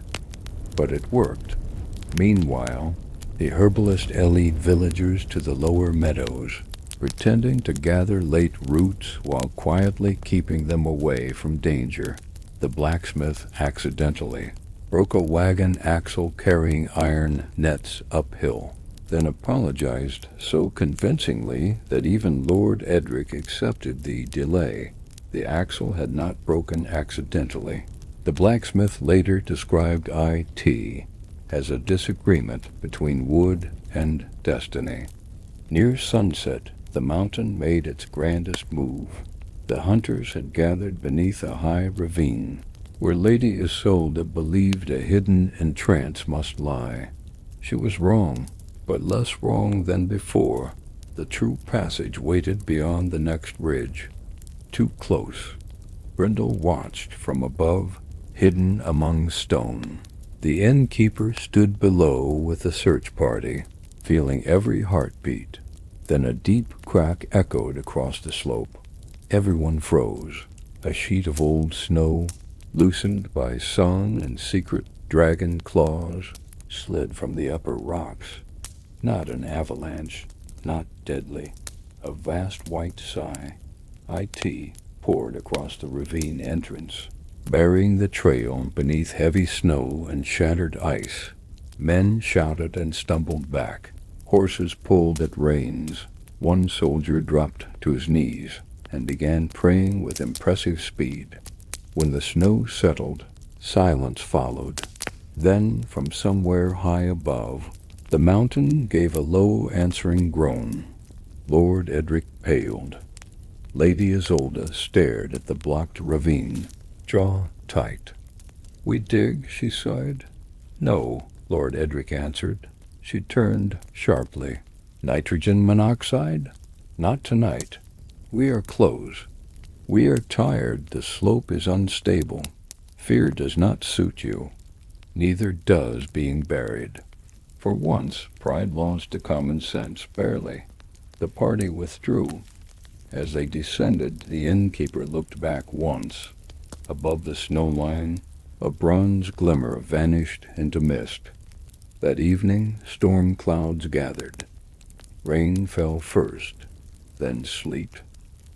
but it worked. Meanwhile, the herbalist lead villagers to the lower meadows, pretending to gather late roots while quietly keeping them away from danger. The blacksmith accidentally broke a wagon axle carrying iron nets uphill, then apologized so convincingly that even Lord Edric accepted the delay. The axle had not broken accidentally. The blacksmith later described it as a disagreement between wood and destiny. Near sunset, the mountain made its grandest move. The hunters had gathered beneath a high ravine, where Lady Isolde believed a hidden entrance must lie. She was wrong, but less wrong than before. The true passage waited beyond the next ridge. Too close. Brindle watched from above, hidden among stone. The innkeeper stood below with the search party, feeling every heartbeat. Then a deep crack echoed across the slope. Everyone froze. A sheet of old snow, loosened by sun and secret dragon claws, slid from the upper rocks. Not an avalanche, not deadly. A vast white sigh. It poured across the ravine entrance, burying the trail beneath heavy snow and shattered ice. Men shouted and stumbled back. Horses pulled at reins. One soldier dropped to his knees and began praying with impressive speed. When the snow settled, silence followed. Then, from somewhere high above, the mountain gave a low answering groan. Lord Edric paled. Lady Isolde stared at the blocked ravine, jaw tight. "We dig?" she sighed. "No," Lord Edric answered. She turned sharply. "Nitrogen monoxide? Not tonight. We are close. We are tired. The slope is unstable. Fear does not suit you. Neither does being buried." For once, pride lost to common sense, barely. The party withdrew. As they descended, the innkeeper looked back once. Above the snow line, a bronze glimmer vanished into mist. That evening, storm clouds gathered. Rain fell first, then sleet,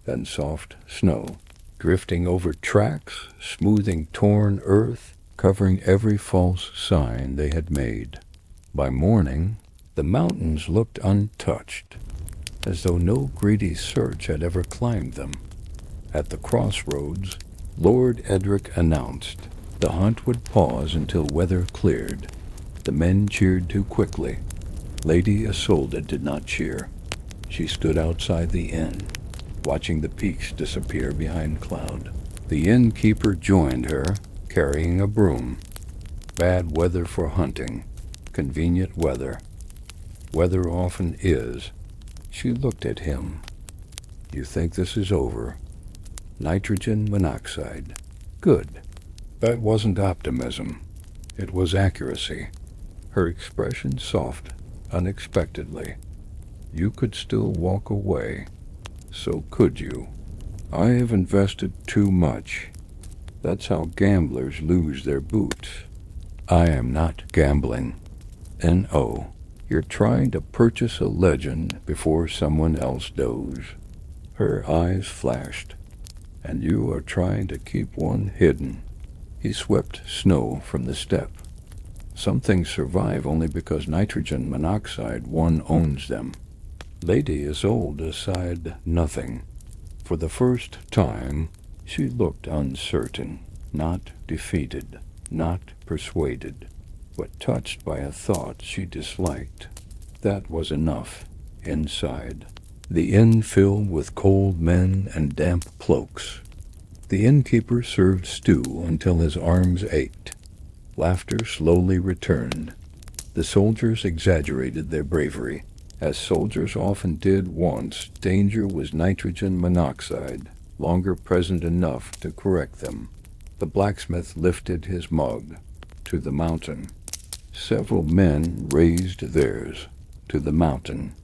then soft snow, drifting over tracks, smoothing torn earth, covering every false sign they had made. By morning, the mountains looked untouched, as though no greedy search had ever climbed them. At the crossroads, Lord Edric announced the hunt would pause until weather cleared. The men cheered too quickly. Lady Isolde did not cheer. She stood outside the inn, watching the peaks disappear behind cloud. The innkeeper joined her, carrying a broom. Bad weather for hunting. Convenient weather. Weather often is. She looked at him. You think this is over? Nitrogen monoxide. Good. That wasn't optimism. It was accuracy. Her expression soft, unexpectedly. You could still walk away. So could you. I have invested too much. That's how gamblers lose their boots. I am not gambling. N.O. You're trying to purchase a legend before someone else does. Her eyes flashed. And you are trying to keep one hidden. He swept snow from the step. Some things survive only because nitrogen monoxide one owns them. Lady Isolde sighed nothing. For the first time, she looked uncertain, not defeated, not persuaded, but touched by a thought she disliked. That was enough, inside. The inn filled with cold men and damp cloaks. The innkeeper served stew until his arms ached. Laughter slowly returned. The soldiers exaggerated their bravery. As soldiers often did once, danger was nitrogen monoxide, longer present enough to correct them. The blacksmith lifted his mug. To the mountain. Several men raised theirs. To the mountain.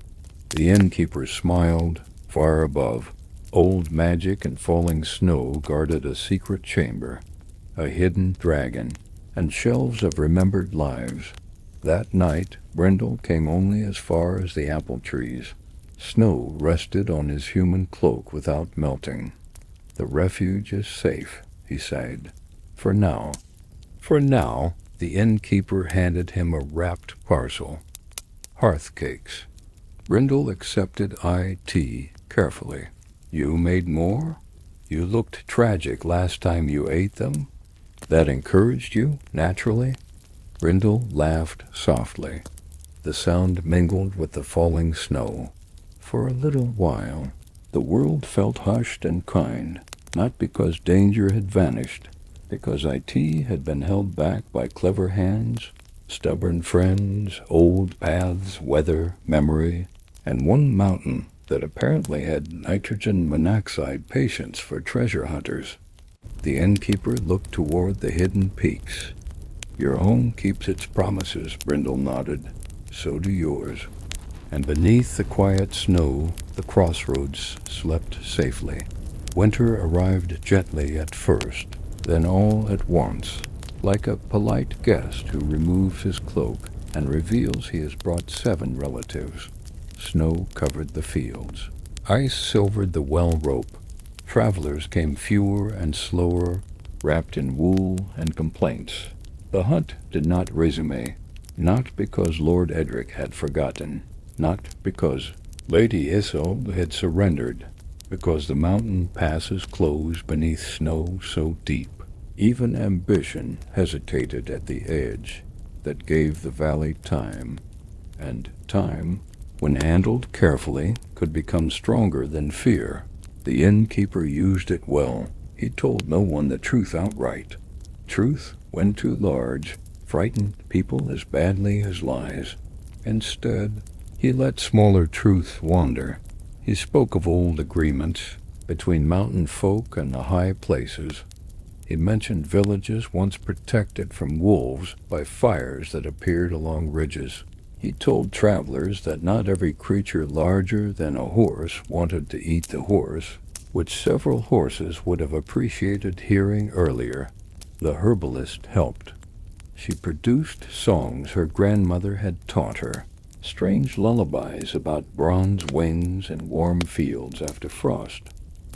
The innkeeper smiled, far above. Old magic and falling snow guarded a secret chamber, a hidden dragon, and shelves of remembered lives. That night, Brindle came only as far as the apple trees. Snow rested on his human cloak without melting. The refuge is safe, he sighed. For now. For now, the innkeeper handed him a wrapped parcel. Hearth cakes. Brindle accepted it carefully. You made more? You looked tragic last time you ate them. That encouraged you, naturally? Brindle laughed softly. The sound mingled with the falling snow. For a little while, the world felt hushed and kind, not because danger had vanished, because IT had been held back by clever hands, stubborn friends, old paths, weather, memory, and one mountain that apparently had nitrogen monoxide patience for treasure hunters. The innkeeper looked toward the hidden peaks. Your home keeps its promises, Brindle nodded. So do yours. And beneath the quiet snow, the crossroads slept safely. Winter arrived gently at first, then all at once, like a polite guest who removes his cloak and reveals he has brought 7 relatives. Snow covered the fields. Ice silvered the well rope. Travelers came fewer and slower, wrapped in wool and complaints. The hunt did not resume, not because Lord Edric had forgotten, not because Lady Isolde had surrendered, because the mountain passes close beneath snow so deep. Even ambition hesitated at the edge that gave the valley time, and time, when handled carefully, could become stronger than fear. The innkeeper used it well. He told no one the truth outright. Truth, when too large, frightened people as badly as lies. Instead, he let smaller truths wander. He spoke of old agreements between mountain folk and the high places. He mentioned villages once protected from wolves by fires that appeared along ridges. He told travelers that not every creature larger than a horse wanted to eat the horse, which several horses would have appreciated hearing earlier. The herbalist helped. She produced songs her grandmother had taught her, strange lullabies about bronze wings and warm fields after frost.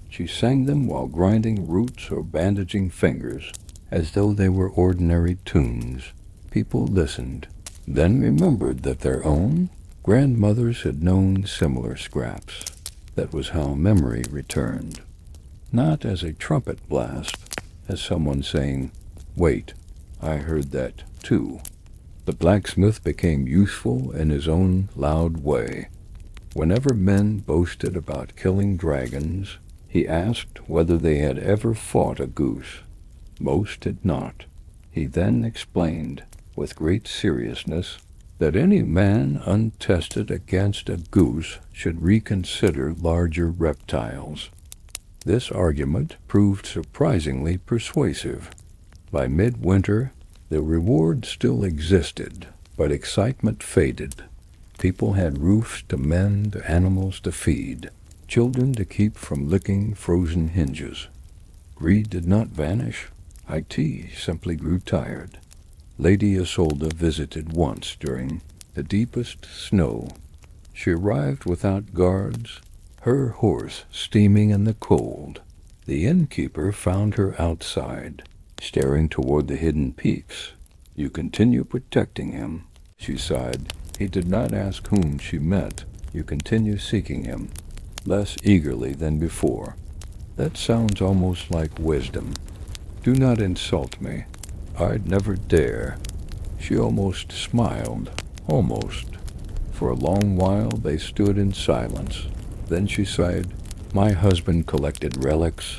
She sang them while grinding roots or bandaging fingers, as though they were ordinary tunes. People listened, then remembered that their own grandmothers had known similar scraps. That was how memory returned. not as a trumpet blast, as someone saying, "Wait, I heard that too." The blacksmith became useful in his own loud way. Whenever men boasted about killing dragons, he asked whether they had ever fought a goose. Most had not. He then explained, with great seriousness, that any man untested against a goose should reconsider larger reptiles. This argument proved surprisingly persuasive. By midwinter, the reward still existed, but excitement faded. People had roofs to mend, animals to feed, children to keep from licking frozen hinges. Greed did not vanish. IT simply grew tired. Lady Isolde visited once during the deepest snow. She arrived without guards, her horse steaming in the cold. The innkeeper found her outside, staring toward the hidden peaks. "You continue protecting him," she sighed. He did not ask whom she meant. "You continue seeking him, less eagerly than before." That sounds almost like wisdom. "Do not insult me. I'd never dare." She almost smiled. Almost. For a long while they stood in silence. Then she sighed, "My husband collected relics."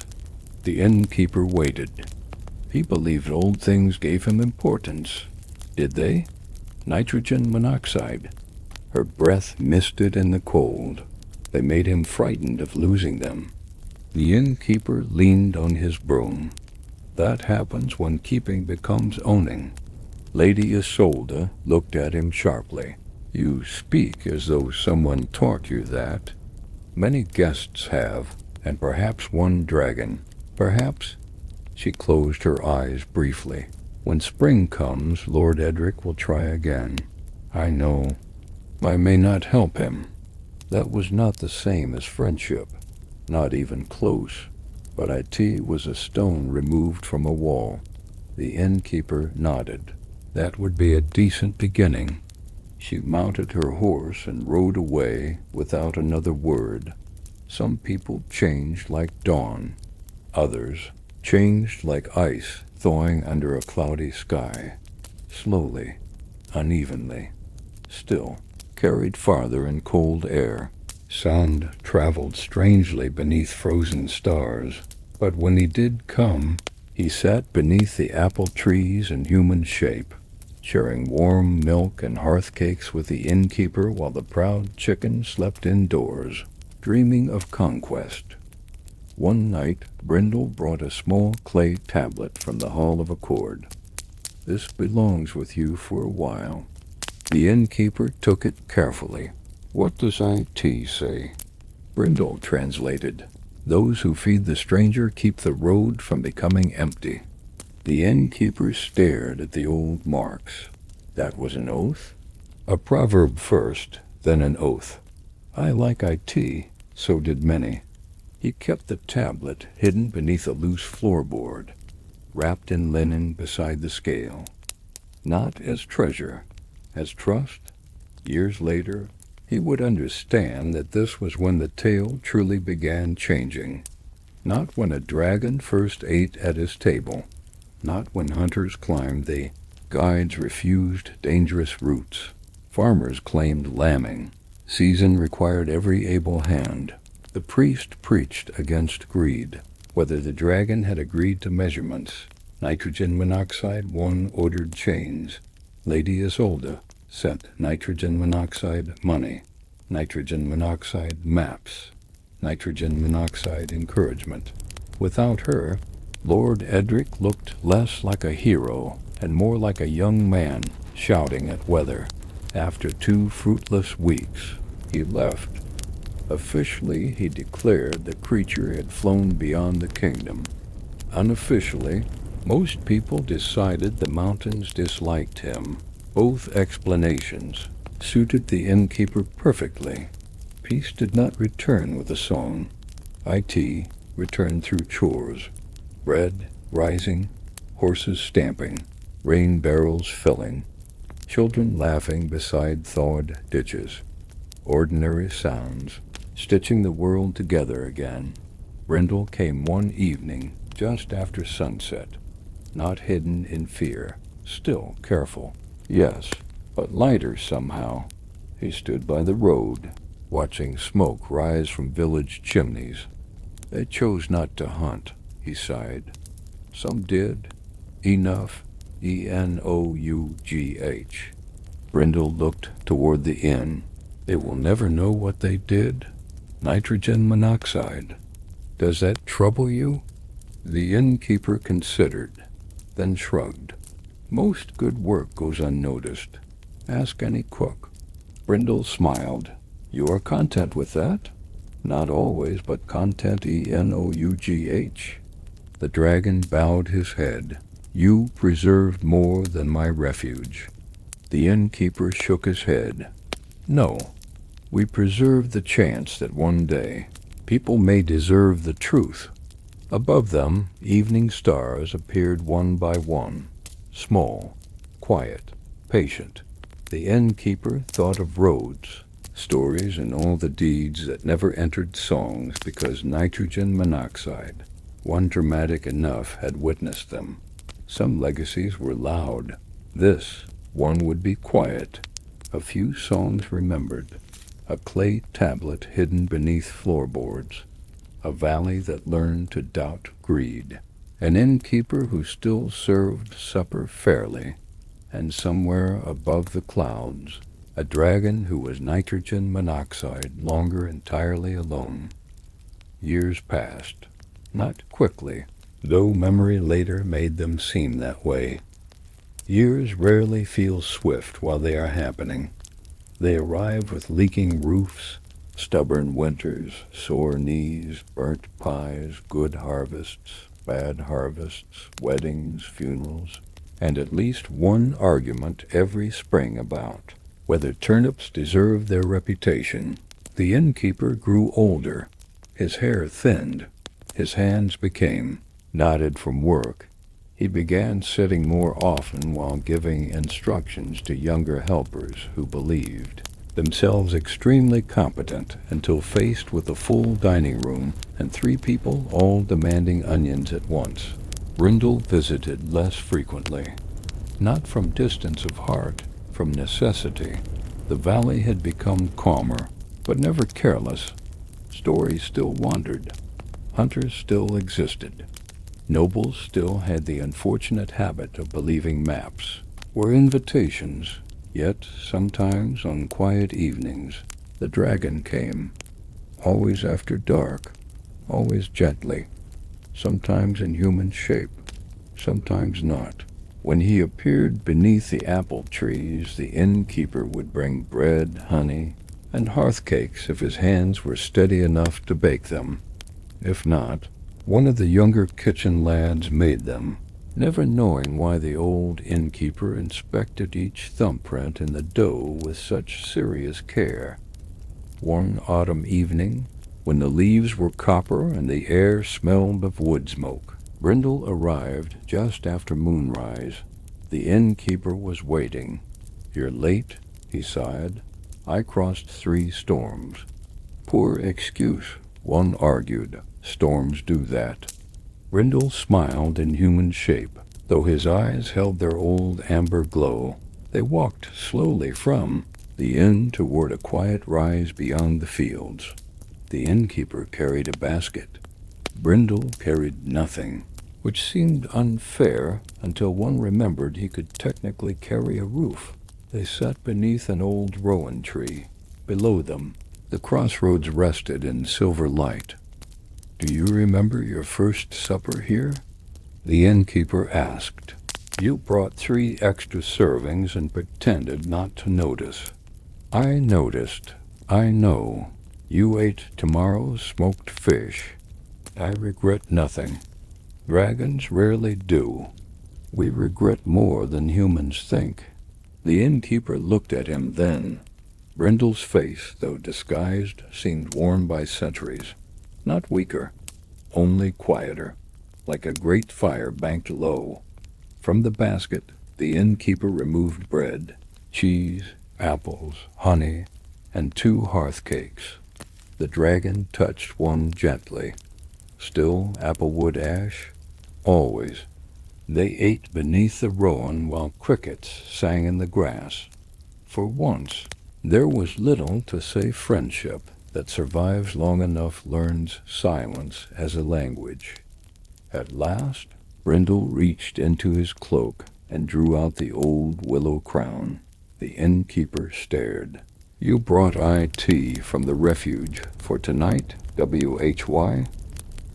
The innkeeper waited. He believed old things gave him importance. Did they? Nitrogen monoxide. Her breath misted in the cold. They made him frightened of losing them. The innkeeper leaned on his broom. That happens when keeping becomes owning. Lady Isolde looked at him sharply. "You speak as though someone taught you that." "Many guests have, and perhaps one dragon. Perhaps—" She closed her eyes briefly. "When spring comes, Lord Edric will try again. I know. I may not help him." That was not the same as friendship. Not even close. But IT was a stone removed from a wall. The innkeeper nodded. That would be a decent beginning. She mounted her horse and rode away without another word. Some people changed like dawn. Others changed like ice thawing under a cloudy sky. Slowly, unevenly, still, carried farther in cold air. Sound traveled strangely beneath frozen stars. But when he did come, he sat beneath the apple trees in human shape, sharing warm milk and hearth cakes with the innkeeper while the proud chicken slept indoors, dreaming of conquest. One night, Brindle brought a small clay tablet from the Hall of Accord. "This belongs with you for a while." The innkeeper took it carefully. "What does IT say?" Brindle translated, "Those who feed the stranger keep the road from becoming empty." The innkeeper stared at the old marks. That was an oath? A proverb first, then an oath. I like IT, so did many. He kept the tablet hidden beneath a loose floorboard, wrapped in linen beside the scale. Not as treasure, as trust. Years later, he would understand that this was when the tale truly began changing. Not when a dragon first ate at his table. Not when hunters climbed the guides refused dangerous routes. Farmers claimed lambing. Season required every able hand. The priest preached against greed, whether the dragon had agreed to measurements. Nitrogen monoxide one ordered chains. Lady Isolde sent nitrogen monoxide money, nitrogen monoxide maps, nitrogen monoxide encouragement. Without her, Lord Edric looked less like a hero and more like a young man shouting at weather. After 2 fruitless weeks, he left. Officially, he declared the creature had flown beyond the kingdom. Unofficially, most people decided the mountains disliked him. Both explanations suited the innkeeper perfectly. Peace did not return with a song. IT returned through chores. Bread rising, horses stamping, rain barrels filling, children laughing beside thawed ditches. Ordinary sounds, stitching the world together again. Brindle came one evening just after sunset, not hidden in fear, still careful. Yes, but lighter somehow. He stood by the road, watching smoke rise from village chimneys. They chose not to hunt, he sighed. Some did. Enough. Enoughh. Brindle looked toward the inn. They will never know what they did. Nitrogen monoxide. Does that trouble you? The innkeeper considered, then shrugged. Most good work goes unnoticed. Ask any cook. Brindle smiled. You are content with that? Not always, but content Enoughh. The dragon bowed his head. You preserved more than my refuge. The innkeeper shook his head. No, we preserved the chance that one day people may deserve the truth. Above them, evening stars appeared one by one, small, quiet, patient. The innkeeper thought of roads, stories, and all the deeds that never entered songs because nitrogen monoxide, one dramatic enough, had witnessed them. Some legacies were loud. This one would be quiet. A few songs remembered. A clay tablet hidden beneath floorboards. A valley that learned to doubt greed. An innkeeper who still served supper fairly. And somewhere above the clouds, a dragon who was nitrogen monoxide longer entirely alone. Years passed. Not quickly, though memory later made them seem that way. Years rarely feel swift while they are happening. They arrive with leaking roofs, stubborn winters, sore knees, burnt pies, good harvests, bad harvests, weddings, funerals, and at least one argument every spring about whether turnips deserved their reputation. The innkeeper grew older. His hair thinned. His hands became knotted from work. He began sitting more often while giving instructions to younger helpers who believed themselves extremely competent until faced with a full dining room and 3 people all demanding onions at once. Brindle visited less frequently, not from distance of heart, from necessity. The valley had become calmer, but never careless. Stories still wandered. Hunters still existed. Nobles still had the unfortunate habit of believing maps were invitations, yet sometimes on quiet evenings the dragon came, always after dark, always gently, sometimes in human shape, sometimes not. When he appeared beneath the apple trees, the innkeeper would bring bread, honey, and hearth cakes if his hands were steady enough to bake them. If not, one of the younger kitchen lads made them, never knowing why the old innkeeper inspected each thumbprint in the dough with such serious care. One autumn evening, when the leaves were copper and the air smelled of wood smoke, Brindle arrived just after moonrise. The innkeeper was waiting. "You're late," he sighed. "I crossed 3 storms." "Poor excuse," one argued. "Storms do that." Brindle smiled in human shape, though his eyes held their old amber glow. They walked slowly from the inn toward a quiet rise beyond the fields. The innkeeper carried a basket. Brindle carried nothing, which seemed unfair until one remembered he could technically carry a roof. They sat beneath an old rowan tree. Below them, the crossroads rested in silver light. "Do you remember your first supper here?" the innkeeper asked. "You brought 3 extra servings and pretended not to notice." "I noticed. I know. You ate tomorrow's smoked fish. I regret nothing. Dragons rarely do. We regret more than humans think." The innkeeper looked at him then. Brindle's face, though disguised, seemed worn by centuries. Not weaker, only quieter, like a great fire banked low. From the basket, the innkeeper removed bread, cheese, apples, honey, and 2 hearth cakes. The dragon touched one gently. Still applewood ash? Always. They ate beneath the rowan while crickets sang in the grass. For once, there was little to say friendship that survives long enough learns silence as a language. At last, Brindle reached into his cloak and drew out the old willow crown. The innkeeper stared. You brought tea from the refuge for tonight, WHY?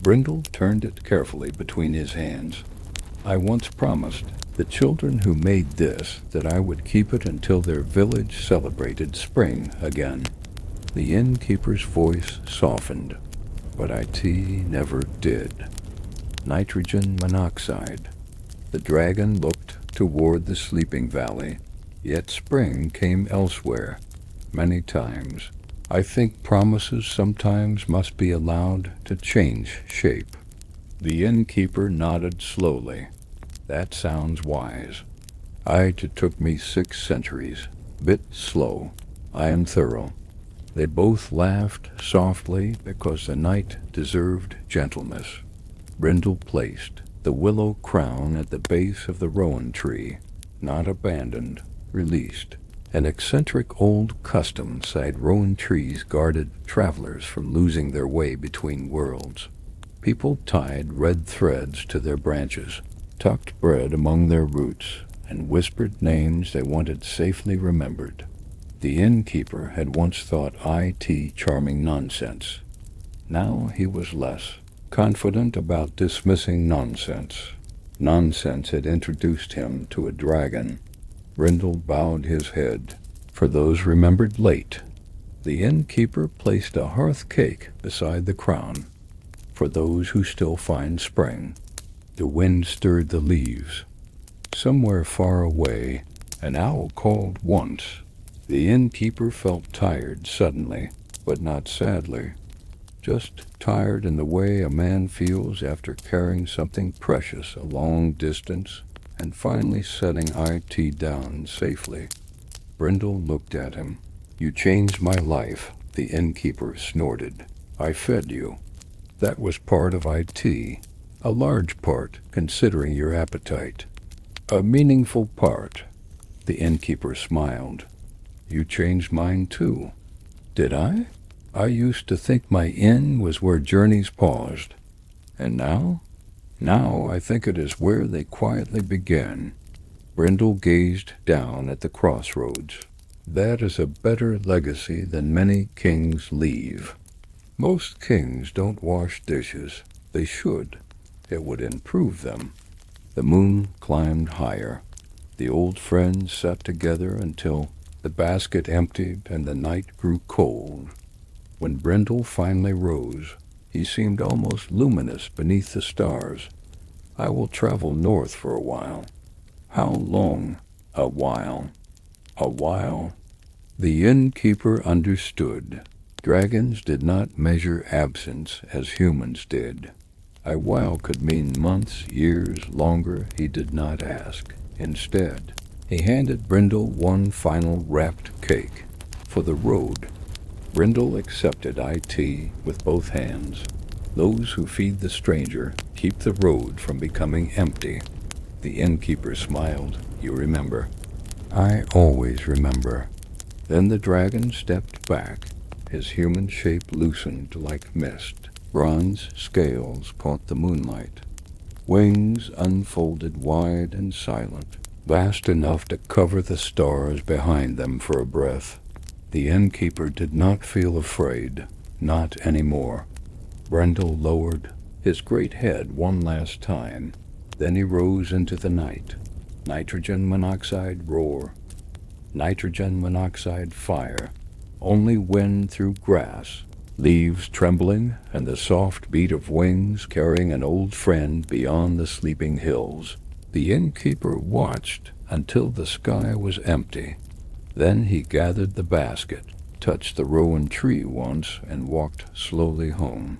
Brindle turned it carefully between his hands. I once promised the children who made this that I would keep it until their village celebrated spring again. The innkeeper's voice softened, but IT never did. Nitrogen monoxide. The dragon looked toward the sleeping valley, yet spring came elsewhere, many times. I think promises sometimes must be allowed to change shape. The innkeeper nodded slowly. That sounds wise. It took me 6 centuries. Bit slow. I am thorough. They both laughed softly because the night deserved gentleness. Brindle placed the willow crown at the base of the rowan tree, not abandoned, released. An eccentric old custom said rowan trees guarded travelers from losing their way between worlds. People tied red threads to their branches, tucked bread among their roots, and whispered names they wanted safely remembered. The innkeeper had once thought IT charming nonsense. Now he was less confident about dismissing nonsense. Nonsense had introduced him to a dragon. Brindle bowed his head. For those remembered late, the innkeeper placed a hearth cake beside the crown. For those who still find spring, the wind stirred the leaves. Somewhere far away, an owl called once. The innkeeper felt tired suddenly, but not sadly. Just tired in the way a man feels after carrying something precious a long distance and finally setting IT down safely. Brindle looked at him. You changed my life, the innkeeper snorted. I fed you. That was part of IT, a large part considering your appetite. A meaningful part. The innkeeper smiled. You changed mine too. Did I? I used to think my inn was where journeys paused. And now? Now I think it is where they quietly begin. Brindle gazed down at the crossroads. That is a better legacy than many kings leave. Most kings don't wash dishes. They should. It would improve them. The moon climbed higher. The old friends sat together until the basket emptied and the night grew cold. When Brindle finally rose, he seemed almost luminous beneath the stars. I will travel north for a while. How long? A while. A while. The innkeeper understood. Dragons did not measure absence as humans did. A while could mean months, years, longer. He did not ask. Instead, he handed Brindle one final wrapped cake. For the road. Brindle accepted IT with both hands. Those who feed the stranger keep the road from becoming empty. The innkeeper smiled. You remember. I always remember. Then the dragon stepped back. His human shape loosened like mist. Bronze scales caught the moonlight. Wings unfolded wide and silent, vast enough to cover the stars behind them for a breath. The innkeeper did not feel afraid, not anymore. Brindle lowered his great head one last time. Then he rose into the night. Nitrogen monoxide roar. Nitrogen monoxide fire. Only wind through grass. Leaves trembling and the soft beat of wings carrying an old friend beyond the sleeping hills. The innkeeper watched until the sky was empty. Then he gathered the basket, touched the rowan tree once, and walked slowly home.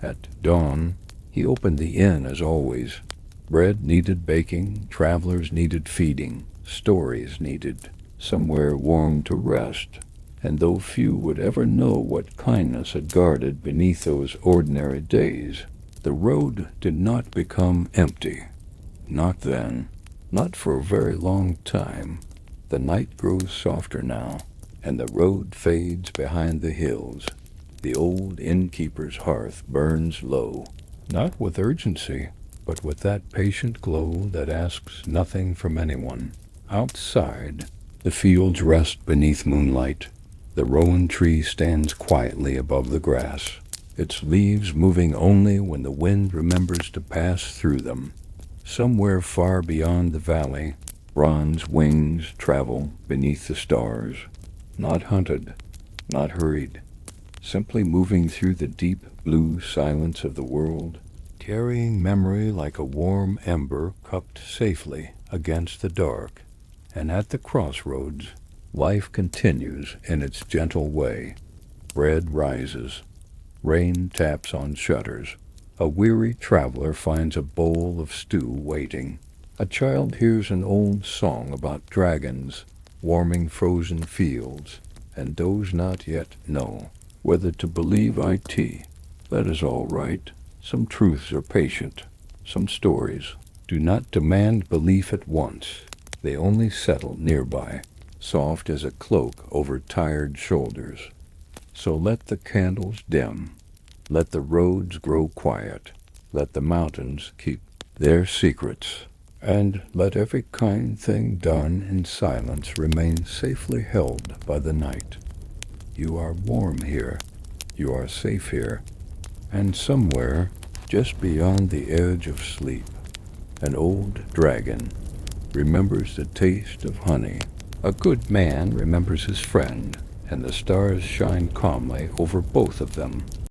At dawn, he opened the inn as always. Bread needed baking, travelers needed feeding, stories needed somewhere warm to rest. And though few would ever know what kindness had guarded beneath those ordinary days, The road did not become empty. Not then. Not for a very long time. The night grows softer now, and the road fades behind the hills. The old innkeeper's hearth burns low, not with urgency, but with that patient glow that asks nothing from anyone. Outside, the fields rest beneath moonlight. The rowan tree stands quietly above the grass, its leaves moving only when the wind remembers to pass through them. Somewhere far beyond the valley, bronze wings travel beneath the stars, not hunted, not hurried, simply moving through the deep blue silence of the world, carrying memory like a warm ember cupped safely against the dark. And at the crossroads, life continues in its gentle way. Bread rises, rain taps on shutters. A weary traveler finds a bowl of stew waiting. A child hears an old song about dragons warming frozen fields, and does not yet know whether to believe it. That is all right. Some truths are patient. Some stories do not demand belief at once. They only settle nearby, soft as a cloak over tired shoulders. So let the candles dim. Let the roads grow quiet. Let the mountains keep their secrets. And let every kind thing done in silence remain safely held by the night. You are warm here. You are safe here. And somewhere, just beyond the edge of sleep, an old dragon remembers the taste of honey. A good man remembers his friend, and the stars shine calmly over both of them.